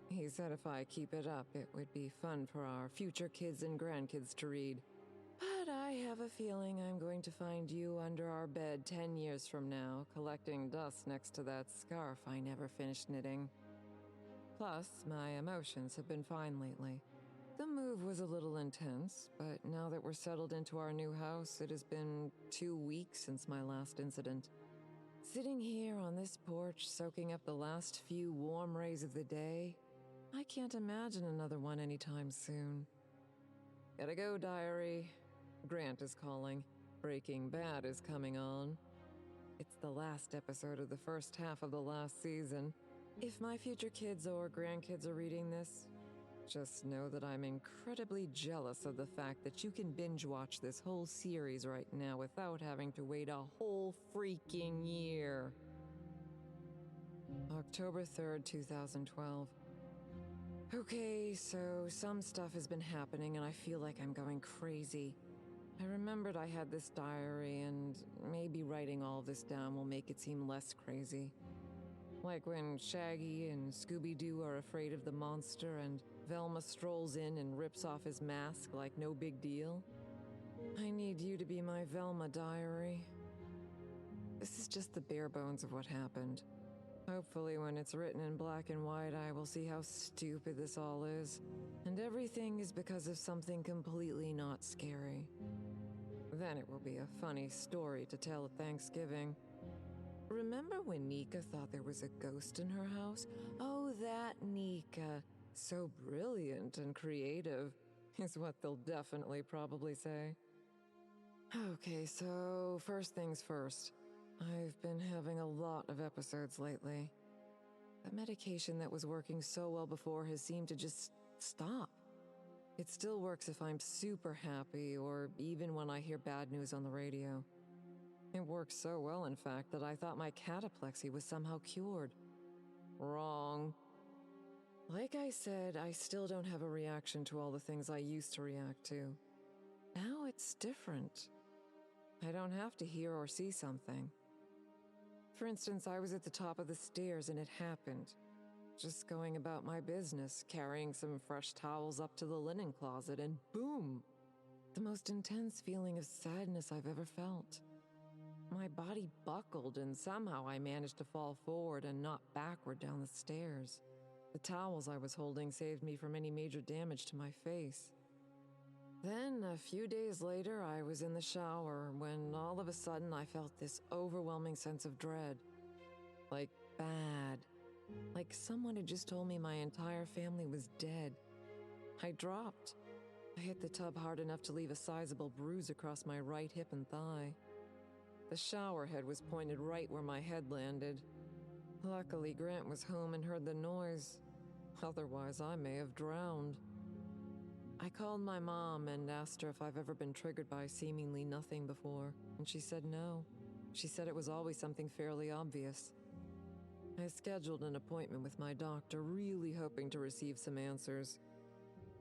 S20: He said if I keep it up, it would be fun for our future kids and grandkids to read. But I have a feeling I'm going to find you under our bed 10 years from now, collecting dust next to that scarf I never finished knitting. Plus, my emotions have been fine lately. The move was a little intense, but now that we're settled into our new house, it has been 2 weeks since my last incident. Sitting here on this porch, soaking up the last few warm rays of the day, I can't imagine another one anytime soon. Gotta go, diary. Grant is calling. Breaking Bad is coming on. It's the last episode of the first half of the last season. If my future kids or grandkids are reading this, just know that I'm incredibly jealous of the fact that you can binge watch this whole series right now without having to wait a whole freaking year. October 3rd, 2012. Okay, so some stuff has been happening and I feel like I'm going crazy. I remembered I had this diary, and maybe writing all this down will make it seem less crazy. Like when Shaggy and Scooby-Doo are afraid of the monster and Velma strolls in and rips off his mask like no big deal. I need you to be my Velma, diary. This is just the bare bones of what happened. Hopefully when it's written in black and white, I will see how stupid this all is. And everything is because of something completely not scary. Then it will be a funny story to tell at Thanksgiving. Remember when Nika thought there was a ghost in her house? Oh, that Nika. So brilliant and creative, is what they'll definitely probably say. Okay, so first things first. I've been having a lot of episodes lately. The medication that was working so well before has seemed to just stop. It still works if I'm super happy or even when I hear bad news on the radio. It works so well, in fact, that I thought my cataplexy was somehow cured. Wrong. Like I said, I still don't have a reaction to all the things I used to react to. Now it's different. I don't have to hear or see something. For instance, I was at the top of the stairs and it happened. Just going about my business, carrying some fresh towels up to the linen closet, and boom! The most intense feeling of sadness I've ever felt. My body buckled and somehow I managed to fall forward and not backward down the stairs. The towels I was holding saved me from any major damage to my face. Then, a few days later, I was in the shower when all of a sudden I felt this overwhelming sense of dread. Like bad. Like someone had just told me my entire family was dead. I dropped. I hit the tub hard enough to leave a sizable bruise across my right hip and thigh. The shower head was pointed right where my head landed. Luckily, Grant was home and heard the noise. Otherwise, I may have drowned. I called my mom and asked her if I've ever been triggered by seemingly nothing before, and she said no. She said it was always something fairly obvious. I scheduled an appointment with my doctor, really hoping to receive some answers.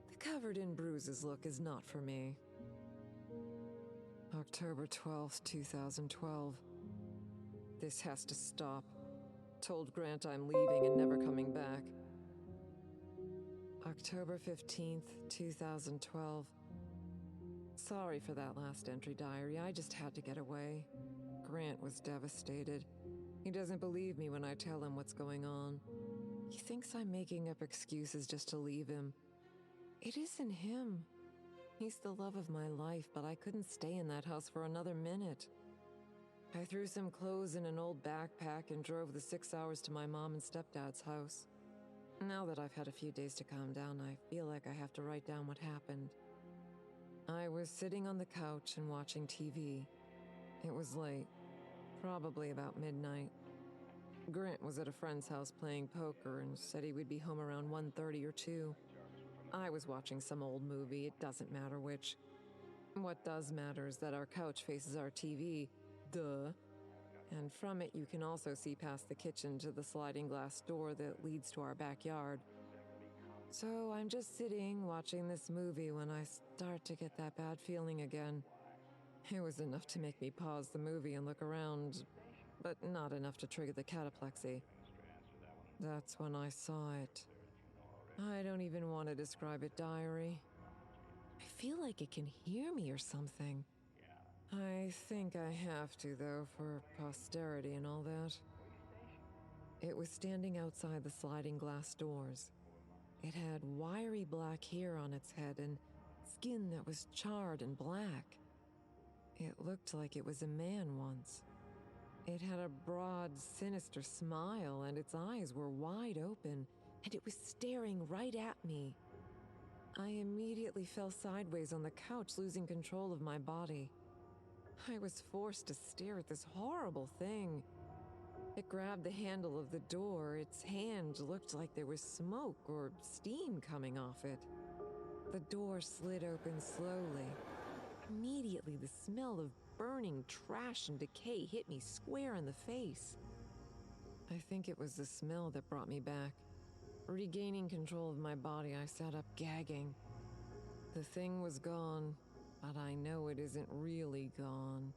S20: The covered in bruises look is not for me. October 12th, 2012. This has to stop. Told Grant I'm leaving and never coming back. October 15th, 2012. Sorry for that last entry, diary. I just had to get away. Grant was devastated. He doesn't believe me when I tell him what's going on. He thinks I'm making up excuses just to leave him. It isn't him. He's the love of my life, but I couldn't stay in that house for another minute. I threw some clothes in an old backpack and drove the 6 hours to my mom and stepdad's house. Now that I've had a few days to calm down, I feel like I have to write down what happened. I was sitting on the couch and watching TV. It was late, probably about midnight. Grant was at a friend's house playing poker and said he would be home around 1:30 or 2. I was watching some old movie, it doesn't matter which. What does matter is that our couch faces our TV, duh. And from it you can also see past the kitchen to the sliding glass door that leads to our backyard. So I'm just sitting watching this movie when I start to get that bad feeling again. It was enough to make me pause the movie and look around, but not enough to trigger the cataplexy. That's when I saw it. I don't even want to describe it, diary. I feel like it can hear me or something. I think I have to, though, for posterity and all that. It was standing outside the sliding glass doors. It had wiry black hair on its head and skin that was charred and black. It looked like it was a man once. It had a broad, sinister smile, and its eyes were wide open, and it was staring right at me. I immediately fell sideways on the couch, losing control of my body. I was forced to stare at this horrible thing. It grabbed the handle of the door. Its hand looked like there was smoke or steam coming off it. The door slid open slowly. Immediately, the smell of burning trash and decay hit me square in the face. I think it was the smell that brought me back. Regaining control of my body, I sat up gagging. The thing was gone, but I know it isn't really gone.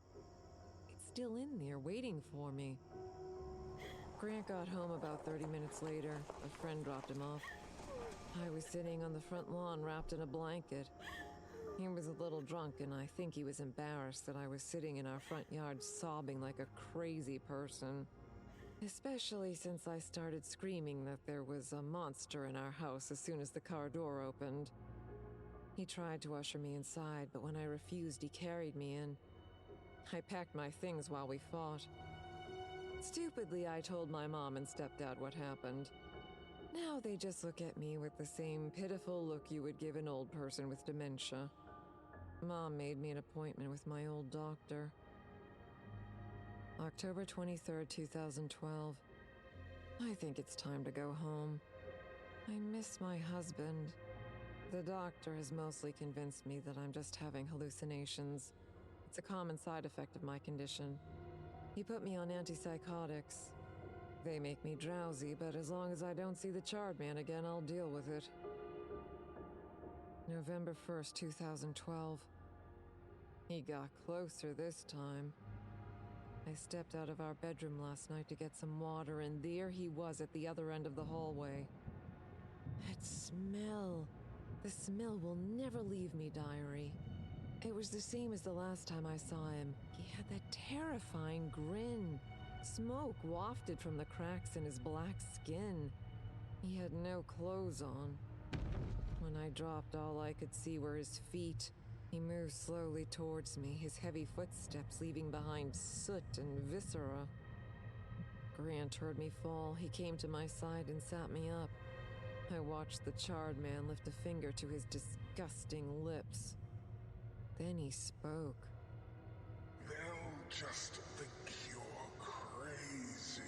S20: It's still in there, waiting for me. Grant got home about 30 minutes later. A friend dropped him off. I was sitting on the front lawn wrapped in a blanket. He was a little drunk, and I think he was embarrassed that I was sitting in our front yard sobbing like a crazy person. Especially since I started screaming that there was a monster in our house as soon as the car door opened. He tried to usher me inside, but when I refused, he carried me in, I packed my things while we fought. Stupidly, I told my mom and stepdad what happened. Now they just look at me with the same pitiful look you would give an old person with dementia. Mom made me an appointment with my old doctor. October 23rd, 2012. I think it's time to go home. I miss my husband. The doctor has mostly convinced me that I'm just having hallucinations. It's a common side effect of my condition. He put me on antipsychotics. They make me drowsy, but as long as I don't see the charred man again, I'll deal with it. November 1st, 2012. He got closer this time. I stepped out of our bedroom last night to get some water, and there he was at the other end of the hallway. That smell. The smell will never leave me, diary. It was the same as the last time I saw him. He had that terrifying grin. Smoke wafted from the cracks in his black skin. He had no clothes on. When I dropped, all I could see were his feet. He moved slowly towards me, his heavy footsteps leaving behind soot and viscera. Grant heard me fall. He came to my side and sat me up. I watched the charred man lift a finger to his disgusting lips. Then he spoke.
S19: They'll just think you're crazy.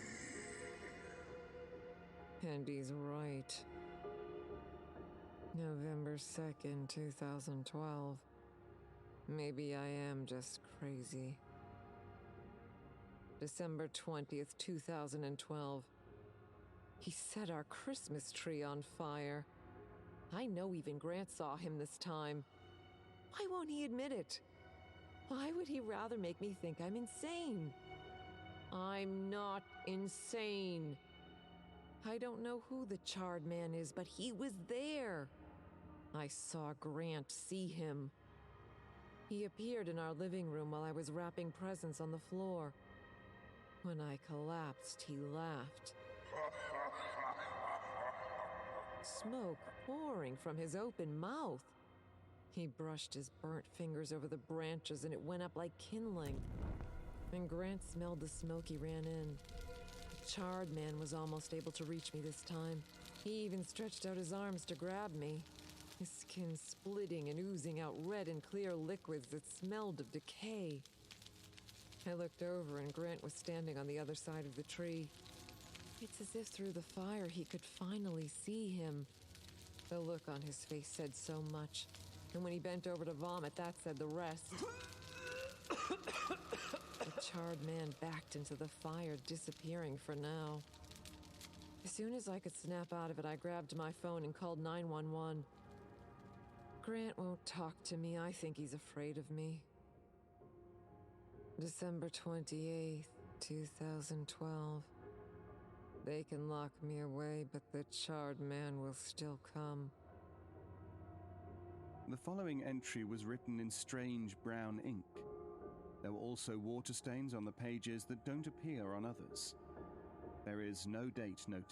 S20: And he's right. November 2nd, 2012. Maybe I am just crazy. December 20th, 2012. He set our Christmas tree on fire. I know even Grant saw him this time. Why won't he admit it? Why would he rather make me think I'm insane? I'm not insane. I don't know who the charred man is, but he was there. I saw Grant see him. He appeared in our living room while I was wrapping presents on the floor. When I collapsed, he laughed. Smoke pouring from his open mouth. He brushed his burnt fingers over the branches and it went up like kindling. When Grant smelled the smoke, he ran in. The charred man was almost able to reach me this time. He even stretched out his arms to grab me. His skin splitting and oozing out red and clear liquids that smelled of decay. I looked over and Grant was standing on the other side of the tree. It's as if through the fire he could finally see him. The look on his face said so much, and when he bent over to vomit, that said the rest. The charred man backed into the fire, disappearing for now. As soon as I could snap out of it, I grabbed my phone and called 911. Grant won't talk to me. I think he's afraid of me. December 28th, 2012. They can lock me away, but the charred man will still come.
S13: The following entry was written in strange brown ink. There were also water stains on the pages that don't appear on others. There is no date noted.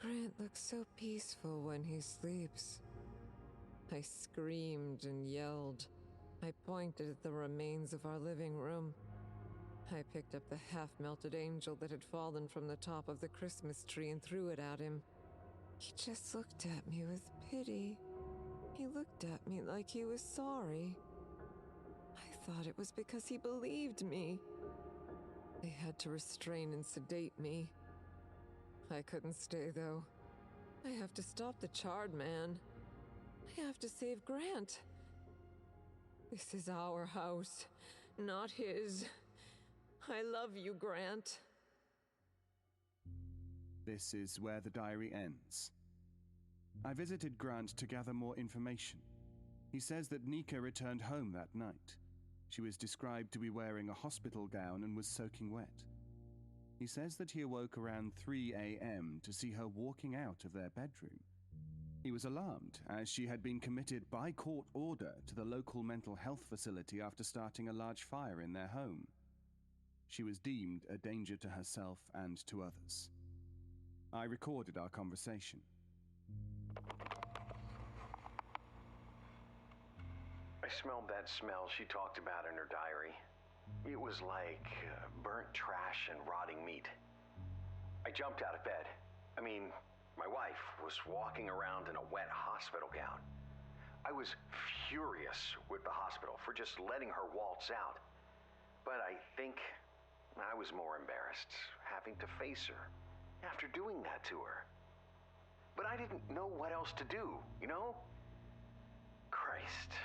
S20: Grant looks so peaceful when he sleeps. I screamed and yelled. I pointed at the remains of our living room. I picked up the half-melted angel that had fallen from the top of the Christmas tree and threw it at him. He just looked at me with pity. He looked at me like he was sorry. I thought it was because he believed me. They had to restrain and sedate me. I couldn't stay, though. I have to stop the charred man. I have to save Grant. This is our house, not his. I love you, Grant.
S13: This is where the diary ends. I visited Grant to gather more information. He says that Nika returned home that night. She was described to be wearing a hospital gown and was soaking wet. He says that he awoke around 3 a.m. to see her walking out of their bedroom. He was alarmed, as she had been committed by court order to the local mental health facility after starting a large fire in their home. She was deemed a danger to herself and to others. I recorded our conversation.
S11: I
S19: I smelled that smell she talked about in her diary. It was like burnt trash and rotting meat. I jumped out of bed. I mean, my wife was walking around in a wet hospital gown. I was furious with the hospital for just letting her waltz out. But I think I was more embarrassed having to face her after doing that to her. But I didn't know what else to do, you know? Christ.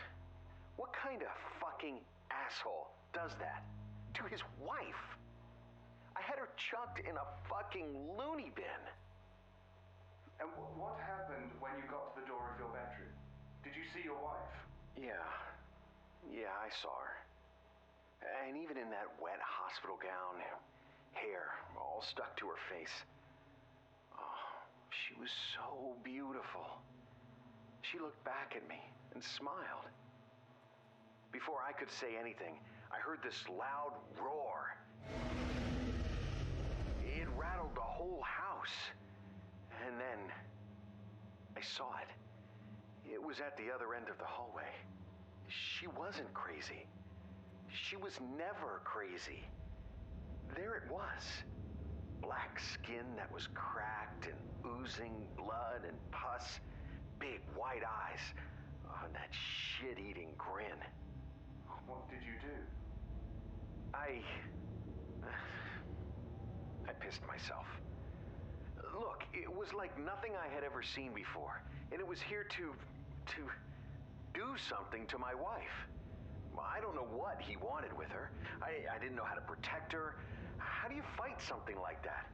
S19: What kind of fucking asshole does that to his wife? I had her chucked in a fucking loony bin.
S13: And what happened when you got to the door of your bedroom? Did you see your wife?
S19: Yeah, I saw her. And even in that wet hospital gown, hair all stuck to her face. Oh, she was so beautiful. She looked back at me and smiled. Before I could say anything, I heard this loud roar. It rattled the whole house. And then I saw it. It was at the other end of the hallway. She wasn't crazy. She was never crazy. There it was. Black skin that was cracked and oozing blood and pus. Big white eyes. Oh, and that shit-eating grin.
S13: What did you do?
S19: I pissed myself. Look, it was like nothing I had ever seen before, and it was here to do something to my wife. I don't know what he wanted with her. I didn't know how to protect her. How do you fight something like that?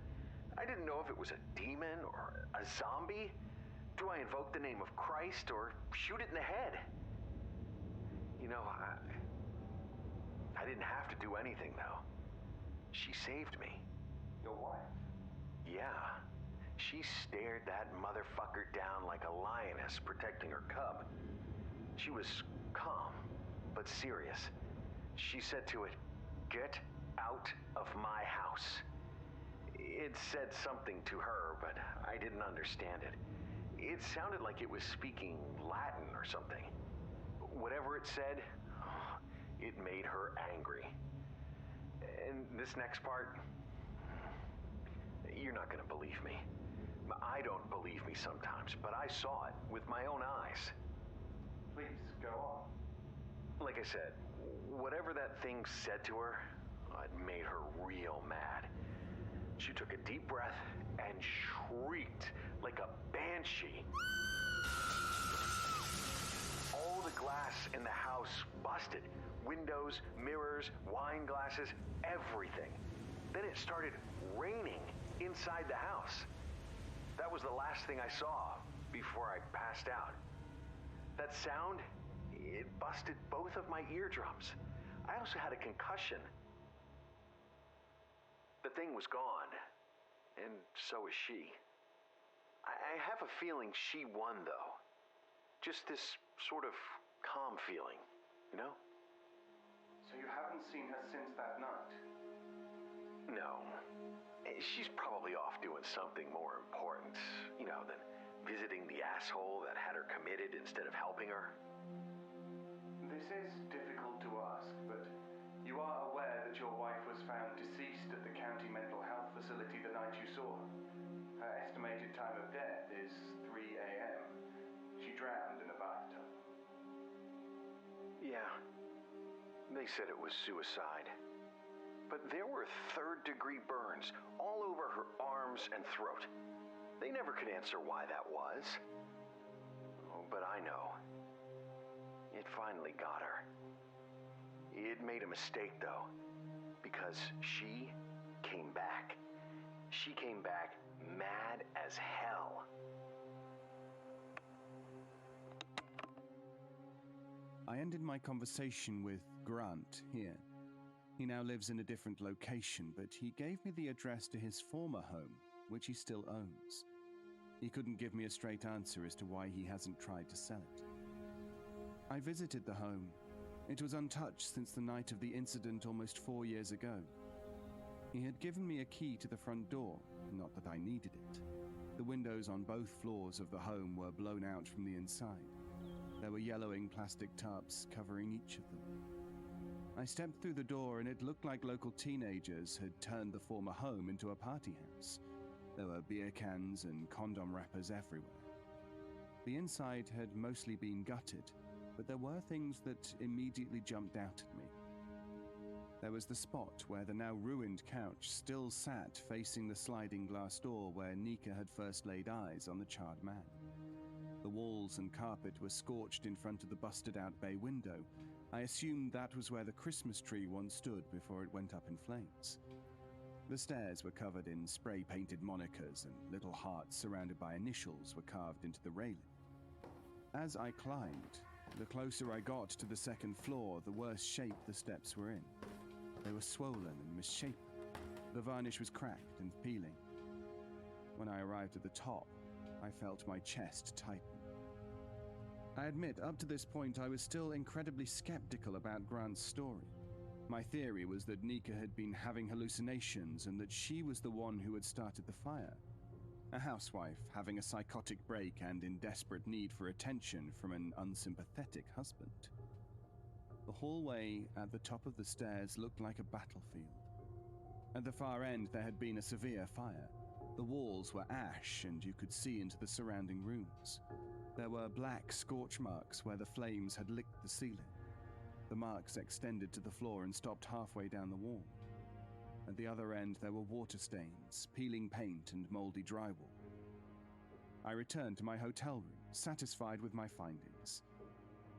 S19: I didn't know if it was a demon or a zombie. Do I invoke the name of Christ or shoot it in the head? You know, I didn't have to do anything, though. She saved me.
S13: Your wife?
S19: Yeah. She stared that motherfucker down like a lioness protecting her cub. She was calm, but serious. She said to it, "Get out of my house." It said something to her, but I didn't understand it. It sounded like it was speaking Latin or something. Whatever it said, it made her angry. And this next part, you're not gonna believe me. I don't believe me sometimes, but I saw it with my own eyes.
S13: Please, go on.
S19: Like I said, whatever that thing said to her, it made her real mad. She took a deep breath and shrieked like a banshee. All the glass in the house busted. Windows, mirrors, wine glasses, everything. Then it started raining inside the house. That was the last thing I saw before I passed out. That sound, it busted both of my eardrums. I also had a concussion. The thing was gone, and so is she. I have a feeling she won, though. Just this sort of calm feeling, you know?
S13: So you haven't seen her since that night?
S19: No. She's probably off doing something more important, you know, than visiting the asshole that had her committed instead of helping her.
S13: This is difficult to ask, but you are aware that your wife was found deceased at the county mental health facility the night you saw her. Her estimated time of death is 3 a.m. She drowned in a bathtub.
S19: Yeah. They said it was suicide. But there were third-degree burns all over her arms and throat. They never could answer why that was. Oh, but I know. It finally got her. It made a mistake, though, because she came back. She came back mad as hell.
S13: I ended my conversation with Grant here. He now lives in a different location, but he gave me the address to his former home, which he still owns. He couldn't give me a straight answer as to why he hasn't tried to sell it. I visited the home. It was untouched since the night of the incident almost 4 years ago. He had given me a key to the front door, not that I needed it. The windows on both floors of the home were blown out from the inside. There were yellowing plastic tarps covering each of them. I stepped through the door and it looked like local teenagers had turned the former home into a party house. There were beer cans and condom wrappers everywhere. The inside had mostly been gutted, but there were things that immediately jumped out at me. There was the spot where the now ruined couch still sat facing the sliding glass door where Nika had first laid eyes on the charred man. The walls and carpet were scorched in front of the busted-out bay window. I assumed that was where the Christmas tree once stood before it went up in flames. The stairs were covered in spray-painted monikers, and little hearts surrounded by initials were carved into the railing. As I climbed, the closer I got to the second floor, the worse shape the steps were in. They were swollen and misshapen. The varnish was cracked and peeling. When I arrived at the top, I felt my chest tighten. I admit, up to this point, I was still incredibly skeptical about Grant's story. My theory was that Nika had been having hallucinations and that she was the one who had started the fire. A housewife having a psychotic break and in desperate need for attention from an unsympathetic husband. The hallway at the top of the stairs looked like a battlefield. At the far end, there had been a severe fire. The walls were ash, and you could see into the surrounding rooms. There were black scorch marks where the flames had licked the ceiling. The marks extended to the floor and stopped halfway down the wall. At the other end, there were water stains, peeling paint, and moldy drywall. I returned to my hotel room, satisfied with my findings.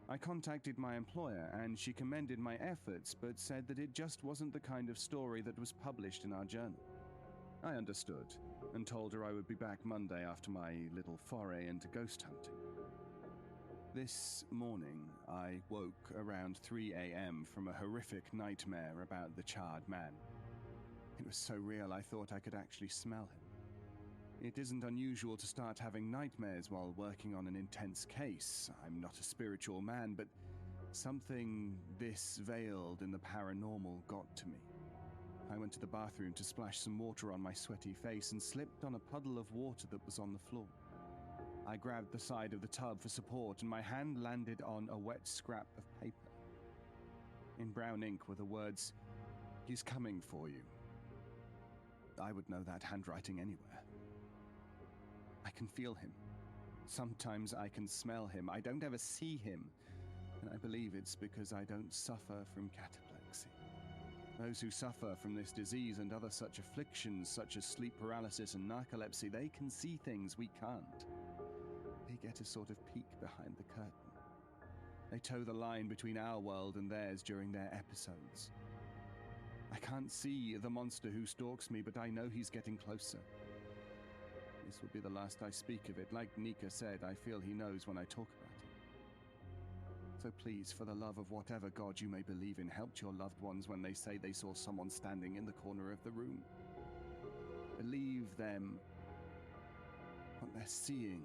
S13: I contacted my employer, and she commended my efforts, but said that it just wasn't the kind of story that was published in our journal. I understood, and told her I would be back Monday after my little foray into ghost hunting. This morning, I woke around 3 a.m. from a horrific nightmare about the charred man. It was so real I thought I could actually smell him. It isn't unusual to start having nightmares while working on an intense case. I'm not a spiritual man, but something this veiled in the paranormal got to me. I went to the bathroom to splash some water on my sweaty face and slipped on a puddle of water that was on the floor. I grabbed the side of the tub for support and my hand landed on a wet scrap of paper. In brown ink were the words, "He's coming for you." I would know that handwriting anywhere. I can feel him. Sometimes I can smell him. I don't ever see him, and I believe it's because I don't suffer from cataplexy. Those who suffer from this disease and other such afflictions, such as sleep paralysis and narcolepsy, they can see things we can't. They get a sort of peek behind the curtain. They toe the line between our world and theirs during their episodes. I can't see the monster who stalks me, but I know he's getting closer. This will be the last I speak of it. Like Nika said, I feel he knows when I talk about it. So please, for the love of whatever God you may believe in, help your loved ones when they say they saw someone standing in the corner of the room. Believe them. What they're seeing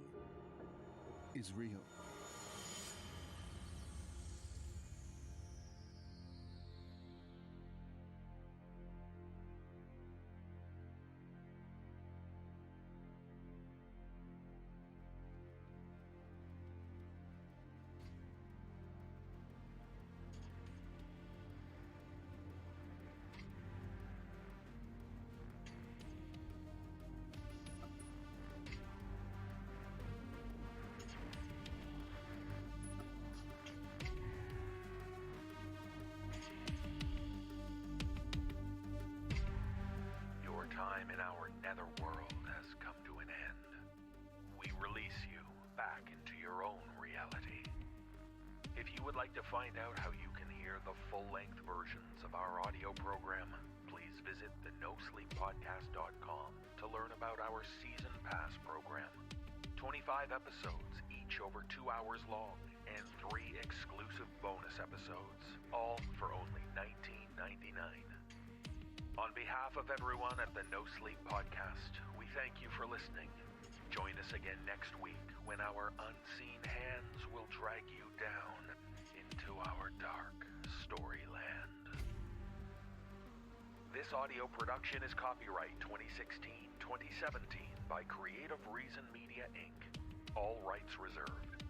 S13: is real.
S11: Time in our netherworld has come to an end. We release you back into your own reality. If you would like to find out how you can hear the full-length versions of our audio program, please visit the Nosleeppodcast.com to learn about our Season Pass program. 25 episodes, each over 2 hours long, and 3 exclusive bonus episodes, all for only $19.99. On behalf of everyone at the No Sleep Podcast, we thank you for listening. Join us again next week when our unseen hands will drag you down into our dark storyland. This audio production is copyright 2016-2017 by Creative Reason Media, Inc. All rights reserved.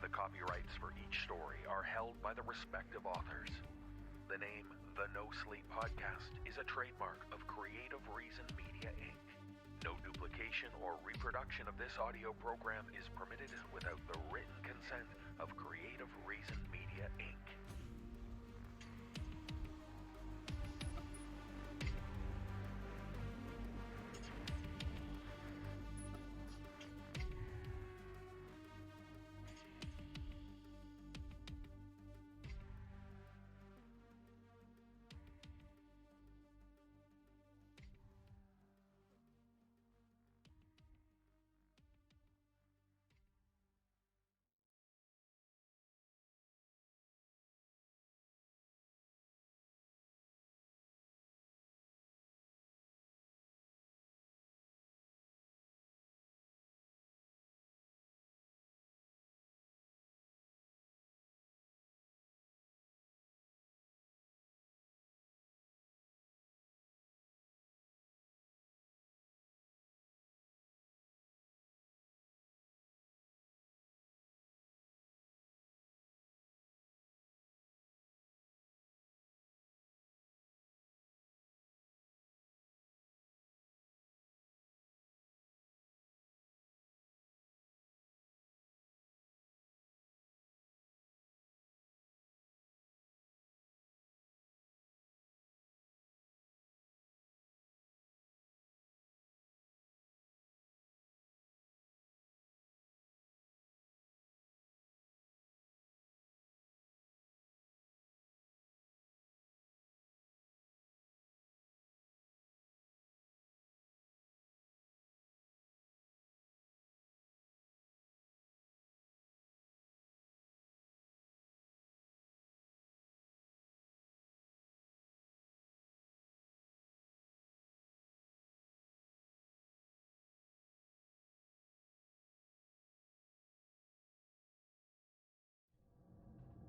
S11: The copyrights for each story are held by the respective authors. The name The No Sleep Podcast is a trademark of Creative Reason Media, Inc. No duplication or reproduction of this audio program is permitted without the written consent of Creative Reason Media, Inc.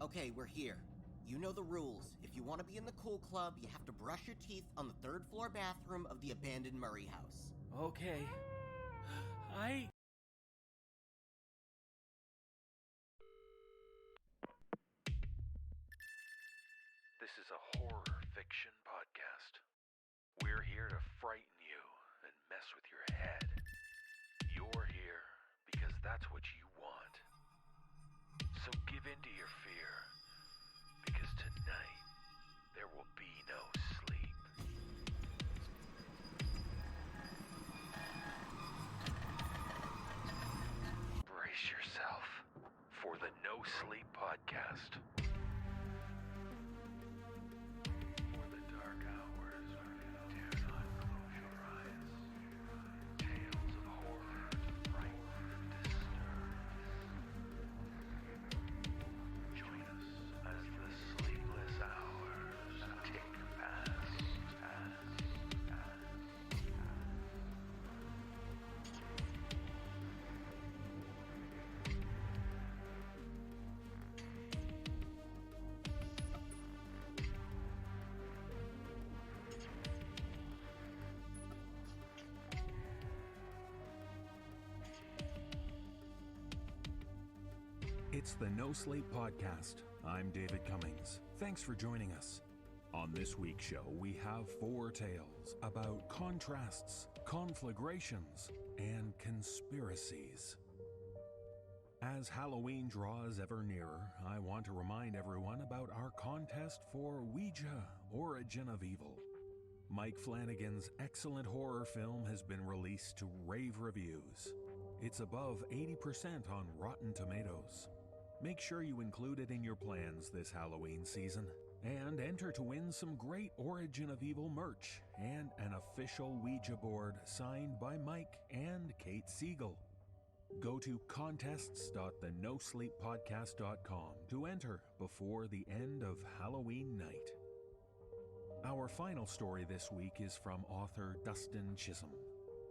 S19: Okay, we're here. You know the rules. If you want to be in the cool club, you have to brush your teeth on the third-floor bathroom of the abandoned Murray house.
S2: Okay.
S11: This is a horror fiction podcast. We're here to frighten you and mess with your head. You're here because that's what you want. So give in to your fear, because tonight there will be no sleep. Brace yourself for the No Sleep Podcast. For the dark hours, dare not close your eyes. Tales of horror to frighten and disturb. Join us as the sleepless hours tick past.
S2: It's the No Sleep Podcast. I'm David Cummings. Thanks for joining us. On this week's show, we have 4 tales about contrasts, conflagrations, and conspiracies. As Halloween draws ever nearer, I want to remind everyone about our contest for Ouija, Origin of Evil. Mike Flanagan's excellent horror film has been released to rave reviews. It's above 80% on Rotten Tomatoes. Make sure you include it in your plans this Halloween season, and enter to win some great Origin of Evil merch and an official Ouija board signed by Mike and Kate Siegel. Go to contests.thenosleeppodcast.com to enter before the end of Halloween night. Our final story this week is from author Dustin Chisholm.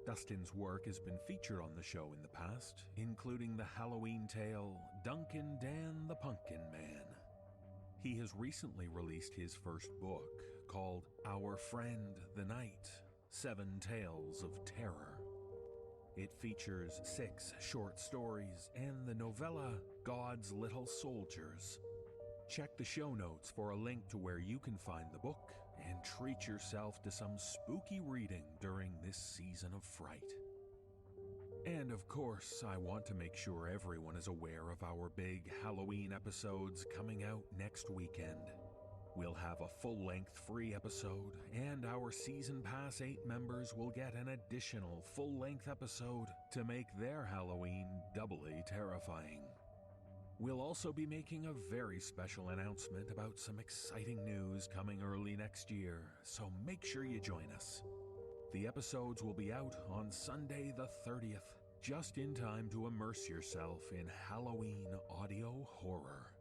S2: Dustin's work has been featured on the show in the past, including the Halloween tale Duncan Dan the Pumpkin Man. He has recently released his first book called Our Friend the Night, 7 Tales of Terror. It features 6 short stories and the novella God's Little Soldiers. Check the show notes for a link to where you can find the book and treat yourself to some spooky reading during this season of fright. And of course, I want to make sure everyone is aware of our big Halloween episodes coming out next weekend. We'll have a full-length free episode, and our Season Pass 8 members will get an additional full-length episode to make their Halloween doubly terrifying. We'll also be making a very special announcement about some exciting news coming early next year, so make sure you join us. The episodes will be out on Sunday the 30th, just in time to immerse yourself in Halloween audio horror.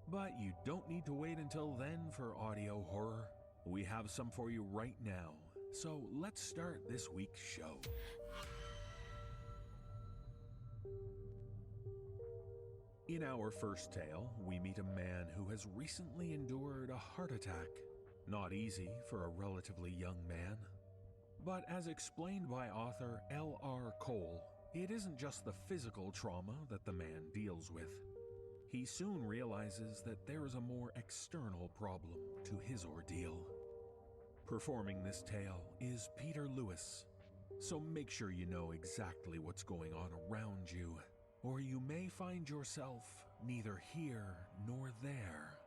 S2: But you don't need to wait until then for audio horror. We have some for you right now, so let's start this week's show. In our first tale, we meet a man who has recently endured a heart attack. Not easy for a relatively young man. But as explained by author L.R. Cole, it isn't just the physical trauma that the man deals with. He soon realizes that there is a more external problem to his ordeal. Performing this tale is Peter Lewis, so make sure you know exactly what's going on around you, or you may find yourself neither here nor there.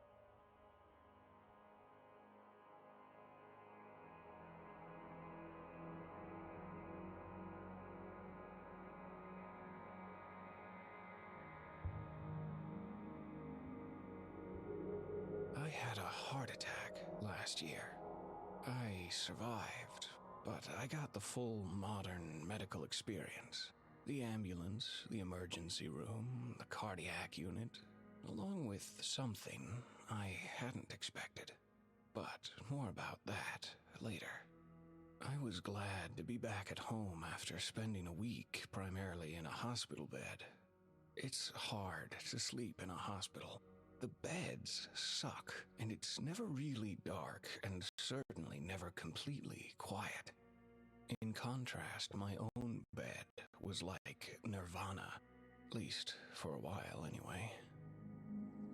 S19: I had a heart attack last year. I survived, but I got the full modern medical experience. The ambulance, the emergency room, the cardiac unit, along with something I hadn't expected. But more about that later. I was glad to be back at home after spending a week primarily in a hospital bed. It's hard to sleep in a hospital. The beds suck, and it's never really dark, and certainly never completely quiet. In contrast, my own bed was like nirvana, at least for a while anyway.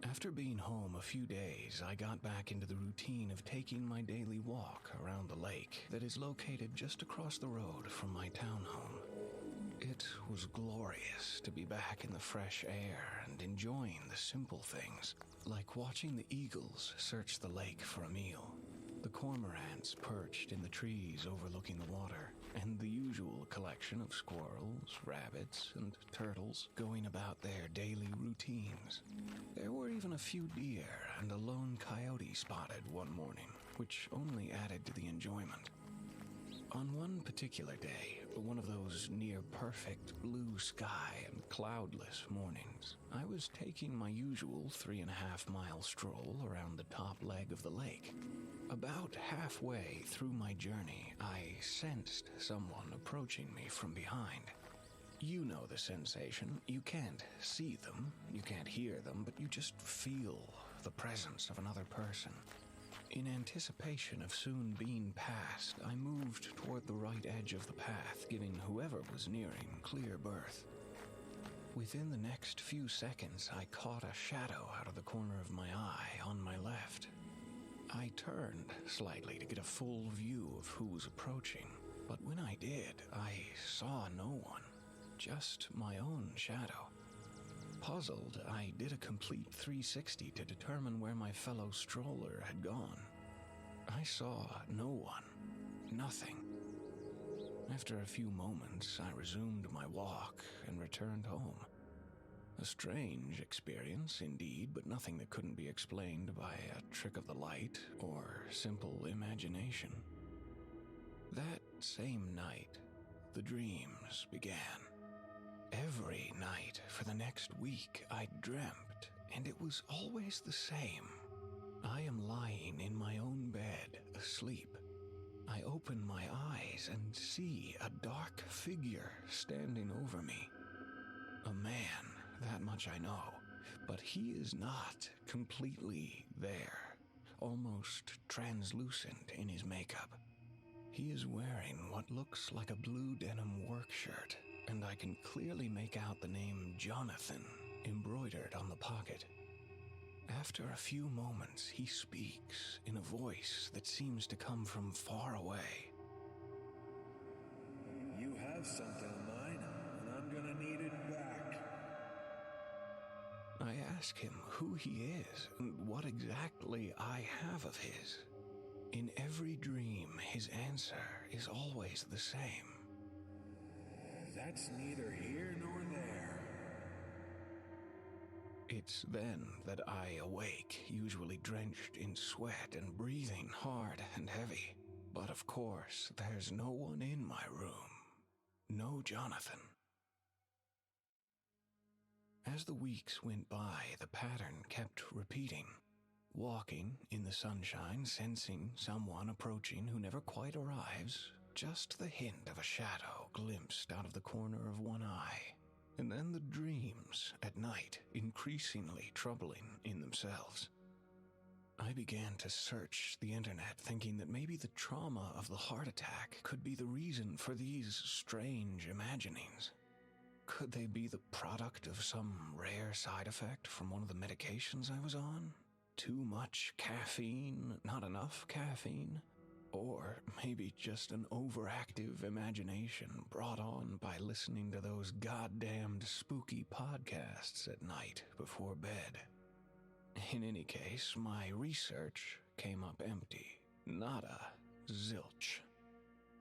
S19: After being home a few days, I got back into the routine of taking my daily walk around the lake that is located just across the road from my townhome. It was glorious to be back in the fresh air and enjoying the simple things, like watching the eagles search the lake for a meal, the cormorants perched in the trees overlooking the water, and the usual collection of squirrels, rabbits, and turtles going about their daily routines. There were even a few deer and a lone coyote spotted one morning, which only added to the enjoyment. On one particular day, one of those near-perfect blue sky and cloudless mornings, I was taking my usual 3.5-mile stroll around the top leg of the lake. About halfway through my journey, I sensed someone approaching me from behind. You know the sensation. You can't see them, you can't hear them, but you just feel the presence of another person. In anticipation of soon being passed, I moved toward the right edge of the path, giving whoever was nearing clear berth. Within the next few seconds, I caught a shadow out of the corner of my eye on my left. I turned slightly to get a full view of who was approaching, but when I did, I saw no one, just my own shadow. Puzzled, I did a complete 360 to determine where my fellow stroller had gone. I saw no one, nothing. After a few moments, I resumed my walk and returned home. A strange experience indeed, but nothing that couldn't be explained by a trick of the light or simple imagination. That same night, the dreams began. Every night for the next week I dreamt, and it was always the same. I am lying in my own bed, asleep. I open my eyes and see a dark figure standing over me. A man, that much I know, but he is not completely there, almost translucent in his makeup. He is wearing what looks like a blue denim work shirt, and I can clearly make out the name Jonathan embroidered on the pocket. After a few moments, he speaks in a voice that seems to come from far away.
S21: You have something of mine, and I'm gonna need it back.
S19: I ask him who he is and what exactly I have of his. In every dream, his answer is always the same.
S21: That's neither here nor there.
S19: It's then that I awake, usually drenched in sweat and breathing hard and heavy. But of course, there's no one in my room. No Jonathan. As the weeks went by, the pattern kept repeating. Walking in the sunshine, sensing someone approaching who never quite arrives, just the hint of a shadow glimpsed out of the corner of one eye. And then the dreams at night, increasingly troubling in themselves. I began to search the internet, thinking that maybe the trauma of the heart attack could be the reason for these strange imaginings. Could they be the product of some rare side effect from one of the medications I was on? Too much caffeine, not enough caffeine? Or maybe just an overactive imagination brought on by listening to those goddamned spooky podcasts at night before bed. In any case, my research came up empty. Nada. Zilch.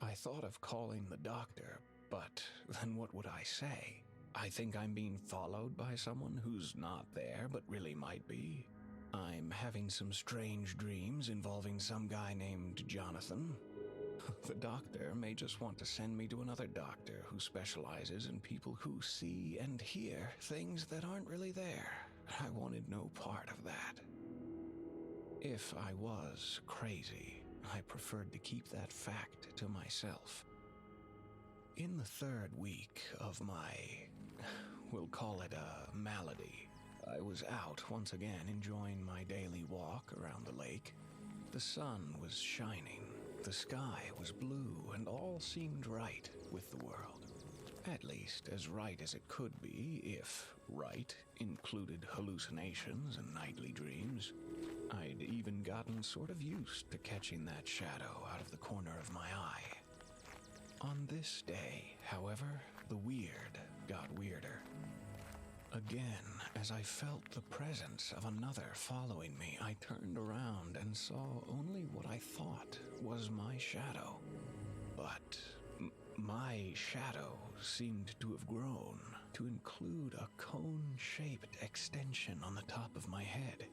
S19: I thought of calling the doctor, but then what would I say? I think I'm being followed by someone who's not there but really might be. I'm having some strange dreams involving some guy named Jonathan. The doctor may just want to send me to another doctor who specializes in people who see and hear things that aren't really there. I wanted no part of that. If I was crazy, I preferred to keep that fact to myself. In the third week of my, we'll call it a malady, I was out once again enjoying my daily walk around the lake. The sun was shining, the sky was blue, and all seemed right with the world. At least as right as it could be, if right included hallucinations and nightly dreams. I'd even gotten sort of used to catching that shadow out of the corner of my eye. On this day, however, the weird got weirder. Again, as I felt the presence of another following me, I turned around and saw only what I thought was my shadow. But my shadow seemed to have grown to include a cone-shaped extension on the top of my head.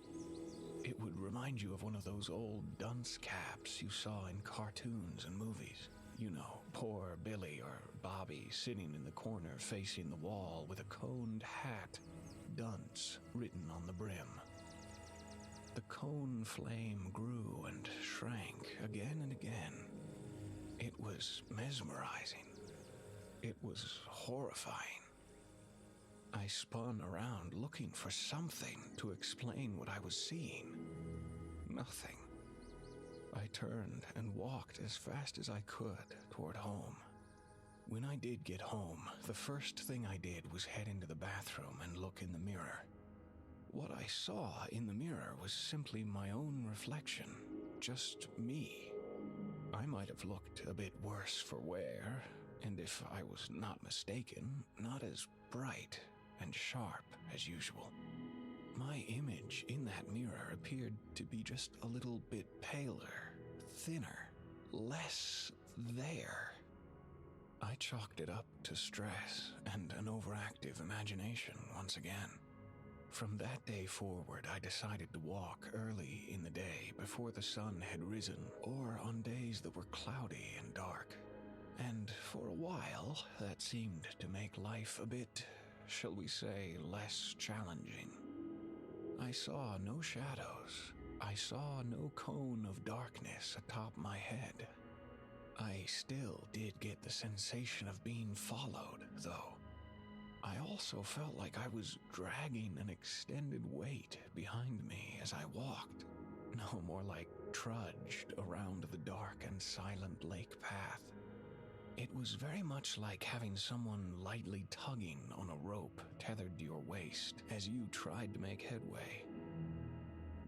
S19: It would remind you of one of those old dunce caps you saw in cartoons and movies. You know, poor Billy or Bobby sitting in the corner facing the wall with a coned hat, dunce, written on the brim. The cone flame grew and shrank again and again. It was mesmerizing. It was horrifying. I spun around looking for something to explain what I was seeing. Nothing. I turned and walked as fast as I could toward home. When I did get home, the first thing I did was head into the bathroom and look in the mirror. What I saw in the mirror was simply my own reflection, just me. I might have looked a bit worse for wear, and if I was not mistaken, not as bright and sharp as usual. My image in that mirror appeared to be just a little bit paler, thinner, less there. I chalked it up to stress and an overactive imagination once again. From that day forward, I decided to walk early in the day before the sun had risen, or on days that were cloudy and dark. And for a while, that seemed to make life a bit, shall we say, less challenging. I saw no shadows. I saw no cone of darkness atop my head. I still did get the sensation of being followed, though. I also felt like I was dragging an extended weight behind me as I walked.
S1: No, more like trudged around the dark and silent lake path. It was very much like having someone lightly tugging on a rope tethered to your waist as you tried to make headway.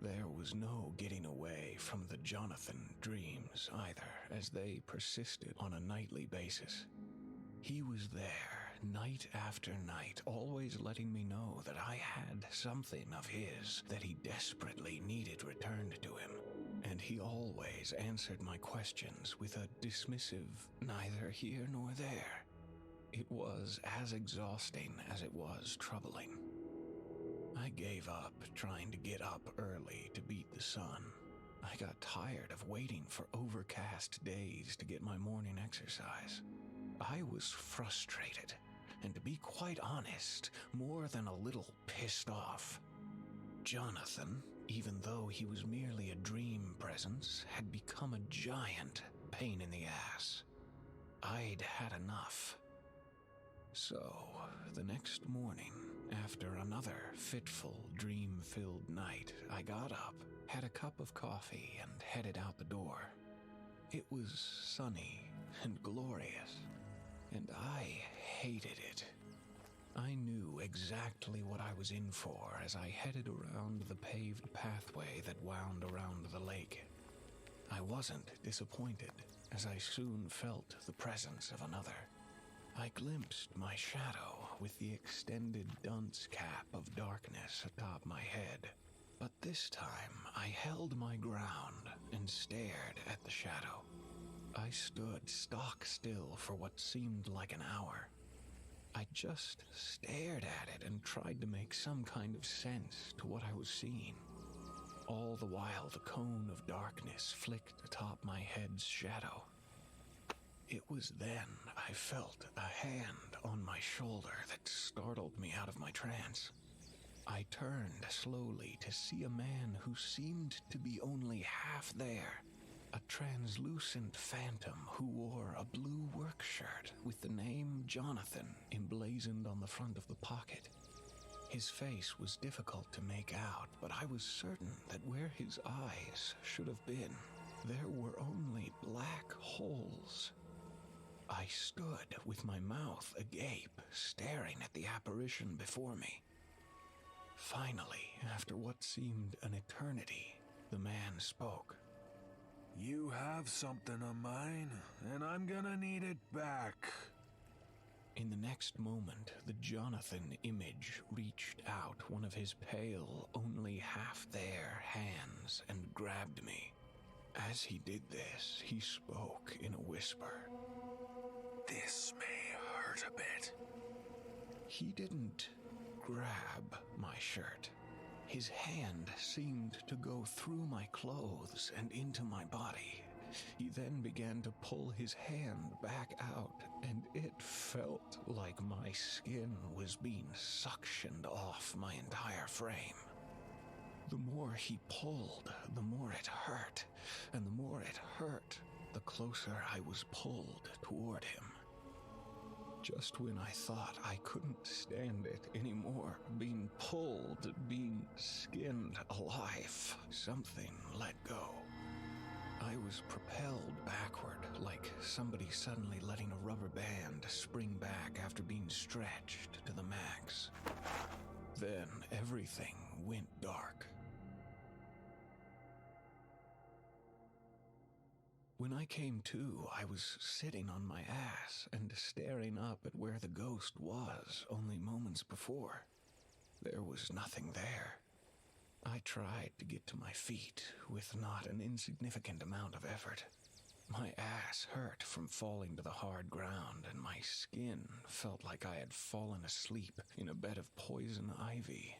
S1: There was no getting away from the Jonathan dreams either, as they persisted on a nightly basis. He was there, night after night, always letting me know that I had something of his that he desperately needed returned to him. And he always answered my questions with a dismissive neither here nor there. It was as exhausting as it was troubling. I gave up trying to get up early to beat the sun. I got tired of waiting for overcast days to get my morning exercise. I was frustrated, and to be quite honest, more than a little pissed off. Jonathan, even though he was merely a dream presence, had become a giant pain in the ass. I'd had enough. So, the next morning, after another fitful, dream-filled night, I got up, had a cup of coffee, and headed out the door. It was sunny and glorious, and I hated it. I knew exactly what I was in for as I headed around the paved pathway that wound around the lake. I wasn't disappointed, as I soon felt the presence of another. I glimpsed my shadow with the extended dunce cap of darkness atop my head. But this time, I held my ground and stared at the shadow. I stood stock still for what seemed like an hour. I just stared at it and tried to make some kind of sense to what I was seeing. All the while, the cone of darkness flicked atop my head's shadow. It was then I felt a hand on my shoulder that startled me out of my trance. I turned slowly to see a man who seemed to be only half there. A translucent phantom who wore a blue work shirt with the name Jonathan emblazoned on the front of the pocket. His face was difficult to make out, but I was certain that where his eyes should have been, there were only black holes. I stood with my mouth agape, staring at the apparition before me. Finally, after what seemed an eternity, the man spoke.
S21: You have something of mine, and I'm gonna need it back.
S1: In the next moment, the Jonathan image reached out one of his pale, only half-there hands and grabbed me. As he did this, he spoke in a whisper.
S21: This may hurt a bit.
S1: He didn't grab my shirt. His hand seemed to go through my clothes and into my body. He then began to pull his hand back out, and it felt like my skin was being suctioned off my entire frame. The more he pulled, the more it hurt, and the more it hurt, the closer I was pulled toward him. Just when I thought I couldn't stand it anymore, being pulled, being skinned alive, something let go. I was propelled backward, like somebody suddenly letting a rubber band spring back after being stretched to the max. Then everything went dark. When I came to, I was sitting on my ass and staring up at where the ghost was only moments before. There was nothing there. I tried to get to my feet with not an insignificant amount of effort. My ass hurt from falling to the hard ground, and my skin felt like I had fallen asleep in a bed of poison ivy.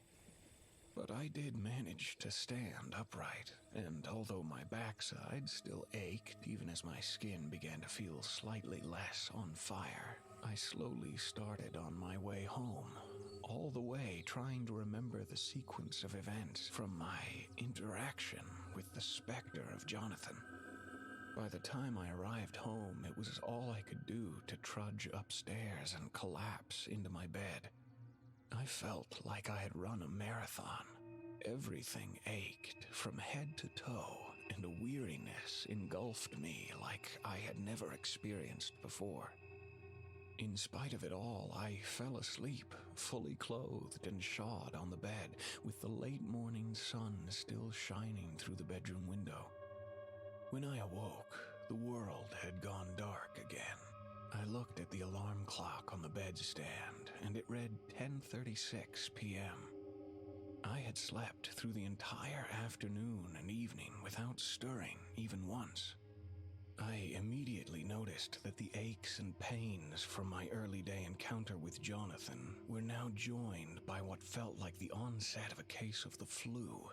S1: But I did manage to stand upright, and although my backside still ached even as my skin began to feel slightly less on fire, I slowly started on my way home, all the way trying to remember the sequence of events from my interaction with the specter of Jonathan. By the time I arrived home, it was all I could do to trudge upstairs and collapse into my bed. I felt like I had run a marathon. Everything ached from head to toe, and a weariness engulfed me like I had never experienced before. In spite of it all, I fell asleep, fully clothed and shod on the bed, with the late morning sun still shining through the bedroom window. When I awoke, the world had gone dark again. I looked at the alarm clock on the bedstand, and it read 10:36 p.m. I had slept through the entire afternoon and evening without stirring even once. I immediately noticed that the aches and pains from my early day encounter with Jonathan were now joined by what felt like the onset of a case of the flu.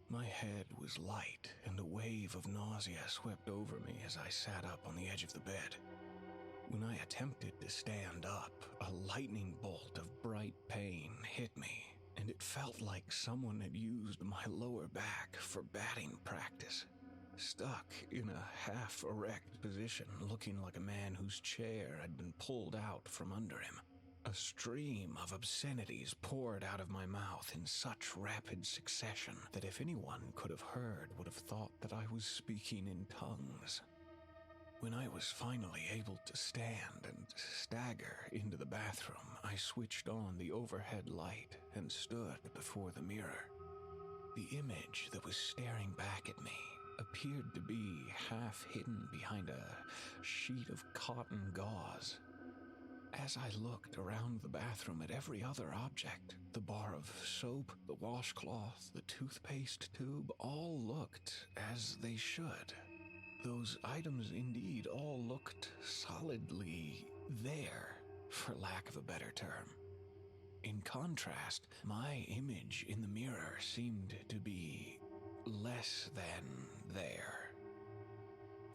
S1: My head was light, and a wave of nausea swept over me as I sat up on the edge of the bed. When I attempted to stand up, a lightning bolt of bright pain hit me, and it felt like someone had used my lower back for batting practice. Stuck in a half-erect position, looking like a man whose chair had been pulled out from under him. A stream of obscenities poured out of my mouth in such rapid succession that if anyone could have heard would have thought that I was speaking in tongues. When I was finally able to stand and stagger into the bathroom, I switched on the overhead light and stood before the mirror. The image that was staring back at me appeared to be half hidden behind a sheet of cotton gauze. As I looked around the bathroom at every other object, the bar of soap, the washcloth, the toothpaste tube, all looked as they should. Those items indeed all looked solidly there, for lack of a better term. In contrast, my image in the mirror seemed to be less than there.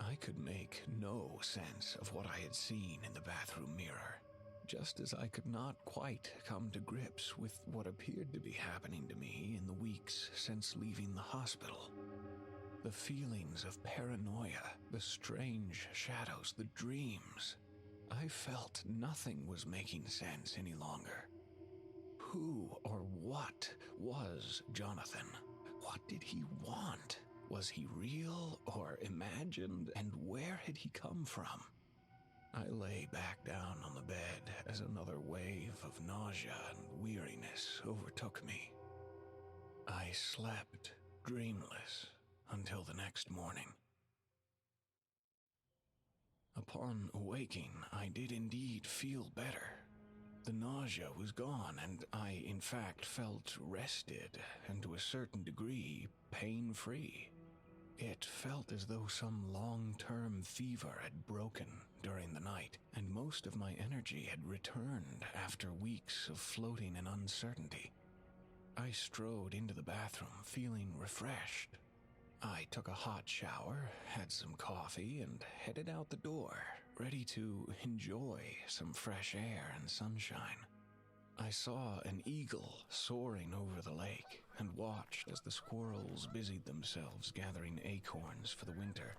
S1: I could make no sense of what I had seen in the bathroom mirror, just as I could not quite come to grips with what appeared to be happening to me in the weeks since leaving the hospital. The feelings of paranoia, the strange shadows, the dreams. I felt nothing was making sense any longer. Who or what was Jonathan? What did he want? Was he real or imagined, and where had he come from? I lay back down on the bed as another wave of nausea and weariness overtook me. I slept dreamless until the next morning. Upon awaking, I did indeed feel better. The nausea was gone, and I, in fact, felt rested and, to a certain degree, pain-free. It felt as though some long-term fever had broken during the night, and most of my energy had returned after weeks of floating in uncertainty. I strode into the bathroom, feeling refreshed. I took a hot shower, had some coffee, and headed out the door, ready to enjoy some fresh air and sunshine. I saw an eagle soaring over the lake and watched as the squirrels busied themselves gathering acorns for the winter.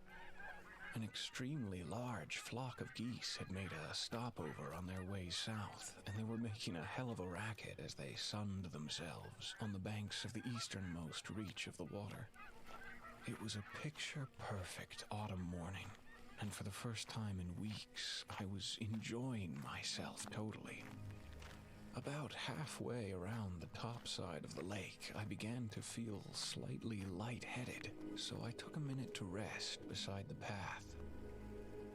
S1: An extremely large flock of geese had made a stopover on their way south, and they were making a hell of a racket as they sunned themselves on the banks of the easternmost reach of the water. It was a picture-perfect autumn morning, and for the first time in weeks, I was enjoying myself totally. About halfway around the top side of the lake, I began to feel slightly lightheaded, so I took a minute to rest beside the path.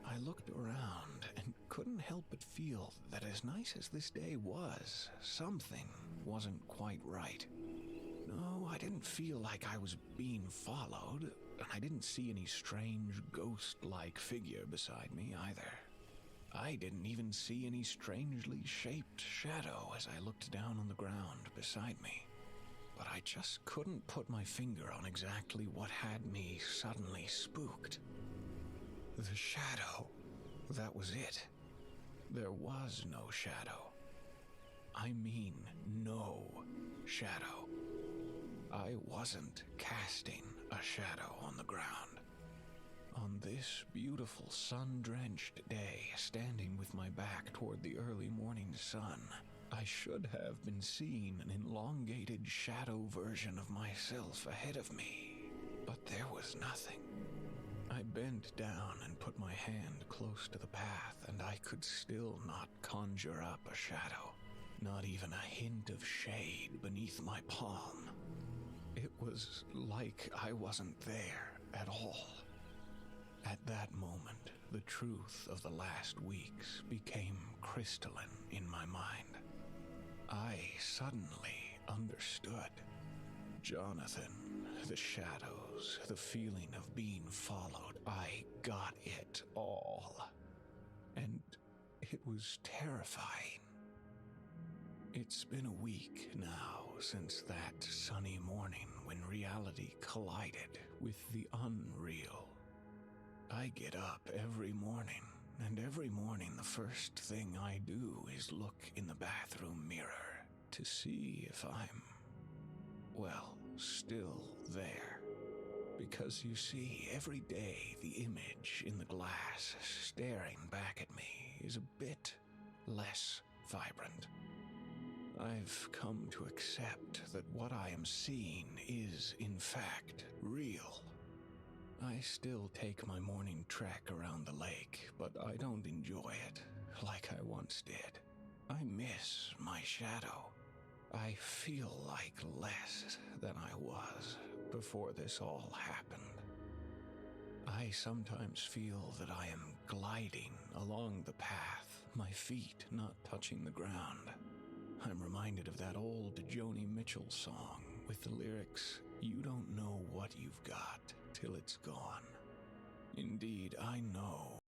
S1: I looked around and couldn't help but feel that as nice as this day was, something wasn't quite right. No, I didn't feel like I was being followed, and I didn't see any strange ghost-like figure beside me either. I didn't even see any strangely shaped shadow as I looked down on the ground beside me. But I just couldn't put my finger on exactly what had me suddenly spooked. The shadow. That was it. There was no shadow. I mean, no shadow. I wasn't casting a shadow on the ground. On this beautiful sun-drenched day, standing with my back toward the early morning sun, I should have been seeing an elongated shadow version of myself ahead of me, but there was nothing. I bent down and put my hand close to the path, and I could still not conjure up a shadow, not even a hint of shade beneath my palm. It was like I wasn't there at all. At that moment, the truth of the last weeks became crystalline in my mind. I suddenly understood. Jonathan, the shadows, the feeling of being followed, I got it all. And it was terrifying. It's been a week now since that sunny morning when reality collided with the unreal. I get up every morning, and every morning the first thing I do is look in the bathroom mirror to see if I'm, well, still there. Because you see, every day the image in the glass staring back at me is a bit less vibrant. I've come to accept that what I am seeing is, in fact, real. I still take my morning trek around the lake, but I don't enjoy it like I once did. I miss my shadow. I feel like less than I was before this all happened. I sometimes feel that I am gliding along the path, my feet not touching the ground. I'm reminded of that old Joni Mitchell song with the lyrics, "You don't know what you've got till it's gone." Indeed, I know